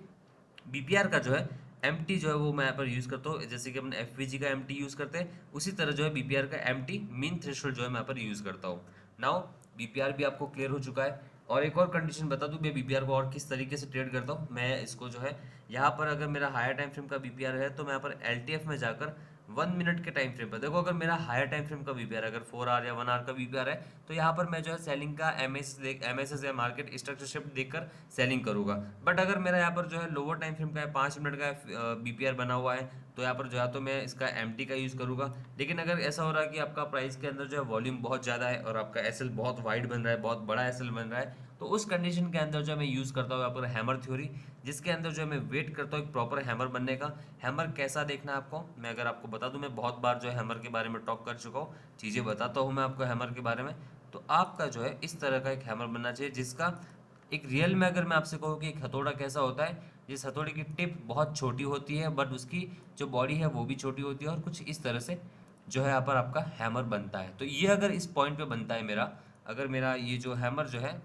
बीपीआर का जो है एमटी जो है वो मैं यहाँ पर यूज़ करता हूँ, जैसे कि अपन एफवीजी का एमटी यूज़ करते हैं उसी तरह जो है बीपीआर का एमटी मीन थ्रेशोल्ड जो है मैं यहाँ पर यूज़ करता हूँ। नाउ बीपीआर भी आपको क्लियर हो चुका है, और एक और कंडीशन बता दूं मैं बीपीआर को और किस तरीके से ट्रेड करता हूँ। मैं इसको जो है यहाँ पर अगर मेरा हायर टाइम फ्रेम का बीपीआर है तो मैं यहाँ पर एलटीएफ में जाकर 1 मिनट के टाइम फ्रेम पर देखो, अगर मेरा हायर टाइम फ्रेम का वीपीआर अगर 4 आवर या 1 आवर का वीपीआर है, तो यहाँ पर मैं जो है सेलिंग का एमएस या मार्केट स्ट्रक्चर शिफ्ट देखकर सेलिंग करूंगा। बट अगर मेरा यहाँ पर जो है लोअर टाइम फ्रेम का है, 5 मिनट का बीपीआर बना हुआ है, तो यहाँ पर जो है तो मैं इसका एमटी का यूज़ करूंगा। लेकिन अगर ऐसा हो रहा है कि आपका प्राइस के अंदर जो है वॉल्यूम बहुत ज़्यादा है और आपका एसएल बहुत वाइड बन रहा है, बहुत बड़ा एसएल बन रहा है, तो उस कंडीशन के अंदर जो है मैं यूज़ करता हूँ यहाँ पर हैमर थ्योरी, जिसके अंदर जो है मैं वेट करता हूँ एक प्रॉपर हैमर बनने का। हैमर कैसा देखना है आपको, मैं अगर आपको बता दूं, मैं बहुत बार जो है हैमर के बारे में टॉक कर चुका हूँ, चीज़ें बताता हूँ मैं आपको हैमर के बारे में। तो आपका जो है इस तरह का एक हैमर बनना चाहिए, जिसका एक रियल में अगर मैं आपसे कहूँ कि एक हथौड़ा कैसा होता है, जिस हथौड़े की टिप बहुत छोटी होती है बट उसकी जो बॉडी है वो भी छोटी होती है, और कुछ इस तरह से जो है यहाँ पर आपका हैमर बनता है। तो ये अगर इस पॉइंट पे बनता है मेरा, अगर मेरा ये जो हैमर जो है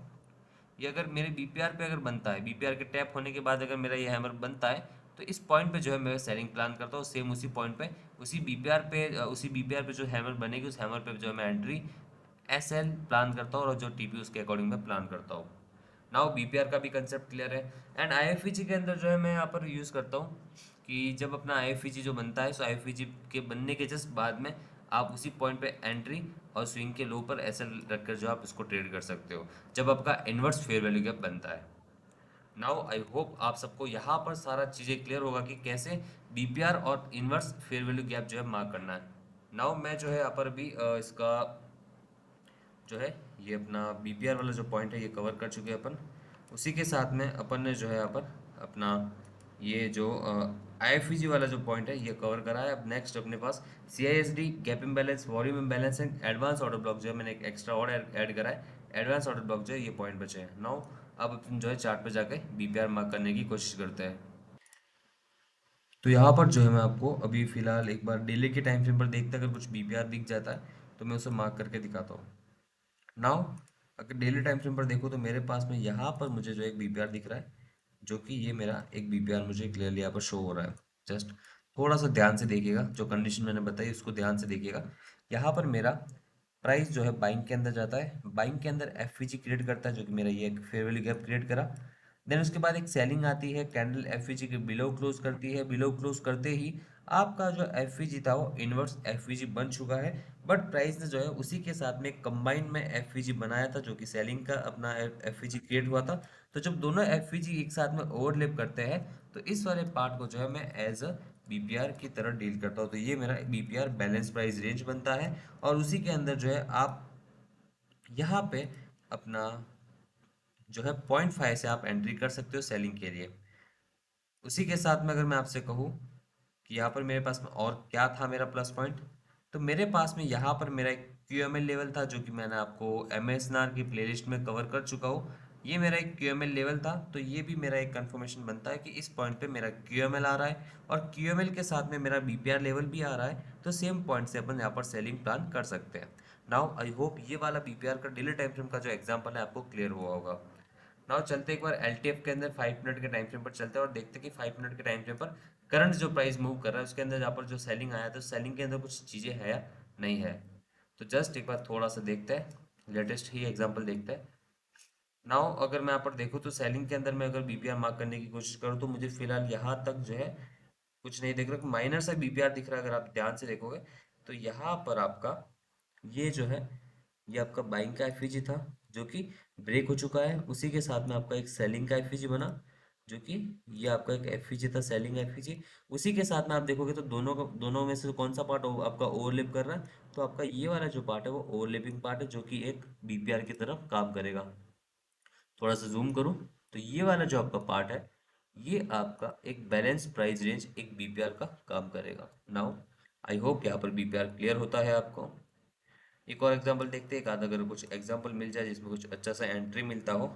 ये अगर मेरे बीपीआर पे अगर बनता है, बीपीआर के टैप होने के बाद अगर मेरा ये हैमर बनता है, तो इस पॉइंट पे जो है मैं सेलिंग प्लान करता हूँ। सेम उसी पॉइंट पे उसी बीपीआर पे जो हैमर बनेगी, उस हैमर पे जो है मैं एंट्री एसएल प्लान करता हूँ और जो टीपी उसके अकॉर्डिंग मैं प्लान करता हूँ। नाउ बीपीआर का भी कंसेप्ट क्लियर है। एंड आईएफवीजी के अंदर जो है मैं यहाँ पर यूज़ करता हूँ कि जब अपना आईएफवीजी जो बनता है, सो आईएफवीजी के बनने के जस्ट बाद में आप उसी पॉइंट पे एंट्री और स्विंग के लो पर ऐसे रखकर जो आप इसको ट्रेड कर सकते हो, जब आपका इन्वर्स फेयर वैल्यू गैप बनता है। नाउ आई होप आप सबको यहाँ पर सारा चीज़ें क्लियर होगा कि कैसे बीपीआर और इन्वर्स फेयर वैल्यू गैप जो है मार्क करना है। नाउ मैं जो है यहाँ पर भी इसका जो है ये अपना बीपीआर वाला जो पॉइंट है ये कवर कर चुके हैं अपन। उसी के साथ में अपन ने जो है यहाँ पर अपना ये जो आईएफवीजी वाला जो पॉइंट है ये कवर करा है। अब नेक्स्ट अपने पास CISD, gap imbalance, volume imbalance and advance order block जो है मैंने एक एक्स्ट्रा और ऐड करा है। एडवांस ऑर्डर ब्लॉक जो है ये पॉइंट बचे हैं। नाउ अब अपन जो है चार्ट पे जाके बीपीआर मार्क करने की कोशिश करते हैं। तो यहाँ पर जो है मैं आपको अभी फिलहाल एक बार डेली के टाइम फ्रेम पर देखते अगर कुछ बीपीआर दिख जाता है तो मैं उसे मार्क करके दिखाता हूँ। नाउ अगर डेली टाइम फ्रेम पर देखो तो मेरे पास में यहाँ पर मुझे जो एक बीपीआर दिख रहा है, जो कि ये मेरा एक बीपीआर मुझे क्लियरली यहाँ पर शो हो रहा है। जस्ट थोड़ा सा ध्यान से देखिएगा, जो कंडीशन मैंने बताई उसको ध्यान से देखिएगा। यहाँ पर मेरा प्राइस जो है बाइंग के अंदर जाता है, बाइंग के अंदर एफवीजी क्रिएट करता है, जो कि मेरा ये एक फेयर वैल्यू गैप क्रिएट करा। देन उसके बाद एक सेलिंग आती है, कैंडल एफवीजी के बिलो क्लोज करती है, बिलो क्लोज करते ही आपका जो एफवीजी था वो इन्वर्स एफवीजी बन चुका है। बट प्राइस ने जो है उसी के साथ में कंबाइन में एफवीजी बनाया था, जो कि सेलिंग का अपना एफवीजी क्रिएट हुआ था। तो जब दोनों एफवीजी एक साथ में ओवरलैप करते हैं, तो इस वाले पार्ट को जो है मैं एज अ बीपीआर की तरह डील करता हूँ। तो ये मेरा बीपीआर बैलेंस प्राइस रेंज बनता है, और उसी के अंदर जो है आप यहाँ पे अपना जो है 0.5 से आप एंट्री कर सकते हो सेलिंग के लिए। उसी के साथ में अगर मैं आपसे कहूँ कि यहाँ पर मेरे पास में और क्या था मेरा प्लस पॉइंट, तो मेरे पास में यहाँ पर मेरा एक क्यूएमएल लेवल था, जो कि मैंने आपको एमएसएनआर की प्लेलिस्ट में कवर कर चुका हूँ। ये मेरा एक क्यूएमएल लेवल था, तो ये भी मेरा एक कंफर्मेशन बनता है कि इस पॉइंट पे मेरा क्यूएमएल आ रहा है और क्यूएमएल के साथ में मेरा बीपीआर लेवल भी आ रहा है, तो सेम पॉइंट से अपन यहाँ पर सेलिंग प्लान कर सकते हैं। नाउ आई होप ये वाला बीपीआर का डेली टाइम फ्रेम का जो एग्जाम्पल है आपको क्लियर हुआ होगा। नाउ चलते एक बार एलटीएफ के अंदर 5 मिनट के टाइम फ्रेम पर चलते हैं और देखते हैं कि 5 मिनट के टाइम फ्रेम पर करंट जो प्राइस मूव कर रहा है उसके अंदर यहाँ पर जो सेलिंग आया तो सेलिंग के अंदर कुछ चीज़ें है या नहीं है। तो जस्ट एक बार थोड़ा सा देखते हैं, लेटेस्ट ही एग्जांपल देखते हैं। नाउ अगर मैं यहाँ पर देखूँ तो सेलिंग के अंदर मैं अगर बीपीआर मार्क करने की कोशिश करूँ तो मुझे फिलहाल यहाँ तक जो है कुछ नहीं दिख रहा, माइनर सा बीपीआर दिख रहा है। अगर आप ध्यान से देखोगे तो यहाँ पर आपका ये जो है ये आपका बाइंग का एफईजी था, जो कि ब्रेक हो चुका है। उसी के साथ में आपका एक सेलिंग का एफईजी बना, जो कि ये आपका एक एफईजी था, सेलिंग एफईजी। उसी के साथ में आप देखोगे तो दोनों में से कौन सा पार्ट आपका ओवरलैप कर रहा है, तो आपका ये वाला जो पार्ट है वो ओवरलैपिंग पार्ट है, जो कि एक बीपीआर की तरफ काम करेगा। थोड़ा सा जूम करूं तो ये वाला जो आपका पार्ट है ये आपका एक बैलेंस प्राइस रेंज एक बीपीआर का काम करेगा। नाउ आई होप यहाँ पर बीपीआर क्लियर होता है आपको। एक और एग्जांपल देखते हैं, एक आधा अगर कुछ एग्जांपल मिल जाए जिसमें कुछ अच्छा सा एंट्री मिलता हो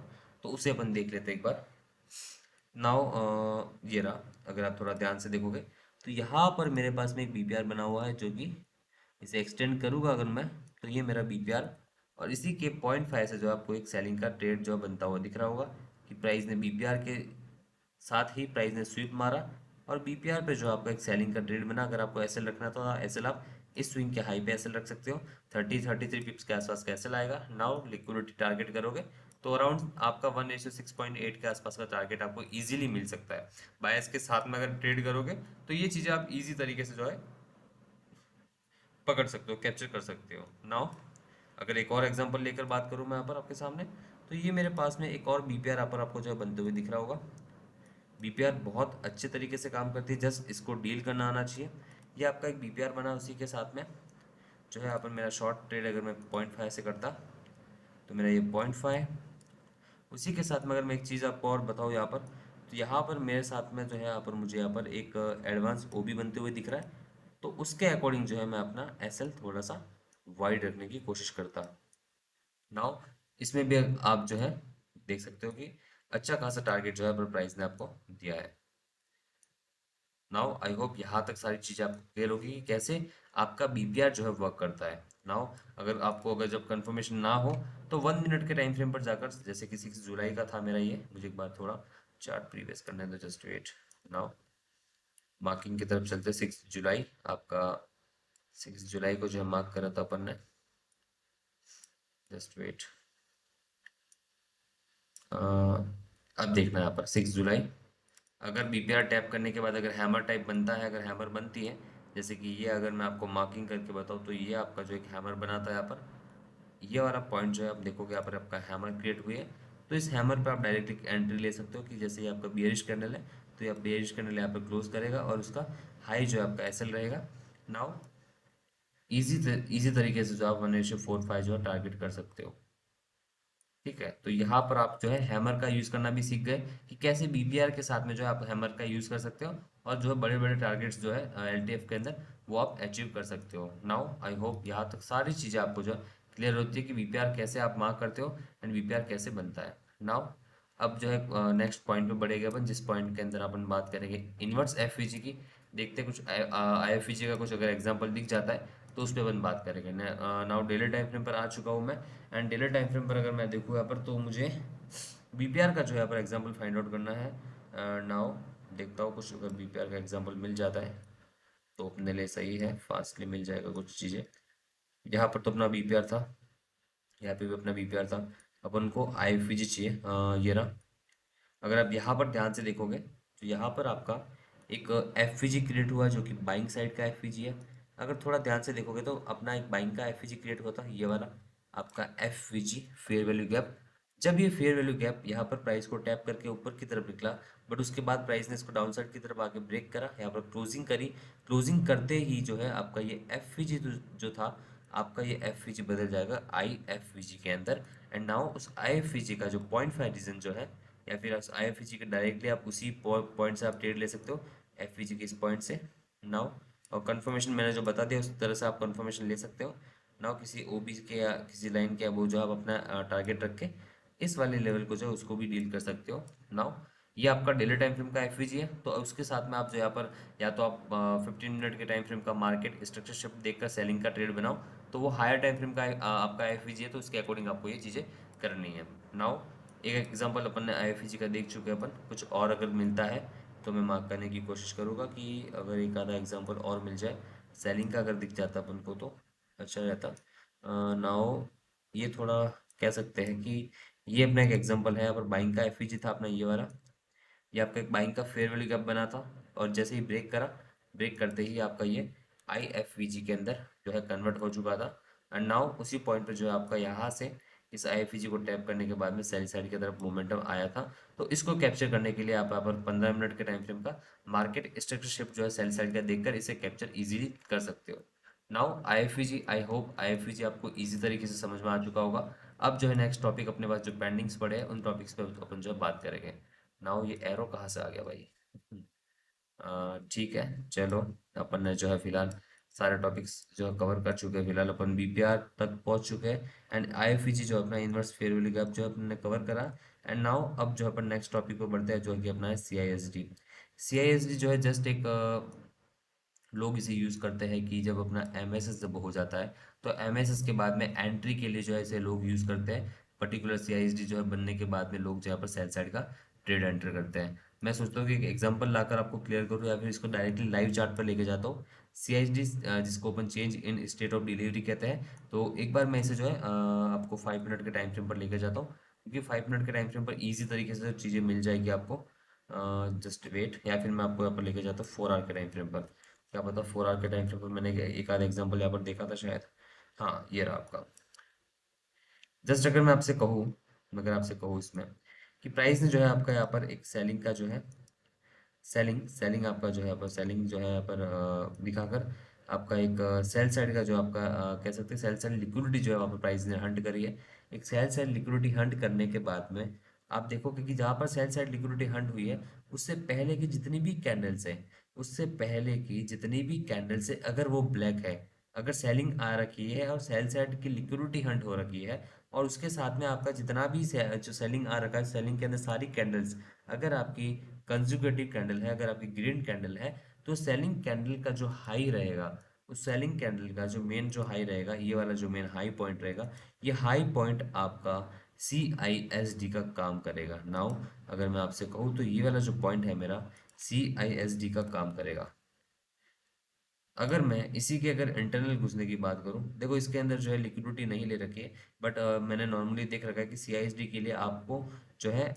तो उसे अपन देख लेते हैं एक बार। नाउ ये रहा, अगर आप थोड़ा ध्यान से देखोगे तो यहाँ पर मेरे पास में एक बीपीआर बना हुआ है, जो कि इसे एक्सटेंड करूँगा अगर मैं, तो ये मेरा बीपीआर और इसी के 0.5 से जो आपको एक सेलिंग का ट्रेड जो बनता हुआ दिख रहा होगा कि प्राइस ने बीपीआर के साथ ही प्राइस ने स्वीप मारा और बीपीआर पे जो आपका एक सेलिंग का ट्रेड बना। अगर आपको एसएल रखना तो एसएल आप इस स्विंग के हाई पे एसएल रख सकते हो। 33 पिप्स के आसपास का एसएल आएगा। नाउ लिक्विडिटी टारगेट करोगे तो अराउंड आपका 1:6.8 के आसपास का टारगेट आपको इजीली मिल सकता है। बायस के साथ में अगर ट्रेड करोगे तो ये चीज़ें आप इजी तरीके से जो है पकड़ सकते हो, कैप्चर कर सकते हो। नाउ अगर एक और एग्जांपल लेकर बात करूं मैं यहाँ पर आपके सामने, तो ये मेरे पास में एक और बीपीआर यहाँ पर आपको जो है बनते हुए दिख रहा होगा। बीपीआर बहुत अच्छे तरीके से काम करती है, जस्ट इसको डील करना आना चाहिए। ये आपका एक बीपीआर बना, उसी के साथ में जो है यहाँ पर मेरा शॉर्ट ट्रेड अगर मैं 0.5 से करता तो मेरा ये 0.5। उसी के साथ में अगर मैं एक चीज़ आपको और बताऊँ यहाँ पर, तो यहाँ पर मेरे साथ में जो है यहाँ पर मुझे यहाँ पर एक एडवांस ओबी बनते हुए दिख रहा है। तो उसके अकॉर्डिंग जो है मैं अपना एसएल थोड़ा सा वाइड रखने की कोशिश करता। नाउ इसमें भी आप जो है देख सकते हो कि अच्छा खासा टारगेट जो है पर प्राइस ने आपको दिया है। नाउ आई होप यहाँ तक सारी चीज़ें आपको क्लियर होगी कि कैसे आपका बीपीआर जो है वर्क करता है। नाउ अगर जब कंफर्मेशन ना हो तो 1 मिनट के टाइम फ्रेम पर जाकर, जैसे कि 6 जुलाई का था मेरा ये, मुझे एक बार थोड़ा चार्ट प्रीवियस करने दो, जस्ट वेट। नाउ मार्किंग की तरफ चलते, 6 जुलाई आपका, 6 जुलाई को जो है मार्क करा था अपन ने, जस्ट वेट। अब देखना यहाँ पर 6 जुलाई, अगर बीपीआर टैप करने के बाद अगर हैमर टाइप बनता है, अगर हैमर बनती है, जैसे कि ये अगर मैं आपको मार्किंग करके बताऊँ तो ये आपका जो एक हैमर बना था यहाँ पर, ये वाला पॉइंट जो है आप देखोगे यहाँ पर आपका हैमर क्रिएट हुई है। तो इस हैमर पर आप डायरेक्टली एंट्री ले सकते हो कि जैसे ये आपका बियरिश कैंडल है, तो ये आप बियरिश कैंडल यहाँ पर क्लोज करेगा और उसका हाई जो है आपका एसएल रहेगा। नाउ इजी तरीके से जो आप 1:4:5 जो है टारगेट कर सकते हो। ठीक है, तो यहाँ पर आप जो है हैमर का यूज करना भी सीख गए कि कैसे बीपीआर के साथ में जो है आप हैमर का यूज कर सकते हो और जो है बड़े बड़े टारगेट्स जो है एलटीएफ के अंदर वो आप अचीव कर सकते हो। नाउ आई होप यहाँ तक सारी चीजें आपको जो है क्लियर होती है कि बीपीआर कैसे आप मार्क करते हो एंड बीपीआर कैसे बनता है। नाउ अब जो है नेक्स्ट पॉइंट पे बढ़ेगा अपन, जिस पॉइंट के अंदर अपन बात करेंगे इनवर्स एफवीजी की। देखते हैं कुछ आईएफवीजी का कुछ अगर एग्जांपल दिख जाता है तो उस पर अपन बात करेंगे। नाउ डेली टाइम फ्रेम पर आ चुका हूँ मैं, एंड डेली टाइम फ्रेम पर अगर मैं देखूँ यहाँ पर तो मुझे बीपीआर का जो है यहाँ पर एग्जांपल फाइंड आउट करना है। नाउ देखता हूँ कुछ अगर बीपीआर का एग्जांपल मिल जाता है तो अपने लिए सही है, फास्टली मिल जाएगा कुछ चीज़ें। यहाँ पर तो अपना बीपीआर था, यहाँ पे भी अपना बीपीआर था, अपन को आईएफवीजी चाहिए। ये रहा। अगर आप यहाँ पर ध्यान से देखोगे तो यहाँ पर आपका एक एफवीजी क्रिएट हुआ है जो कि बाइंग साइड का एफवीजी है। अगर थोड़ा ध्यान से देखोगे तो अपना एक बाइंग का एफवीजी क्रिएट हुआ था, ये वाला आपका एफवीजी फेयर वैल्यू गैप। जब ये फेयर वैल्यू गैप यहाँ पर प्राइस को टैप करके ऊपर की तरफ निकला, बट उसके बाद प्राइस ने इसको डाउन साइड की तरफ आके ब्रेक करा, यहाँ पर क्लोजिंग करी। क्लोजिंग करते ही जो है आपका ये एफवीजी जो था, आपका ये एफवीजी बदल जाएगा आईएफवीजी के अंदर। एंड नाउ उस आईएफवीजी का जो 0.5 रीजन जो है, या फिर आईएफवीजी के डायरेक्टली आप उसी पॉइंट से आप ट्रेड ले सकते हो, एफवीजी के इस पॉइंट से। नाउ और कंफर्मेशन मैंने जो बता दिया उस तरह से आप कंफर्मेशन ले सकते हो। नाउ किसी ओबी के या किसी लाइन के वो जो आप अपना टारगेट रख के इस वाले लेवल को जो है उसको भी डील कर सकते हो। नाउ ये आपका डेली टाइम फ्रेम का एफवीजी है, तो उसके साथ में आप जो यहाँ पर या तो आप 15 मिनट के टाइम फ्रेम का मार्केट स्ट्रक्चर शिफ्ट देखकर सेलिंग का ट्रेड बनाओ, तो वो हायर टाइम फ्रेम का आपका एफवीजी है, तो उसके अकॉर्डिंग आपको ये चीज़ें करनी है। नाउ एक एग्जांपल अपन ने आईएफवीजी का देख चुके हैं अपन, कुछ और अगर मिलता है तो मैं मार्क करने की कोशिश करूँगा कि अगर एक आधा एग्जांपल और मिल जाए सेलिंग का अगर दिख जाता अपन को तो अच्छा रहता। नाउ ये थोड़ा कह सकते हैं कि ये अपना एक एग्जांपल है, यहाँ पर बाइंग का एफवीजी था अपना ये वाला। ये आपका एक बाइंग का फेयर वैल्यू गैप बना था और जैसे ही ब्रेक करा, ब्रेक करते ही आपका ये आईएफवीजी के अंदर जो है कन्वर्ट हो चुका था। एंड नाउ उसी पॉइंट पे जो है आपका यहाँ से इस आईएफवीजी को टैप करने के बाद में सेल साइड की तरफ मोमेंटम आया था। तो इसको कैप्चर करने के लिए आप यहाँ पर 15 मिनट के टाइम फ्रेम का मार्केट स्ट्रक्चर शिफ्ट जो है सेल साइड का देखकर इसे कैप्चर इजीली कर सकते हो। नाउ आईएफवीजी, आई होप आईएफवीजी आपको इजी तरीके से समझ में आ चुका होगा। अब जो है नेक्स्ट टॉपिक अपने पास जो पेंडिंग्स पड़े हैं उन टॉपिक्स पे अपन जो है बात करेंगे। नाउ ये एरो कहाँ से आ गया भाई? ठीक है, चलो अपन ने जो है फिलहाल सारे टॉपिक्स जो है कवर कर चुके हैं। फिलहाल अपन बीपीआर तक पहुंच चुके हैं एंड आईएफईजी जो अपना इनवर्स फेयर वैल्यू गैप जो है अपन ने कवर करा। एंड नाउ अब जो अपन नेक्स्ट टॉपिक पे बढ़ते हैं जो है कि अपना है सीआईएसडी। सीआईएसडी जो है जस्ट एक लोग इसे यूज करते हैं कि जब अपना एमएसएस जब हो जाता है तो एमएसएस के बाद में एंट्री के लिए जो है इसे लोग यूज करते हैं। पर्टिकुलर सीआईएसडी जो है बनने के बाद में लोग जहाँ पर सेल साइड का ट्रेड एंटर करते हैं। मैं सोचता हूँ कि एक एग्जांपल लाकर आपको क्लियर करूँ या फिर इसको डायरेक्टली लाइव चार्ट पर लेके जाता हूँ। सीआईएसडी जिसको अपन change in state of delivery कहते हैं, तो एक बार मैं इसे जो है आपको 5 मिनट के टाइम फ्रेम पर लेके जाता हूँ, क्योंकि 5 मिनट के टाइम फ्रेम पर ईजी तरीके से चीज़ें मिल जाएगी आपको। जस्ट वेट, या फिर मैं आपको यहाँ पर लेके जाता हूँ 4 आवर के टाइम फ्रेम पर। क्या पता 4 आवर के टाइम फ्रेम पर मैंने एक आध एग्जांपल यहाँ पर देखा था शायद। हाँ, ये रहा आपका। जस्ट अगर मैं आपसे कहूँ, इसमें कि प्राइस ने जो है आपका यहाँ पर एक सेलिंग का जो है, सेलिंग सेलिंग आपका जो है यहाँ पर, सेलिंग जो है यहाँ पर दिखाकर आपका एक सेल साइड का जो आपका कह सकते हैं सेल साइड लिक्विडिटी जो है वहाँ पर प्राइस ने हंट करी है। एक सेल साइड लिक्विडिटी हंट करने के बाद में आप देखोगे कि जहाँ पर सेल साइड लिक्विडिटी हंट हुई है, उससे पहले की जितनी भी कैंडल्स है, उससे पहले की जितनी भी कैंडल्स है, अगर वो ब्लैक है, अगर सेलिंग आ रखी है और सेल साइड की लिक्विडिटी हंट हो रखी है, और उसके साथ में आपका जितना भी जो सेलिंग आ रखा है, सेलिंग के अंदर सारी कैंडल्स अगर आपकी कंज्यूगेटिव कैंडल है, अगर आपकी ग्रीन कैंडल है, तो सेलिंग कैंडल का जो हाई रहेगा, उस सेलिंग कैंडल का जो मेन जो हाई रहेगा, ये वाला जो मेन हाई पॉइंट रहेगा, ये हाई पॉइंट आपका CISD का काम करेगा। नाउ अगर मैं आपसे कहूँ तो ये वाला जो पॉइंट है मेरा, CISD का काम करेगा। अगर मैं इसी के अगर इंटरनल घुसने की बात करूं, देखो इसके अंदर जो है लिक्विडिटी नहीं ले रखी है, बट मैंने नॉर्मली देख रखा है कि CISD के लिए आपको जो है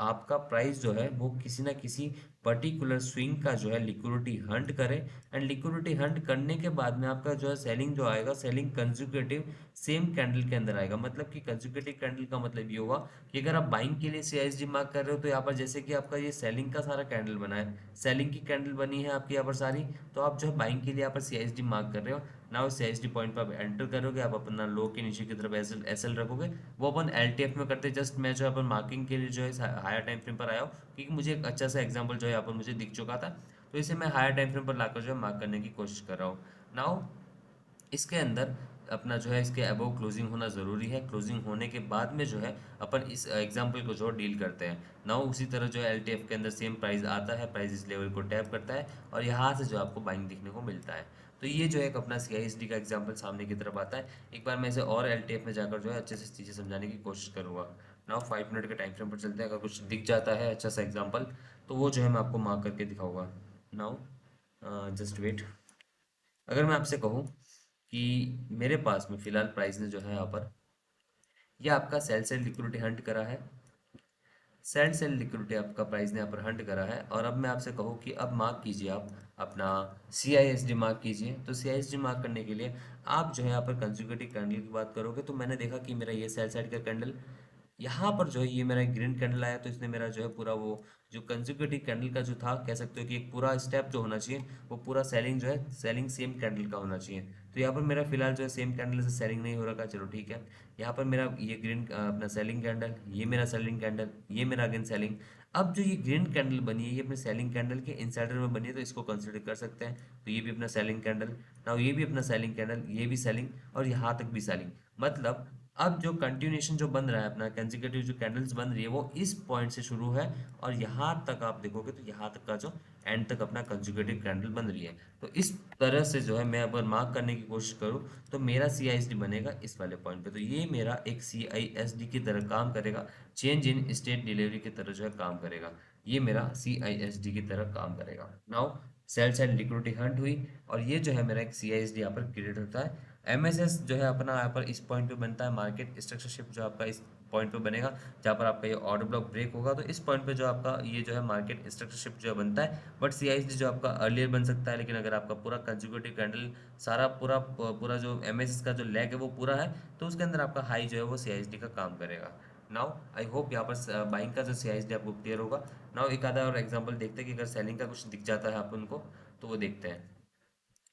आपका प्राइस जो है वो किसी ना किसी पर्टिकुलर स्विंग का जो है लिक्विडिटी हंट करे, एंड लिक्विडिटी हंट करने के बाद में आपका जो है सेलिंग जो आएगा, सेलिंग कंज्यूकेटिव सेम कैंडल के अंदर आएगा। मतलब कि कंज्यूकेटिव कैंडल का मतलब ये होगा कि अगर आप बाइंग के लिए CISD मार्क कर रहे हो, तो यहाँ पर जैसे कि आपका ये सेलिंग का सारा कैंडल बना है, सेलिंग की कैंडल बनी है आपकी यहाँ पर सारी, तो आप जो है बाइंग के लिए यहाँ पर CISD मार्क कर रहे हो ना, उस CISD पॉइंट पर आप एंटर करोगे, आप अपना लो के नीचे की तरफ एसएल रखोगे। वो अपन LTF में करते, जस्ट मैं जो है अपन मार्किंग के लिए जो है हायर टाइम फ्रेम पर आया हूँ, क्योंकि मुझे एक अच्छा सा एग्जाम्पल जो है यहाँ पर मुझे दिख चुका था, तो इसे मैं हायर टाइम फ्रेम पर लाकर जो है मार्क करने की कोशिश कर रहा हूँ। नाउ इसके अंदर अपना जो है इसके अबव क्लोजिंग होना ज़रूरी है। क्लोजिंग होने के बाद में जो है अपन इस एग्जाम्पल को जो डील करते हैं। नाउ उसी तरह जो है LTF के अंदर सेम प्राइस आता है, प्राइस इस लेवल को टैप करता है और यहाँ से जो आपको बाइंग दिखने को मिलता है। तो ये जो है एक अपना CISD का एग्जाम्पल सामने की तरफ आता है। एक बार मैं इसे और LTF में जाकर जो है अच्छे से चीज़ें समझाने की कोशिश करूँगा। नाउ 5 मिनट के टाइम फ्रेम पर चलते हैं, अगर कुछ दिख जाता है अच्छा सा एग्जाम्पल, तो वो जो है मैं आपको मार्क करके दिखाऊंगा। Now just wait. अगर मैं आपसे कहूँ कि मेरे पास में फिलहाल प्राइस ने जो है यहाँ पर, यह आपका सेल सेल लिक्विडिटी हंट करा है, सेल सेल लिक्विडिटी आपका प्राइस ने यहाँ पर हंट करा है। और अब मैं आपसे कहूँ कि अब मार्क कीजिए, आप अपना CISD मार्क कीजिए। तो CISD मार्क करने के लिए आप जो है यहाँ पर कंज्यूगेटिव कैंडल की बात करोगे, तो मैंने देखा कि मेरा ये सेल साइड का कैंडल यहाँ पर जो है ये मेरा ग्रीन कैंडल आया, तो इसने मेरा जो है पूरा वो जो कंज्यूगेटिव कैंडल का जो था, कह सकते हो कि एक पूरा स्टेप जो होना चाहिए, वो पूरा सेलिंग जो है सेलिंग सेम कैंडल का होना चाहिए। तो यहाँ पर मेरा फिलहाल जो है सेम कैंडल से सेलिंग नहीं हो रखा, चलो ठीक है। यहाँ पर मेरा ये ग्रीन अपना सेलिंग कैंडल, ये मेरा सेलिंग कैंडल, ये मेरा अगेन सेलिंग। अब जो ये ग्रीन कैंडल बनी है, ये अपने सेलिंग कैंडल के इनसाइडर में बनी है, तो इसको कंसिडर कर सकते हैं। तो ये भी अपना सेलिंग कैंडल, ना ये भी अपना सेलिंग कैंडल, ये भी सेलिंग, और यहाँ तक भी सेलिंग। मतलब अब जो कंटिन्यूएशन जो बन रहा है अपना कंसेक्यूटिव जो कैंडल्स बन रही है, वो इस पॉइंट से शुरू है और यहाँ तक आप देखोगे तो यहाँ तक का जो एंड तक अपना कंसेक्यूटिव कैंडल बन रही है। तो इस तरह से जो है मैं अगर मार्क करने की कोशिश करूँ, तो मेरा CISD बनेगा इस वाले पॉइंट पे। तो ये मेरा एक CISD की तरह काम करेगा, चेंज इन स्टेट डिलीवरी की तरह जो है काम करेगा। ये मेरा CISD की तरह काम करेगा। Now sell side liquidity Hunt हुई और ये जो है मेरा एक CISD यहाँ पर क्रिएट होता है। MSS जो है अपना यहाँ पर इस पॉइंट पे बनता है, मार्केट स्ट्रक्चरशिप जो आपका इस पॉइंट पे बनेगा, जहाँ पर आपका ये ऑर्डर ब्लॉक ब्रेक होगा, तो इस पॉइंट पे जो आपका ये जो है मार्केट स्ट्रक्चरशिप जो है बनता है। बट CISD जो आपका अर्लियर बन सकता है, लेकिन अगर आपका पूरा कंज्यूगेटिव कैंडल सारा पूरा पूरा जो MSS का जो लेग है वो पूरा है, तो उसके अंदर आपका हाई जो है वो CISD का काम करेगा। नाउ आई होप यहाँ पर बाइंग का जो CISD आपको क्लियर होगा। नाउ एक आधा और एग्जाम्पल देखते हैं कि अगर सेलिंग का कुछ दिख जाता है आप उनको, तो वो देखते हैं।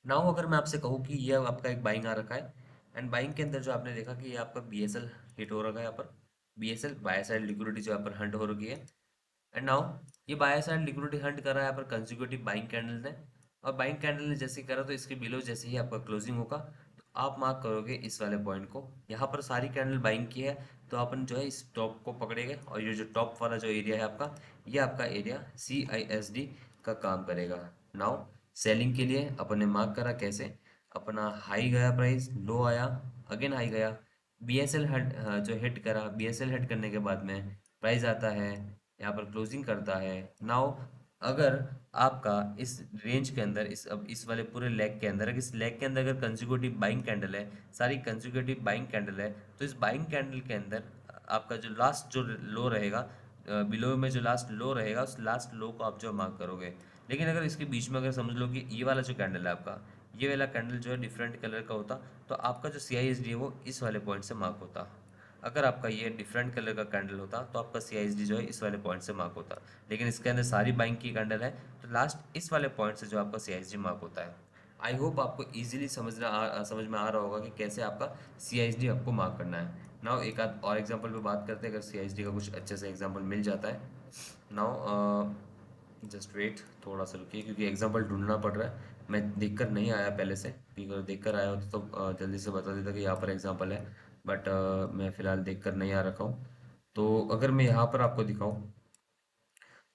नाउ अगर मैं आपसे कहूँ कि ये आपका एक बाइंग आ रखा है, एंड बाइंग के अंदर जो आपने देखा कि ये आपका BSL हिट हो रखा है यहाँ पर, BSL बाय साइड लिक्विडिटी जो यहाँ पर हंट हो रखी है। एंड नाउ ये बाय साइड लिक्विडिटी हंट कर रहा है यहाँ पर कंसेक्यूटिव बाइंग कैंडल ने, और बाइंग कैंडल ने जैसे ही करा, तो इसके बिलो जैसे ही आपका क्लोजिंग होगा, तो आप मार्क करोगे इस वाले पॉइंट को। यहाँ पर सारी कैंडल बाइंग की है, तो अपन जो है इस टॉप को पकड़ेंगे, और ये जो टॉप वाला जो एरिया है आपका, ये आपका एरिया CISD का काम करेगा। नाउ सेलिंग के लिए अपन ने मार्क करा कैसे, अपना हाई गया प्राइस, लो आया, अगेन हाई गया, BSL हट जो हिट करा, BSL हिट करने के बाद में प्राइस आता है, यहाँ पर क्लोजिंग करता है। नाउ अगर आपका इस रेंज के अंदर इस अब इस वाले पूरे लेग के अंदर, अगर इस लेग के अंदर अगर कंसेक्यूटिव बाइंग कैंडल है, सारी कंसेक्यूटिव बाइंग कैंडल है, तो इस बाइंग कैंडल के अंदर आपका जो लास्ट जो लो रहेगा, बिलो में जो लास्ट लो रहेगा, उस लास्ट लो को आप जो मार्क करोगे। लेकिन अगर इसके बीच में अगर समझ लो कि ये वाला जो कैंडल है आपका, ये वाला कैंडल जो है डिफरेंट कलर का होता, तो आपका जो सी आई एस डी है वो इस वाले पॉइंट से मार्क होता। अगर आपका ये डिफरेंट कलर का कैंडल होता तो आपका सी आई एस डी जो है इस वाले पॉइंट से मार्क होता। लेकिन इसके अंदर सारी बाइंग की कैंडल है, तो लास्ट इस वाले पॉइंट से जो आपका सी आई एस डी मार्क होता है। आई होप आपको इजीली समझ में आ रहा होगा कि कैसे आपका सी आई एस डी आपको मार्क करना है। नाउ एक आध और एग्जांपल पे बात करते हैं, अगर सी आई एस डी का कुछ अच्छे से एग्जांपल मिल जाता है। नाउ जस्ट वेट, थोड़ा सा रुकिए क्योंकि एग्जांपल ढूंढना पड़ रहा है। मैं देखकर नहीं आया पहले से, क्योंकि अगर देखकर आया होता तो जल्दी से बता देता कि यहाँ पर एग्जांपल है। बट मैं फ़िलहाल देखकर नहीं आ रखा हूँ। तो अगर मैं यहाँ पर आपको दिखाऊँ,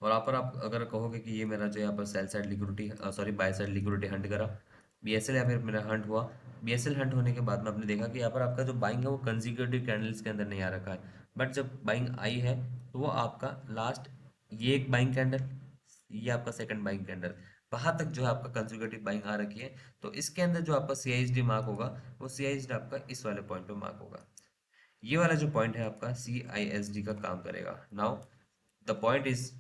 और यहाँ पर आप अगर कहोगे कि ये मेरा जो यहाँ पर sell side liquidity, sorry bye side liquidity Hunt करा, बीएसएल या फिर मेरा हंट हुआ। बीएसएल हंट होने के बाद में आपने देखा कि यहाँ पर आपका जो बाइंग है वो कंसेक्यूटिव कैंडल्स के अंदर नहीं आ रखा है। बट जब बाइंग आई है तो वो आपका लास्ट, ये एक बाइंग कैंडल, ये आपका सेकंड बाइंग कैंडल, वहां तक जो है आपका कंसेक्यूटिव बाइंग आ रखी है। तो इसके अंदर जो आपका सी आई एस डी मार्क होगा, वो सी आई एस डी आपका इस वाले पॉइंट पे मार्क होगा। ये वाला जो पॉइंट है आपका सी आई एस डी का काम करेगा। Now the point is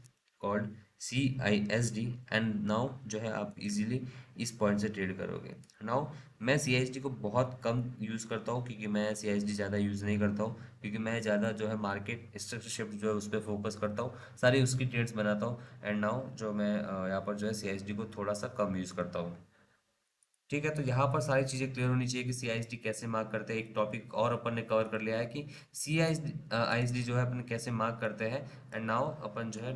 called C I S D, and now जो है आप इजीली इस पॉइंट से ट्रेड करोगे। नाउ मैं सी आई एस डी को बहुत कम यूज़ करता हूँ, क्योंकि मैं सी आई एस डी ज़्यादा यूज़ नहीं करता हूँ, क्योंकि मैं ज़्यादा जो है मार्केट स्ट्रक्चर शिफ्ट जो है उस पर फोकस करता हूँ, सारी उसकी ट्रेड्स बनाता हूँ। एंड नाउ जो मैं यहाँ पर जो है सी आई एस डी को थोड़ा सा कम यूज़ करता हूँ। ठीक है, तो यहाँ पर सारी चीज़ें क्लियर होनी चाहिए कि सी आई एस डी कैसे मार्क करते हैं। एक टॉपिक और अपन ने कवर कर लिया है कि सी आई एस डी जो है अपन कैसे मार्क करते हैं। एंड नाउ अपन जो है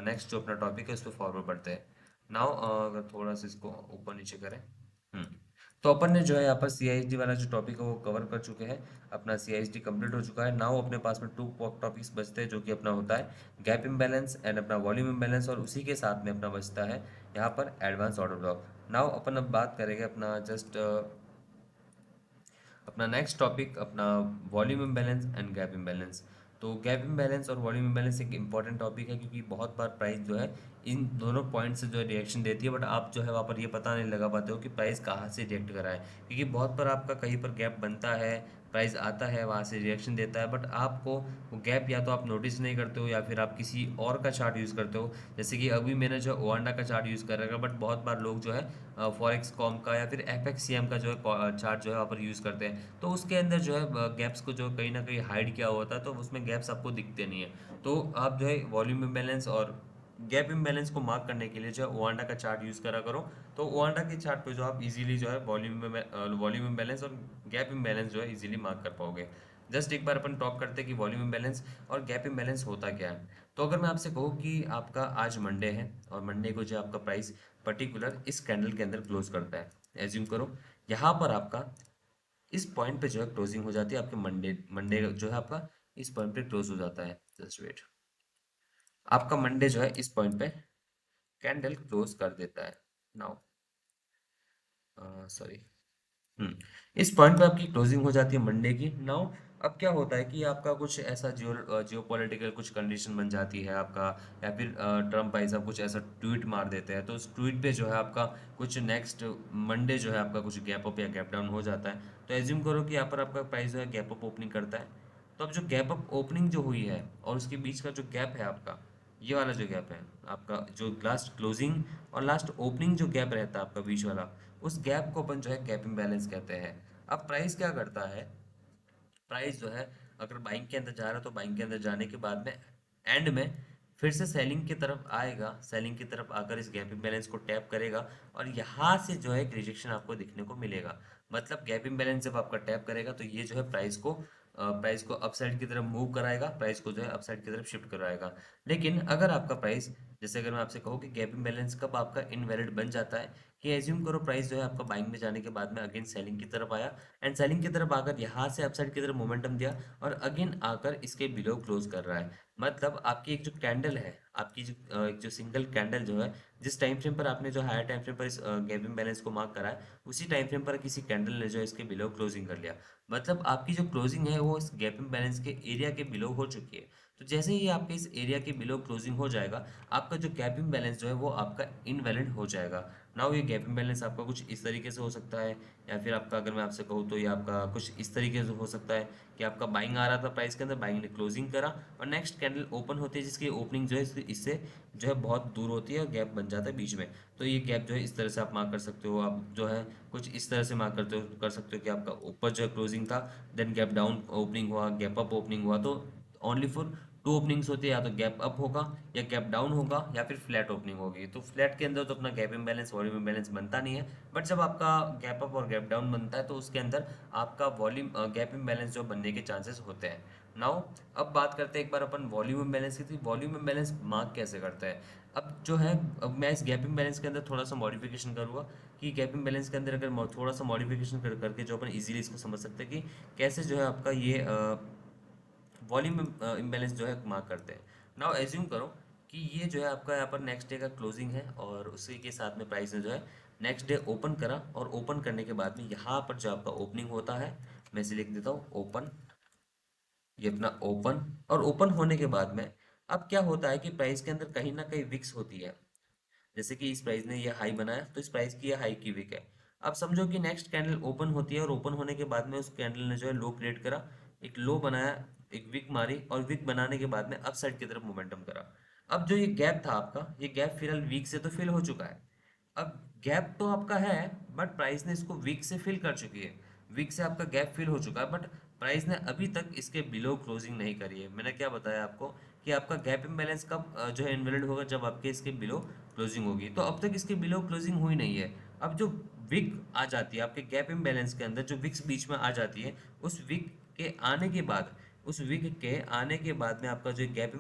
नेक्स्ट जो अपना टॉपिक है उस पर फॉरवर्ड बढ़ते हैं। नाउ अगर थोड़ा सा इसको ऊपर नीचे करें। हम्म तो अपन ने जो है यहाँ पर सी आई एस डी वाला जो टॉपिक है वो कवर कर चुके हैं। अपना सी आई एस डी कंप्लीट हो चुका है। नाउ अपने पास में टू टॉपिक्स बचते हैं, जो कि अपना होता है गैप इम्बैलेंस एंड अपना वॉल्यूम इम्बैलेंस, और उसी के साथ में अपना बचता है यहाँ पर एडवांस ऑर्डर ब्लॉक। नाउ अपन अब बात करेंगे अपना जस्ट अपना नेक्स्ट टॉपिक, अपना volume imbalance and gap imbalance. तो गैप इम्बैलेंस और वॉल्यूम इम्बैलेंस एक इंपॉर्टेंट टॉपिक है, क्योंकि बहुत बार प्राइस जो है इन दोनों पॉइंट से जो है रिएक्शन देती है, बट आप जो है वहाँ पर ये पता नहीं लगा पाते हो कि प्राइस कहाँ से रिएक्ट करा है। क्योंकि बहुत बार आपका कहीं पर गैप बनता है, प्राइस आता है वहाँ से रिएक्शन देता है, बट आपको वो गैप या तो आप नोटिस नहीं करते हो या फिर आप किसी और का चार्ट यूज़ करते हो। जैसे कि अभी मैंने जो ओवांडा का चार्ट यूज़ कर रखा है, बट बहुत बार लोग जो है फॉरेक्स कॉम का या फिर एफ एक्स सी एम का जो है चार्ट जो है वहाँ पर यूज़ करते हैं। तो उसके अंदर जो है गैप्स को जो कहीं ना कहीं हाइड किया होता है, तो उसमें गैप्स आपको दिखते नहीं है। तो आप जो है वॉल्यूम इम्बैलेंस और गैप इम्बैलेंस को मार्क करने के लिए जो है ओवांडा का चार्ट यूज़ करा करो। तो ओवांडा के चार्ट पे जो आप इजीली जो है वॉल्यूम इम्बैलेंस और गैप इम्बैलेंस जो है इजीली मार्क कर पाओगे। जस्ट एक बार अपन टॉक करते हैं कि वॉल्यूम इम्बैलेंस और गैप इम्बैलेंस होता क्या है। तो अगर मैं आपसे कहूँ कि आपका आज मंडे है, और मंडे को जो आपका प्राइस पर्टिकुलर इस कैंडल के अंदर क्लोज करता है, एज्यूम करो यहाँ पर आपका इस पॉइंट पे जो है क्लोजिंग हो जाती है आपके मंडे मंडे जो है आपका इस पॉइंट पे क्लोज हो जाता है। जस्ट वेट, आपका मंडे जो है इस पॉइंट पे कैंडल क्लोज कर देता है। नाउ सॉरी, हम्म इस पॉइंट पे आपकी क्लोजिंग हो जाती है मंडे की। नाउ अब क्या होता है कि आपका कुछ ऐसा जियो पॉलिटिकल कुछ कंडीशन बन जाती है आपका, या फिर ट्रम्प भाई साहब कुछ ऐसा ट्वीट मार देते हैं, तो उस ट्वीट पे जो है आपका कुछ नेक्स्ट मंडे जो है आपका कुछ गैप अप या गैप डाउन हो जाता है। तो एज्यूम करो कि यहाँ पर आपका प्राइस जो है गैप अप ओपनिंग करता है। तो अब जो गैप अप ओपनिंग जो हुई है और उसके बीच का जो गैप है आपका, ये वाला जो गैप है आपका, जो लास्ट क्लोजिंग और लास्ट ओपनिंग जो गैप रहता है आपका बीच वाला, उस गैप को अपन जो है गैप इम्बैलेंस कहते हैं। अब प्राइस क्या करता है, प्राइस जो है अगर बाइंग के अंदर जा रहा है तो बाइंग के अंदर जाने के बाद में एंड में फिर से सेलिंग की तरफ आएगा, सेलिंग की तरफ आकर इस गैप इम्बैलेंस को टैप करेगा, और यहाँ से जो है एक रिजेक्शन आपको दिखने को मिलेगा। मतलब गैप इम्बैलेंस जब आपका टैप करेगा तो ये जो है प्राइस को अपसाइड की तरफ मूव कराएगा, प्राइस को जो है अपसाइड की तरफ शिफ्ट कराएगा। लेकिन अगर आपका प्राइस, जैसे अगर मैं आपसे कहूँ कि गैप इम्बैलेंस कब आपका इनवैलिड बन जाता है, कि एज्यूम करो प्राइस जो है आपका बाइंग में जाने के बाद में अगेन सेलिंग की तरफ आया, एंड सेलिंग की तरफ आकर यहाँ से अपसाइड की तरफ मोमेंटम दिया, और अगेन आकर इसके बिलो क्लोज कर रहा है। मतलब आपकी एक जो कैंडल है, आपकी जो एक जो सिंगल कैंडल जो है, जिस टाइम फ्रेम पर आपने जो हायर टाइम फ्रेम पर इस गैप इम्बैलेंस को मार्क करा है, उसी टाइम फ्रेम पर किसी कैंडल ने जो है इसके बिलो क्लोजिंग कर लिया। मतलब आपकी जो क्लोजिंग है वो इस गैप इम्बैलेंस के एरिया के बिलो हो चुकी है। तो जैसे ही आपके इस एरिया के बिलो क्लोजिंग हो जाएगा, आपका जो गैप इम्बैलेंस जो है वो आपका इनवैलिड हो जाएगा। नाउ ये गैप इम्बैलेंस आपका कुछ इस तरीके से हो सकता है, या फिर आपका अगर मैं आपसे कहूँ तो ये आपका कुछ इस तरीके से हो सकता है कि आपका बाइंग आ रहा था प्राइस के अंदर, बाइंग ने क्लोजिंग करा और नेक्स्ट कैंडल ओपन होती है जिसकी ओपनिंग जो है इससे जो है बहुत दूर होती है और गैप बन जाता है बीच में। तो ये गैप जो है इस तरह से आप मार्क कर सकते हो, आप जो है कुछ इस तरह से मार्क कर सकते हो कि आपका ऊपर जो है क्लोजिंग था, देन गैप डाउन ओपनिंग हुआ, गैप अप ओपनिंग हुआ। तो ओनली फॉर टू ओपनिंग्स होती है, या तो गैप अप होगा या गैप डाउन होगा या फिर फ्लैट ओपनिंग होगी। तो फ्लैट के अंदर तो अपना गैप इम्बैलेंस वॉल्यूम इम्बैलेंस बनता नहीं है, बट जब आपका गैप अप और गैप डाउन बनता है तो उसके अंदर आपका वॉल्यूम गैप इम्बैलेंस जो बनने के चांसेस होते हैं। नाउ अब बात करते हैं एक बार अपन वॉल्यूम इम्बैलेंस की। थी वॉल्यूम इम्बैलेंस मार्क कैसे करते हैं? अब जो है, अब मैं इस गैप इम्बैलेंस के अंदर थोड़ा सा मॉडिफिकेशन करूंगा कि गैप इम्बैलेंस के अंदर अगर थोड़ा सा मॉडिफिकेशन करके जो अपन इजीली इसको समझ सकते हैं कि कैसे जो है आपका ये वॉल्यूम इम्बैलेंस जो है मार्क करते हैं। नाउ एज्यूम करो कि ये जो है आपका यहाँ पर नेक्स्ट डे का क्लोजिंग है और उसी के साथ में प्राइस ने जो है नेक्स्ट डे ओपन करा, और ओपन करने के बाद में यहाँ पर जो आपका ओपनिंग होता है, मैं इसे लिख देता हूँ ओपन, ये अपना ओपन। और ओपन होने के बाद में अब क्या होता है कि प्राइस के अंदर कहीं ना कहीं विक्स होती है। जैसे कि इस प्राइस ने ये हाई बनाया तो इस प्राइस की ये हाई की विक है। अब समझो कि नेक्स्ट कैंडल ओपन होती है और ओपन होने के बाद में उस कैंडल ने जो है लो क्रिएट करा, एक लो बनाया, एक विक मारी, और विक बनाने के बाद में अप साइड की तरफ मोमेंटम करा। अब जो ये गैप था आपका, ये गैप फिलहाल वीक से तो फिल हो चुका है। अब गैप तो आपका है, बट प्राइस ने इसको वीक से फिल कर चुकी है। वीक से आपका गैप फिल हो चुका है, बट प्राइस ने अभी तक इसके बिलो क्लोजिंग नहीं करी है। मैंने क्या बताया आपको कि आपका गैप इम्बैलेंस कब जो है इनवैलिड होगा, जब आपके इसके बिलो क्लोजिंग होगी। तो अब तक इसके बिलो क्लोजिंग हुई नहीं है। अब जो विक आ जाती है आपके गैप इम्बैलेंस के अंदर, जो विक्स बीच में आ जाती है, उस विक के आने के बाद, उस विक के आने के बाद में आपका जो गैप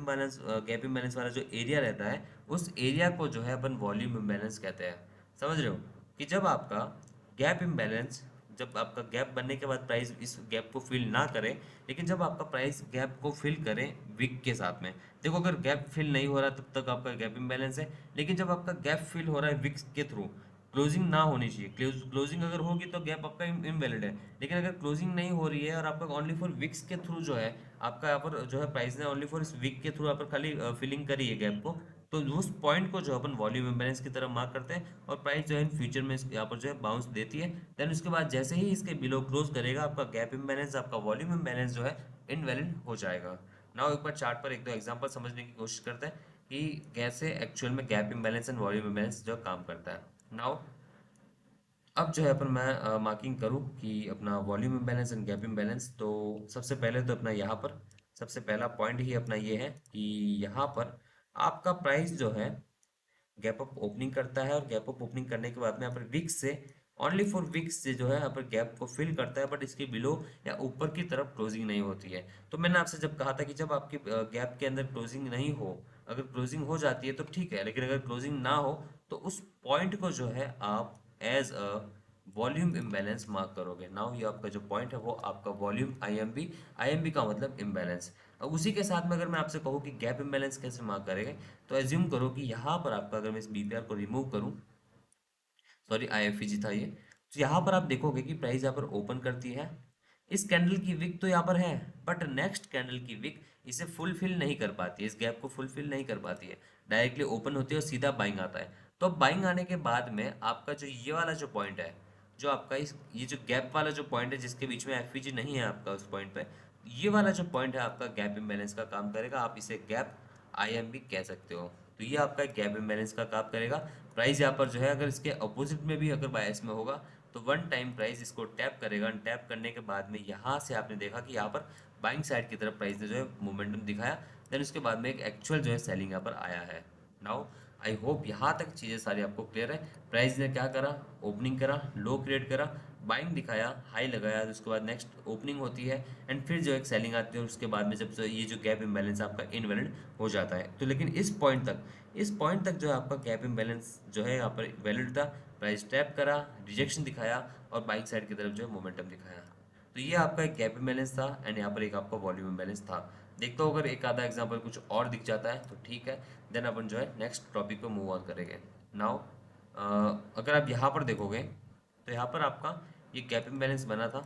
इम्बैलेंस वाला जो एरिया रहता है, उस एरिया को जो है अपन वॉल्यूम इम्बैलेंस कहते हैं। समझ रहे हो कि जब आपका गैप इम्बैलेंस, जब आपका गैप बनने के बाद प्राइस इस गैप को फिल ना करे, लेकिन जब आपका प्राइस गैप को फिल करे विक के साथ में, देखो अगर गैप फिल नहीं हो रहा तब तक आपका गैप इम्बैलेंस है, लेकिन जब आपका गैप फिल हो रहा है विक्स के थ्रू, क्लोजिंग ना होनी चाहिए, क्लोजिंग अगर होगी तो गैप आपका इनवैलिड है, लेकिन अगर क्लोजिंग नहीं हो रही है और आपका ओनली फॉर विक्स के थ्रू जो है आपका यहाँ पर जो है प्राइस ने ओनली फॉर इस विक के थ्रू यहाँ पर खाली फिलिंग करी है गैप को, तो उस पॉइंट को जो अपन वॉल्यूम इम्बैलेंस की तरफ मार्क करते हैं, और प्राइस जो है इन फ्यूचर में यहाँ पर जो है बाउंस देती है। देन उसके बाद जैसे ही इसके बिलो क्लोज करेगा, आपका गैप इम्बैलेंस, आपका वॉल्यूम इम्बैलेंस जो है इनवैलिड हो जाएगा। नाउ एक बार चार्ट पर एक दो एग्जांपल समझने की कोशिश करते हैं कि कैसे एक्चुअल में gap imbalance and volume imbalance जो काम करता है। नाउ अब जो है अपन मैं मार्किंग करूँ कि अपना volume imbalance and gap imbalance, तो सबसे पहले तो अपना यहाँ पर सबसे पहला पॉइंट ही अपना ये है कि यहाँ पर आपका प्राइस जो है गैप अप ओपनिंग करता है, और गैप अप ओपनिंग करने के बाद में यहाँ पर विक्स से, ओनली फॉर विक्स से जो है यहाँ पर गैप को फिल करता है, बट इसके बिलो या ऊपर की तरफ क्लोजिंग नहीं होती है। तो मैंने आपसे जब कहा था कि जब आपकी गैप के अंदर क्लोजिंग नहीं हो, अगर क्लोजिंग हो जाती है तो ठीक है, लेकिन अगर क्लोजिंग ना हो तो उस पॉइंट को जो है आप as a volume imbalance mark करोगे। नाउ ये आपका जो पॉइंट है वो आपका वॉल्यूम आईएमबी, आईएमबी का मतलब इम्बैलेंस। अब उसी के साथ में अगर मैं आपसे कहूँ कि गैप इम्बैलेंस कैसे मार्क करेंगे, तो एज्यूम करो कि यहाँ पर आपका, अगर मैं इस बीपीआर को रिमूव करूँ, सॉरी आईएफईजी था ये, तो यहाँ पर आप देखोगे कि प्राइस यहाँ पर ओपन करती है, इस कैंडल की विक तो यहाँ पर है, बट नेक्स्ट कैंडल की विक इसे फुलफिल नहीं कर पाती है, इस गैप को फुलफिल नहीं कर पाती है, डायरेक्टली ओपन होती है और सीधा बाइंग आता है। तो बाइंग आने के बाद में आपका जो ये वाला जो पॉइंट है, जो आपका इस ये जो गैप वाला जो पॉइंट है जिसके बीच में एफईजी नहीं है आपका, उस पॉइंट पे ये वाला जो पॉइंट है आपका गैप इम्बैलेंस का काम करेगा, आप इसे गैप आईएमबी कह सकते हो। तो ये आपका गैप इम्बैलेंस का काम करेगा। प्राइस यहाँ पर जो है अगर इसके अपोजिट में भी अगर बायस में होगा तो वन टाइम प्राइस इसको टैप करेगा, टैप करने के बाद में यहाँ से आपने देखा कि यहाँ पर बाइंग साइड की तरफ प्राइस ने जो है मोमेंटम दिखाया, देन उसके बाद में एक एक्चुअल जो है सेलिंग यहाँ पर आया है। नाउ आई होप यहाँ तक चीज़ें सारी आपको क्लियर है। प्राइस ने क्या करा, ओपनिंग करा, लो क्रिएट करा, बाइंग दिखाया, हाई लगाया, उसके बाद नेक्स्ट ओपनिंग होती है, एंड फिर जो एक सेलिंग आती है, और उसके बाद में जब ये जो गैप इम्बैलेंस आपका इनवैलिड हो जाता है। तो लेकिन इस पॉइंट तक जो है आपका गैप इम्बैलेंस जो है यहाँ पर वैलिड था, प्राइस टैप करा, रिजेक्शन दिखाया, और बाइक साइड की तरफ जो है मोमेंटम दिखाया। तो ये आपका एक गैप इम्बैलेंस था, एंड यहाँ पर एक आपका वॉल्यूम इम्बैलेंस था। देखता हूँ अगर एक आधा एग्जांपल कुछ और दिख जाता है तो ठीक है, देन अपन जो है नेक्स्ट टॉपिक पे मूव ऑन करेंगे। नाउ अगर आप यहाँ पर देखोगे तो यहाँ पर आपका ये गैप इम्बैलेंस बना था,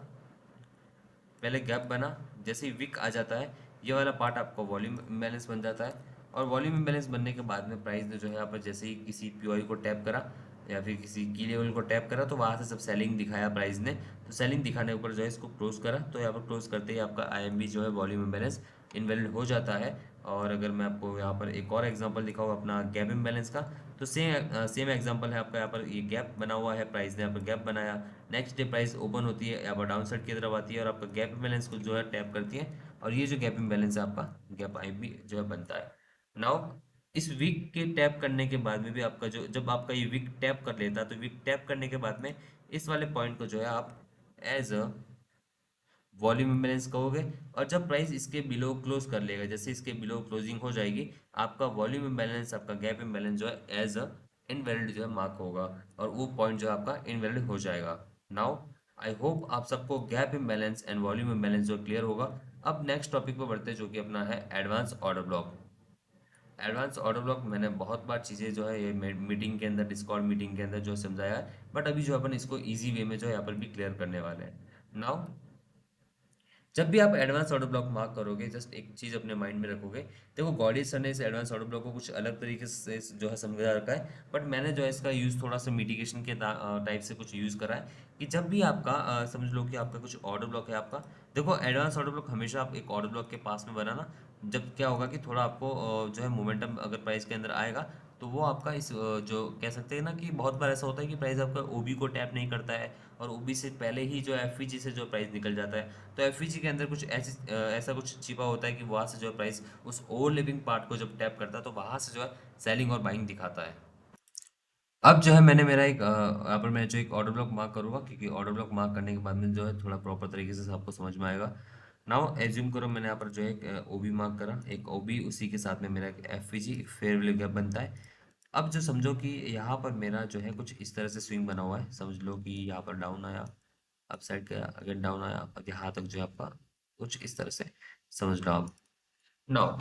पहले गैप बना, जैसे ही विक आ जाता है ये वाला पार्ट आपका वॉल्यूम इम्बैलेंस बन जाता है, और वॉल्यूम इम्बैलेंस बनने के बाद में प्राइस ने जो है यहाँ पर जैसे ही किसी पीओआई को टैप करा, या फिर किसी की लेवल को टैप करा तो वहां से सब सेलिंग दिखाया प्राइस ने, तो सेलिंग दिखाने के ऊपर जो है इसको क्लोज करा, तो यहाँ पर क्लोज करते ही आपका आईएमबी जो है वॉल्यूम इम्बैलेंस इनवैलिड हो जाता है। और अगर मैं आपको यहाँ पर एक और एग्जांपल दिखाऊँ अपना गैप इम्बैलेंस का, तो सेम एग्जांपल है आपका, यहाँ पर ये गैप बना हुआ है, प्राइस ने यहाँ पर गैप बनाया, नेक्स्ट डे प्राइस ओपन होती है, यहाँ पर डाउन साइड की तरफ आती है और आपका गैप इम्बैलेंस को जो है टैप करती है, और ये जो गैप इम्बैलेंस है आपका गैप आईएमबी जो है बनता है। नाउ इस वीक के टैप करने के बाद में भी आपका जो, जब आपका ये वीक टैप कर लेता है, तो वीक टैप करने के बाद में इस वाले पॉइंट को जो है आप एज अ वॉल्यूम इम्बैलेंस कहोगे, और जब प्राइस इसके बिलो क्लोज कर लेगा, जैसे इसके बिलो क्लोजिंग हो जाएगी, आपका वॉल्यूम इम्बैलेंस, आपका गैप इम्बैलेंस जो है एज अ इनवैलिड जो है मार्क होगा, और वो पॉइंट जो है आपका इनवैलिड हो जाएगा। नाउ आई होप आप सबको gap imbalance and volume imbalance जो क्लियर होगा। अब नेक्स्ट टॉपिक पर बढ़ते हैं, जो कि अपना है advance order block. Advance order block मैंने बहुत बार चीज़ें जो है ये मीटिंग के अंदर, डिस्कॉर्ड मीटिंग के अंदर जो समझाया है, बट अभी जो अपन इसको इजी वे में जो है यहाँ पर भी क्लियर करने वाले हैं। नाउ जब भी आप एडवांस ऑर्डर ब्लॉक मार्क करोगे, जस्ट एक चीज अपने माइंड में रखोगे। देखो गॉडी सर ने इस एडवांस ऑर्डर ब्लॉक को कुछ अलग तरीके से जो है समझा रखा है, बट मैंने जो है इसका यूज थोड़ा सा मिटिगेशन के टाइप से कुछ यूज करा है, कि जब भी आपका समझ लो कि आपका कुछ ऑर्डर ब्लॉक है आपका, देखो एडवांस ऑर्डर ब्लॉक हमेशा आप एक ऑर्डर ब्लॉक के पास में बनाना, जब क्या होगा कि थोड़ा आपको जो है मोमेंटम अगर प्राइस के अंदर आएगा, तो वो आपका इस जो कह सकते हैं ना, कि बहुत बार ऐसा होता है कि प्राइस आपका ओबी को टैप नहीं करता है, और ओबी से पहले ही जो एफईजी से जो प्राइस निकल जाता है, तो एफईजी के अंदर कुछ ऐसा कुछ छिपा होता है कि वहां से जो है प्राइस उस ओवरलैपिंग पार्ट को जब टैप करता है, तो वहां से जो है सेलिंग और बाइंग दिखाता है। अब जो है मैंने मेरा एक यहाँ पर मैं जो एक ऑर्डर ब्लॉक मार्क करूंगा, क्योंकि ऑर्डर ब्लॉक मार्क करने के बाद में जो है थोड़ा प्रॉपर तरीके से आपको समझ में आएगा। नाउ एज्यूम करो मैंने यहाँ पर जो है एक ओबी मार्क करा, एक ओबी, उसी के साथ में मेरा एक एफईजी एक फेयर वैल्यू गैप बनता है। अब जो समझो कि यहाँ पर मेरा जो है कुछ इस तरह से स्विंग बना हुआ है, समझ लो कि यहाँ पर डाउन आया, अप साइड गया, अगेन डाउन आया, अब यहाँ तक जो है आपका कुछ इस तरह से, समझ लो आप। नाउ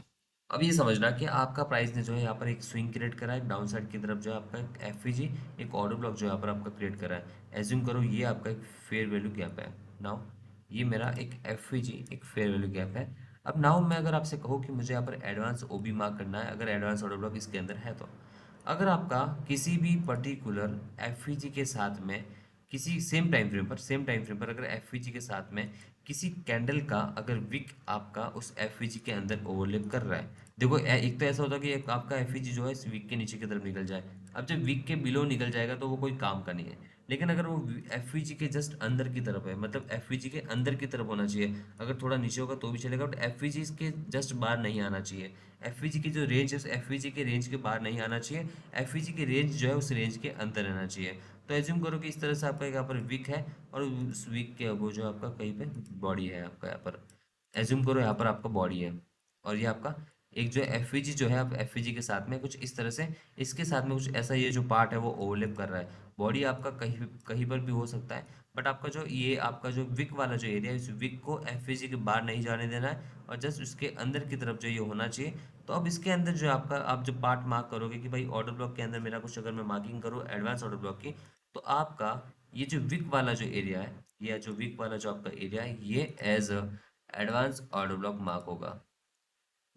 अब ये समझना कि आपका प्राइस ने जो है यहाँ पर एक स्विंग क्रिएट करा है डाउन साइड की तरफ, जो है आपका एक एफईजी एक ऑर्डर ब्लॉक जो यहाँ पर आपका क्रिएट करा है। एज्यूम करो ये आपका एक फेयर वैल्यू गैप है। नाउ ये मेरा एक एफईजी एक फेयर वैल्यू गैप है। अब नाउ मैं अगर आपसे कहूँ कि मुझे यहाँ पर एडवांस ओबी मार्क करना है, अगर एडवांस ऑर्डर ब्लॉक इसके अंदर है, तो अगर आपका किसी भी पर्टिकुलर एफईजी के साथ में, किसी सेम टाइम फ्रेम पर अगर एफईजी के साथ में किसी कैंडल का अगर विक आपका उस एफईजी के अंदर ओवरलैप कर रहा है, देखो एक तो ऐसा होता है कि एक आपका एफईजी जो है इस विक के नीचे की तरफ निकल जाए, अब जब विक के बिलो निकल जाएगा तो वो कोई काम का नहीं है। लेकिन अगर वो एफईजी के जस्ट अंदर की तरफ है, मतलब एफईजी के अंदर की तरफ होना चाहिए, अगर थोड़ा नीचे होगा तो भी चलेगा, बट एफईजी के जस्ट बाहर नहीं आना चाहिए, एफईजी की जो रेंज है उस एफईजी के रेंज के बाहर नहीं आना चाहिए, एफईजी की रेंज जो है उस रेंज के अंदर रहना चाहिए। तो एज्यूम करो कि इस तरह से आपका यहाँ पर विक है, और उस विक के वो जो आपका कहीं पे बॉडी है आपका, यहाँ पर एज्यूम करो यहाँ पर आपका बॉडी है, और ये आपका एक जो एफईजी जो है, आप एफईजी के साथ में कुछ इस तरह से, इसके साथ में कुछ ऐसा, ये जो पार्ट है वो ओवरलैप कर रहा है, बॉडी आपका कहीं कहीं पर भी हो सकता है, बट आपका जो ये आपका जो विक वाला जो एरिया है, इस विक को एफईजी के बाहर नहीं जाने देना है, और जस्ट उसके अंदर की तरफ जो ये होना चाहिए। तो अब इसके अंदर जो आपका आप जो पार्ट मार्क करोगे कि भाई ऑर्डर ब्लॉक के अंदर मेरा कुछ अगर मैं मार्किंग करूँ एडवांस ऑर्डर ब्लॉक की, तो आपका ये जो विक वाला जो एरिया है, या जो विक वाला जो आपका एरिया है, ये as advance order block mark होगा।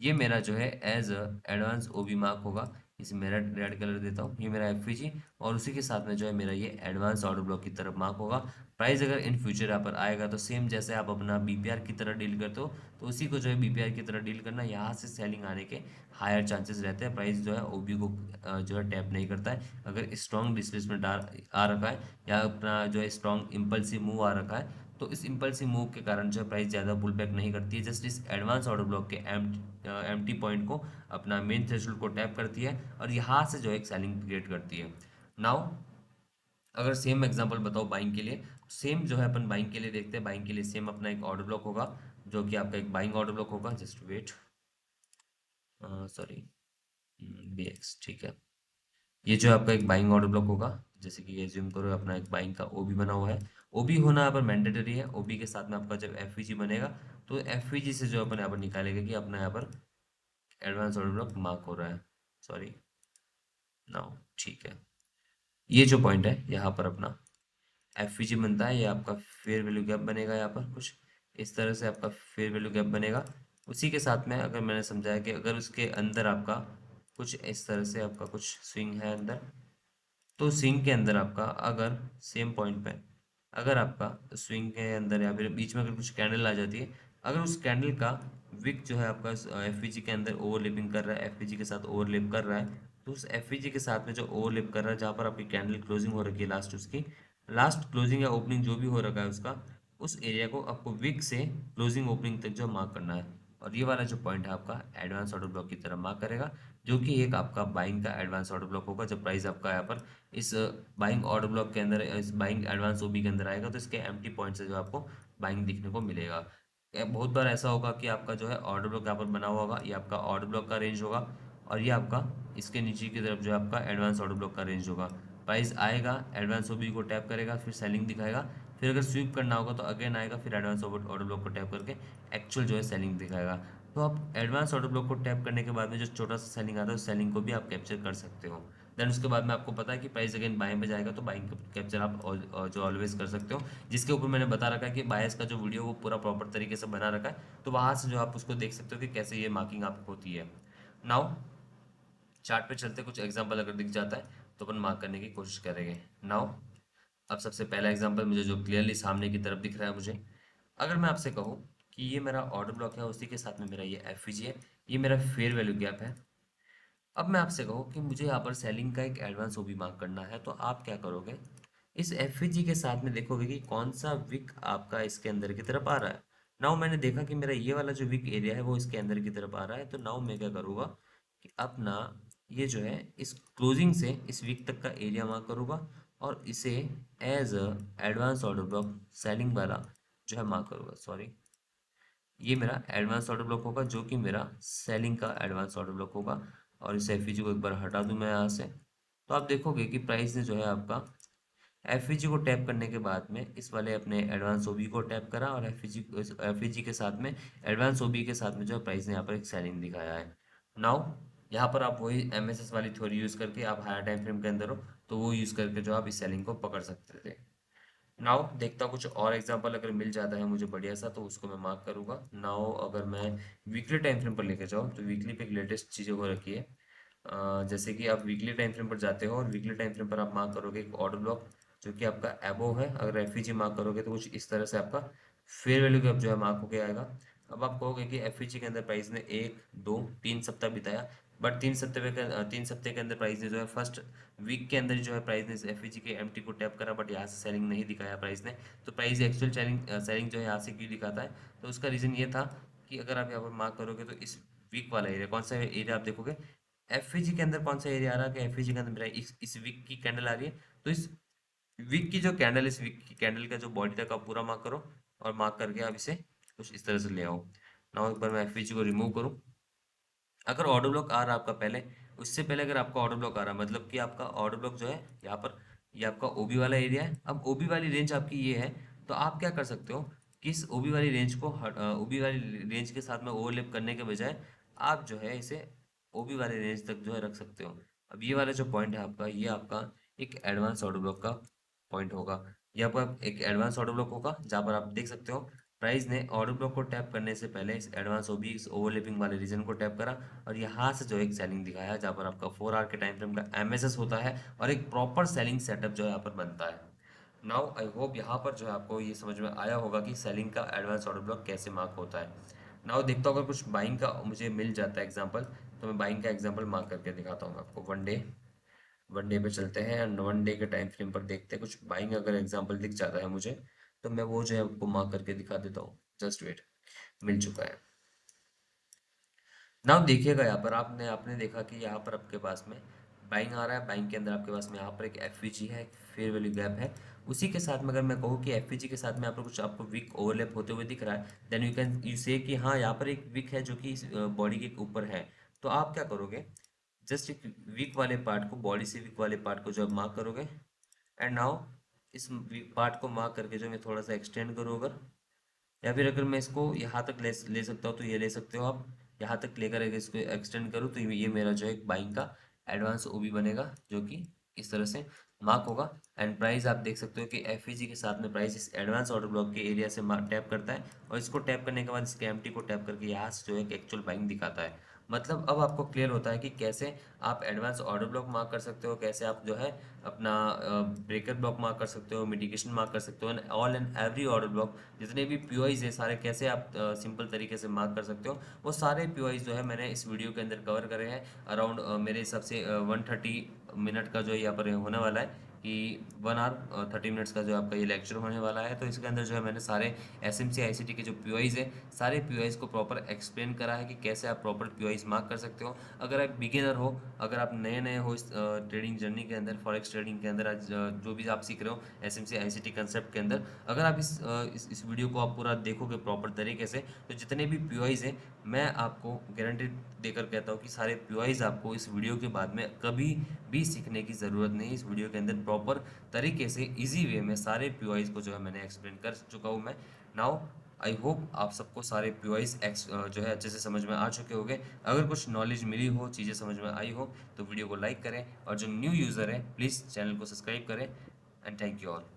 ये मेरा जो है एज एडवांस ओबी मार्क होगा। इसे मेरा रेड कलर देता हूँ, ये मेरा एफईजी, और उसी के साथ में जो है मेरा ये एडवांस ऑर्डर ब्लॉक की तरफ मार्क होगा। प्राइस अगर इन फ्यूचर यहाँ पर आएगा, तो सेम जैसे आप अपना बीपीआर की तरह डील करते हो, तो उसी को जो है बीपीआर की तरह डील करना, यहाँ से सेलिंग आने के हायर चांसेस रहते हैं, प्राइस जो है ओबी को जो है टैप नहीं करता है। अगर स्ट्रॉन्ग डिस्प्लेसमेंट आ रखा है, या अपना जो है स्ट्रॉन्ग इम्पल्सिव मूव आ रखा है, तो इस इम्पल्सिव मूव के कारण जो है प्राइस ज़्यादा पुल बैक नहीं करती है, जस्ट इस एडवांस ऑर्डर ब्लॉक के एम्प्टी पॉइंट को, अपना मेन थ्रेशोल्ड को टैप करती है, और यहाँ से जो है एक सेलिंग क्रिएट करती है। नाउ अगर सेम एग्जांपल बताओ बाइंग के लिए, सेम जो है अपन बाइंग के लिए देखते हैं। बाइंग के लिए सेम अपना एक ऑर्डर ब्लॉक होगा, जो कि आपका एक बाइंग ऑर्डर ब्लॉक होगा, जस्ट वेट, सॉरी, बीएक्स, ठीक है। ये जो आपका एक बाइंग ऑर्डर ब्लॉक होगा, जैसे कि एज्यूम करो अपना एक बाइंग का ओबी बना हुआ है, ओबी होना यहाँ पर मैंडेटरी है, ओबी के साथ में आपका जब एफईजी बनेगा, तो एफईजी से जो अपन यहाँ पर निकालेगा कि अपना यहाँ पर एडवांस ऑर्डर ब्लॉक मार्क हो रहा है, सॉरी, नाउ ठीक है। ये जो पॉइंट है यहाँ पर अपना एफईजी बनता है, ये आपका फेयर वैल्यू गैप बनेगा, यहाँ पर कुछ इस तरह से आपका फेयर वैल्यू गैप बनेगा। उसी के साथ में अगर मैंने समझाया कि अगर उसके अंदर आपका कुछ इस तरह से आपका कुछ स्विंग है अंदर, तो स्विंग के अंदर आपका अगर सेम पॉइंट पे अगर आपका स्विंग के अंदर या फिर बीच में अगर कुछ कैंडल आ जाती है, अगर उस कैंडल का विक जो है आपका एफवीजी के अंदर ओवरलैपिंग कर रहा है, एफवीजी के साथ ओवरलैप कर रहा है, तो उस एफवीजी के साथ में जो ओवरलैप कर रहा है, जहाँ पर आपकी कैंडल क्लोजिंग हो रखी है, लास्ट उसकी लास्ट क्लोजिंग या ओपनिंग जो भी हो रखा है उसका, उस एरिया को आपको विक से क्लोजिंग ओपनिंग तक जो मार्क करना है। और ये वाला जो पॉइंट है आपका एडवांस ऑर्डर ब्लॉक की तरह मार्क करेगा, जो कि एक आपका बाइंग का एडवांस ऑर्डर ब्लॉक होगा। जब प्राइस आपका यहाँ पर इस बाइंग ऑर्डर ब्लॉक के अंदर, इस बाइंग एडवांस ओबी के अंदर आएगा, तो इसके एम्प्टी पॉइंट से जो आपको बाइंग दिखने को मिलेगा। बहुत बार ऐसा होगा कि आपका जो है ऑर्डर ब्लॉक यहाँ पर बना हुआ होगा, ये आपका ऑर्डर ब्लॉक का रेंज होगा, और ये आपका इसके नीचे की तरफ जो है आपका एडवांस ऑर्डर ब्लॉक का रेंज होगा। प्राइस आएगा, एडवांस ओबी को टैप करेगा, फिर सेलिंग दिखाएगा, फिर अगर स्वीप करना होगा तो अगेन आएगा, फिर एडवांस ऑर्डर ब्लॉक को टैप करके एक्चुअल जो है सेलिंग दिखाएगा। तो आप एडवांस ऑर्डर ब्लॉक को टैप करने के बाद में जो छोटा सा सेलिंग आता है, उस सेलिंग को भी आप कैप्चर कर सकते हो। देन उसके बाद में आपको पता है कि प्राइस अगेन बाइंग पे जाएगा, तो बाइंग कैप्चर आप जो ऑलवेज कर सकते हो, जिसके ऊपर मैंने बता रखा है कि बायस का जो वीडियो वो पूरा प्रॉपर तरीके से बना रखा है, तो वहां से जो आप उसको देख सकते हो कि कैसे ये मार्किंग आपको होती है। नाउ चार्ट पे चलते, कुछ एग्जांपल अगर दिख जाता है तो अपन मार्क करने की कोशिश करेंगे। नाउ अब सबसे पहला एग्जांपल मुझे जो क्लियरली सामने की तरफ दिख रहा है मुझे, अगर मैं आपसे कहूँ कि ये मेरा ऑर्डर ब्लॉक है, उसी के साथ में मेरा ये एफवीजी है, ये मेरा फेयर वैल्यू गैप है। अब मैं आपसे कहूँ कि मुझे यहाँ पर सेलिंग का एक एडवांस ओबी मार्क करना है, तो आप क्या करोगे, इस एफवीजी के साथ में देखोगे कि कौन सा विक आपका इसके अंदर की तरफ आ रहा है। नाउ मैंने देखा कि मेरा ये वाला जो विक एरिया है वो इसके अंदर की तरफ आ रहा है, तो नाउ मैं क्या करूँगा कि अपना ये जो है इस क्लोजिंग से इस विक तक का एरिया मार्क करूँगा, और इसे as a advance order block selling वाला जो है मार्क करूँगा। सॉरी, ये मेरा एडवांस ऑर्डर ब्लॉक होगा, जो कि मेरा सेलिंग का एडवांस ऑर्डर ब्लॉक होगा। और इस एफईजी को एक बार हटा दूं मैं यहाँ से, तो आप देखोगे कि प्राइस ने जो है आपका एफईजी को टैप करने के बाद में इस वाले अपने एडवांस ओबी को टैप करा, और एफईजी के साथ में एडवांस ओबी के साथ में जो है प्राइस ने यहाँ पर एक सेलिंग दिखाया है। नाउ यहाँ पर आप वही एमएसएस वाली थ्योरी यूज करके, आप हायर टाइम फ्रेम के अंदर हो तो वो यूज करके जो आप इस सेलिंग को पकड़ सकते थे। नाउ देखता हूँ कुछ और एग्जांपल अगर मिल जाता है मुझे बढ़िया सा, तो उसको मैं मार्क करूंगा। नाउ अगर मैं वीकली टाइम फ्रेम पर लेके जाऊँ, तो वीकली पे एक लेटेस्ट चीज़ें हो रखी है। जैसे कि आप वीकली टाइम फ्रेम पर जाते हो और वीकली टाइम फ्रेम पर आप मार्क करोगे एक ऑर्डर ब्लॉक जो कि आपका एबोव है। अगर एफईजी मार्क करोगे तो कुछ इस तरह से आपका फेयर वैल्यू गैप जो है मार्क होके आएगा। अब आप कहोगे कि एफईजी के अंदर प्राइस ने 1 2 3 सप्ताह बिताया, बट 3 सप्ताह के अंदर प्राइस ने जो है फर्स्ट वीक के अंदर जो है प्राइस ने एफईजी के एमटी को टैप करा, बट यहाँ से सेलिंग नहीं दिखाया प्राइस ने। तो प्राइस एक्चुअल सेलिंग सेलिंग जो है यहाँ से क्यों दिखाता है, तो उसका रीज़न ये था कि अगर आप यहाँ पर मार्क करोगे तो इस वीक वाला एरिया, कौन सा एरिया आप देखोगे, एफईजी के अंदर कौन सा एरिया आ रहा है, कि एफईजी के अंदर मेरा इस वीक की कैंडल आ रही है, तो इस वीक की जो कैंडल, इस वीक की कैंडल का जो बॉडी तक आप पूरा मार्क करो, और मार्क करके आप इसे कुछ इस तरह से ले आओ। नाउ एक बार मैं एफईजी को रिमूव करूँ, अगर ऑर्डर ब्लॉक आ रहा है आपका पहले, उससे पहले अगर आपका ऑर्डर ब्लॉक आ रहा है, मतलब कि आपका ऑर्डर ब्लॉक जो है यहाँ पर, ये आपका ओबी वाला एरिया है। अब ओबी वाली रेंज आपकी ये है, तो आप क्या कर सकते हो कि इस ओबी वाली रेंज को ओबी वाली रेंज के साथ में ओवरलैप करने के बजाय आप जो है इसे ओबी वाली रेंज तक जो है रख सकते हो। अब ये वाला जो पॉइंट है आपका, ये आपका एक एडवांस ऑर्डर ब्लॉक का पॉइंट होगा। ये आपका एक एडवांस ऑर्डर ब्लॉक होगा, जहाँ पर आप देख सकते हो प्राइस ने ऑर्डर ब्लॉक को टैप करने से पहले इस एडवांस ओबी, इस ओवरलैपिंग वाले रीजन को टैप करा, और यहाँ से जो एक सेलिंग दिखाया, जहाँ पर आपका 4 आवर के टाइम फ्रेम का एमएसएस होता है, और एक प्रॉपर सेलिंग सेटअप जो है यहाँ पर बनता है। नाउ आई होप यहाँ पर जो है आपको ये समझ में आया होगा कि सेलिंग का एडवांस ऑर्डर ब्लॉक कैसे मार्क होता है। नाउ देखता हूँ अगर कुछ बाइंग का मुझे मिल जाता है एग्जाम्पल, तो मैं बाइंग का एग्जाम्पल मार्क करके दिखाता हूँ आपको। वन डे पे चलते हैं, एंड वन डे के टाइम फ्रेम पर देखते हैं कुछ बाइंग अगर एग्जाम्पल दिख जाता है मुझे, तो मैं वो जो है आपको मार्क करके दिखा देता हूँ। जस्ट वेट, मिल चुका है। नाउ देखिएगा यहाँ पर, आपने आपने देखा कि यहाँ पर आपके पास में बाइंग आ रहा है, बाइंग के अंदर आपके पास में यहाँ पर एक एफवीजी है, फेयर वैल्यू गैप है। उसी के साथ में अगर मैं कहूँ कि एफवीजी के साथ में यहाँ पर कुछ आपको वीक ओवरलैप होते हुए दिख रहा है, देन यू से कि हाँ यहाँ पर एक वीक है जो कि इस बॉडी के ऊपर है। तो आप क्या करोगे, जस्ट एक वीक वाले पार्ट को, बॉडी से वीक वाले पार्ट को जो आप मार्क करोगे, एंड नाउ इस वीक पार्ट को मार्क करके जो मैं थोड़ा सा एक्सटेंड करूँ अगर, या फिर अगर मैं इसको यहाँ तक ले सकता हूँ तो ये ले सकते हो आप, यहाँ तक लेकर अगर इसको एक्सटेंड करूँ तो ये मेरा जो है बाइंग का एडवांस ओबी बनेगा, जो कि इस तरह से मार्क होगा। एंड प्राइस आप देख सकते हो कि एफईजी के साथ में प्राइस इस एडवांस ऑर्डर ब्लॉक के एरिया से टैप करता है, और इसको टैप करने के बाद इसके एमटी को टैप करके यहाँ से जो है एक्चुअल बाइंग दिखाता है। मतलब अब आपको क्लियर होता है कि कैसे आप एडवांस ऑर्डर ब्लॉक मार्क कर सकते हो, कैसे आप जो है अपना ब्रेकर ब्लॉक मार्क कर सकते हो, मिटिगेशन मार्क कर सकते हो, and all and every order block जितने भी पीओआईज है सारे कैसे आप सिंपल तरीके से मार्क कर सकते हो, वो सारे पीओआईज जो है मैंने इस वीडियो के अंदर कवर करे हैं। अराउंड मेरे हिसाब से 130 मिनट का जो यहाँ पर होने वाला है कि 1 आवर 30 मिनट्स का जो आपका ये लेक्चर होने वाला है। तो इसके अंदर जो है मैंने सारे एस एम सी आई सी टी के जो पीओआईज है सारे पीओआईज को प्रॉपर एक्सप्लेन करा है कि कैसे आप प्रॉपर पीओआईज मार्क कर सकते हो। अगर आप बिगिनर हो, अगर आप नए नए हो इस ट्रेडिंग जर्नी के अंदर, फॉरेक्स ट्रेडिंग के अंदर, आज जो भी आप सीख रहे हो एस एम सी आई सी टी कंसेप्ट के अंदर, अगर आप इस वीडियो को आप पूरा देखोगे प्रॉपर तरीके से, तो जितने भी पीओआईज हैं मैं आपको गारंटी देकर कहता हूँ कि सारे पीओआईज आपको इस वीडियो के बाद में कभी भी सीखने की ज़रूरत नहीं। इस वीडियो के अंदर प्रॉपर तरीके से इजी वे में सारे पीओआईज को जो है मैंने एक्सप्लेन कर चुका हूँ मैं। नाउ आई होप आप सबको सारे पीओआईज जो है अच्छे से समझ में आ चुके होंगे। अगर कुछ नॉलेज मिली हो, चीज़ें समझ में आई हो, तो वीडियो को लाइक करें, और जो न्यू यूज़र है प्लीज़ चैनल को सब्सक्राइब करें। And thank you all.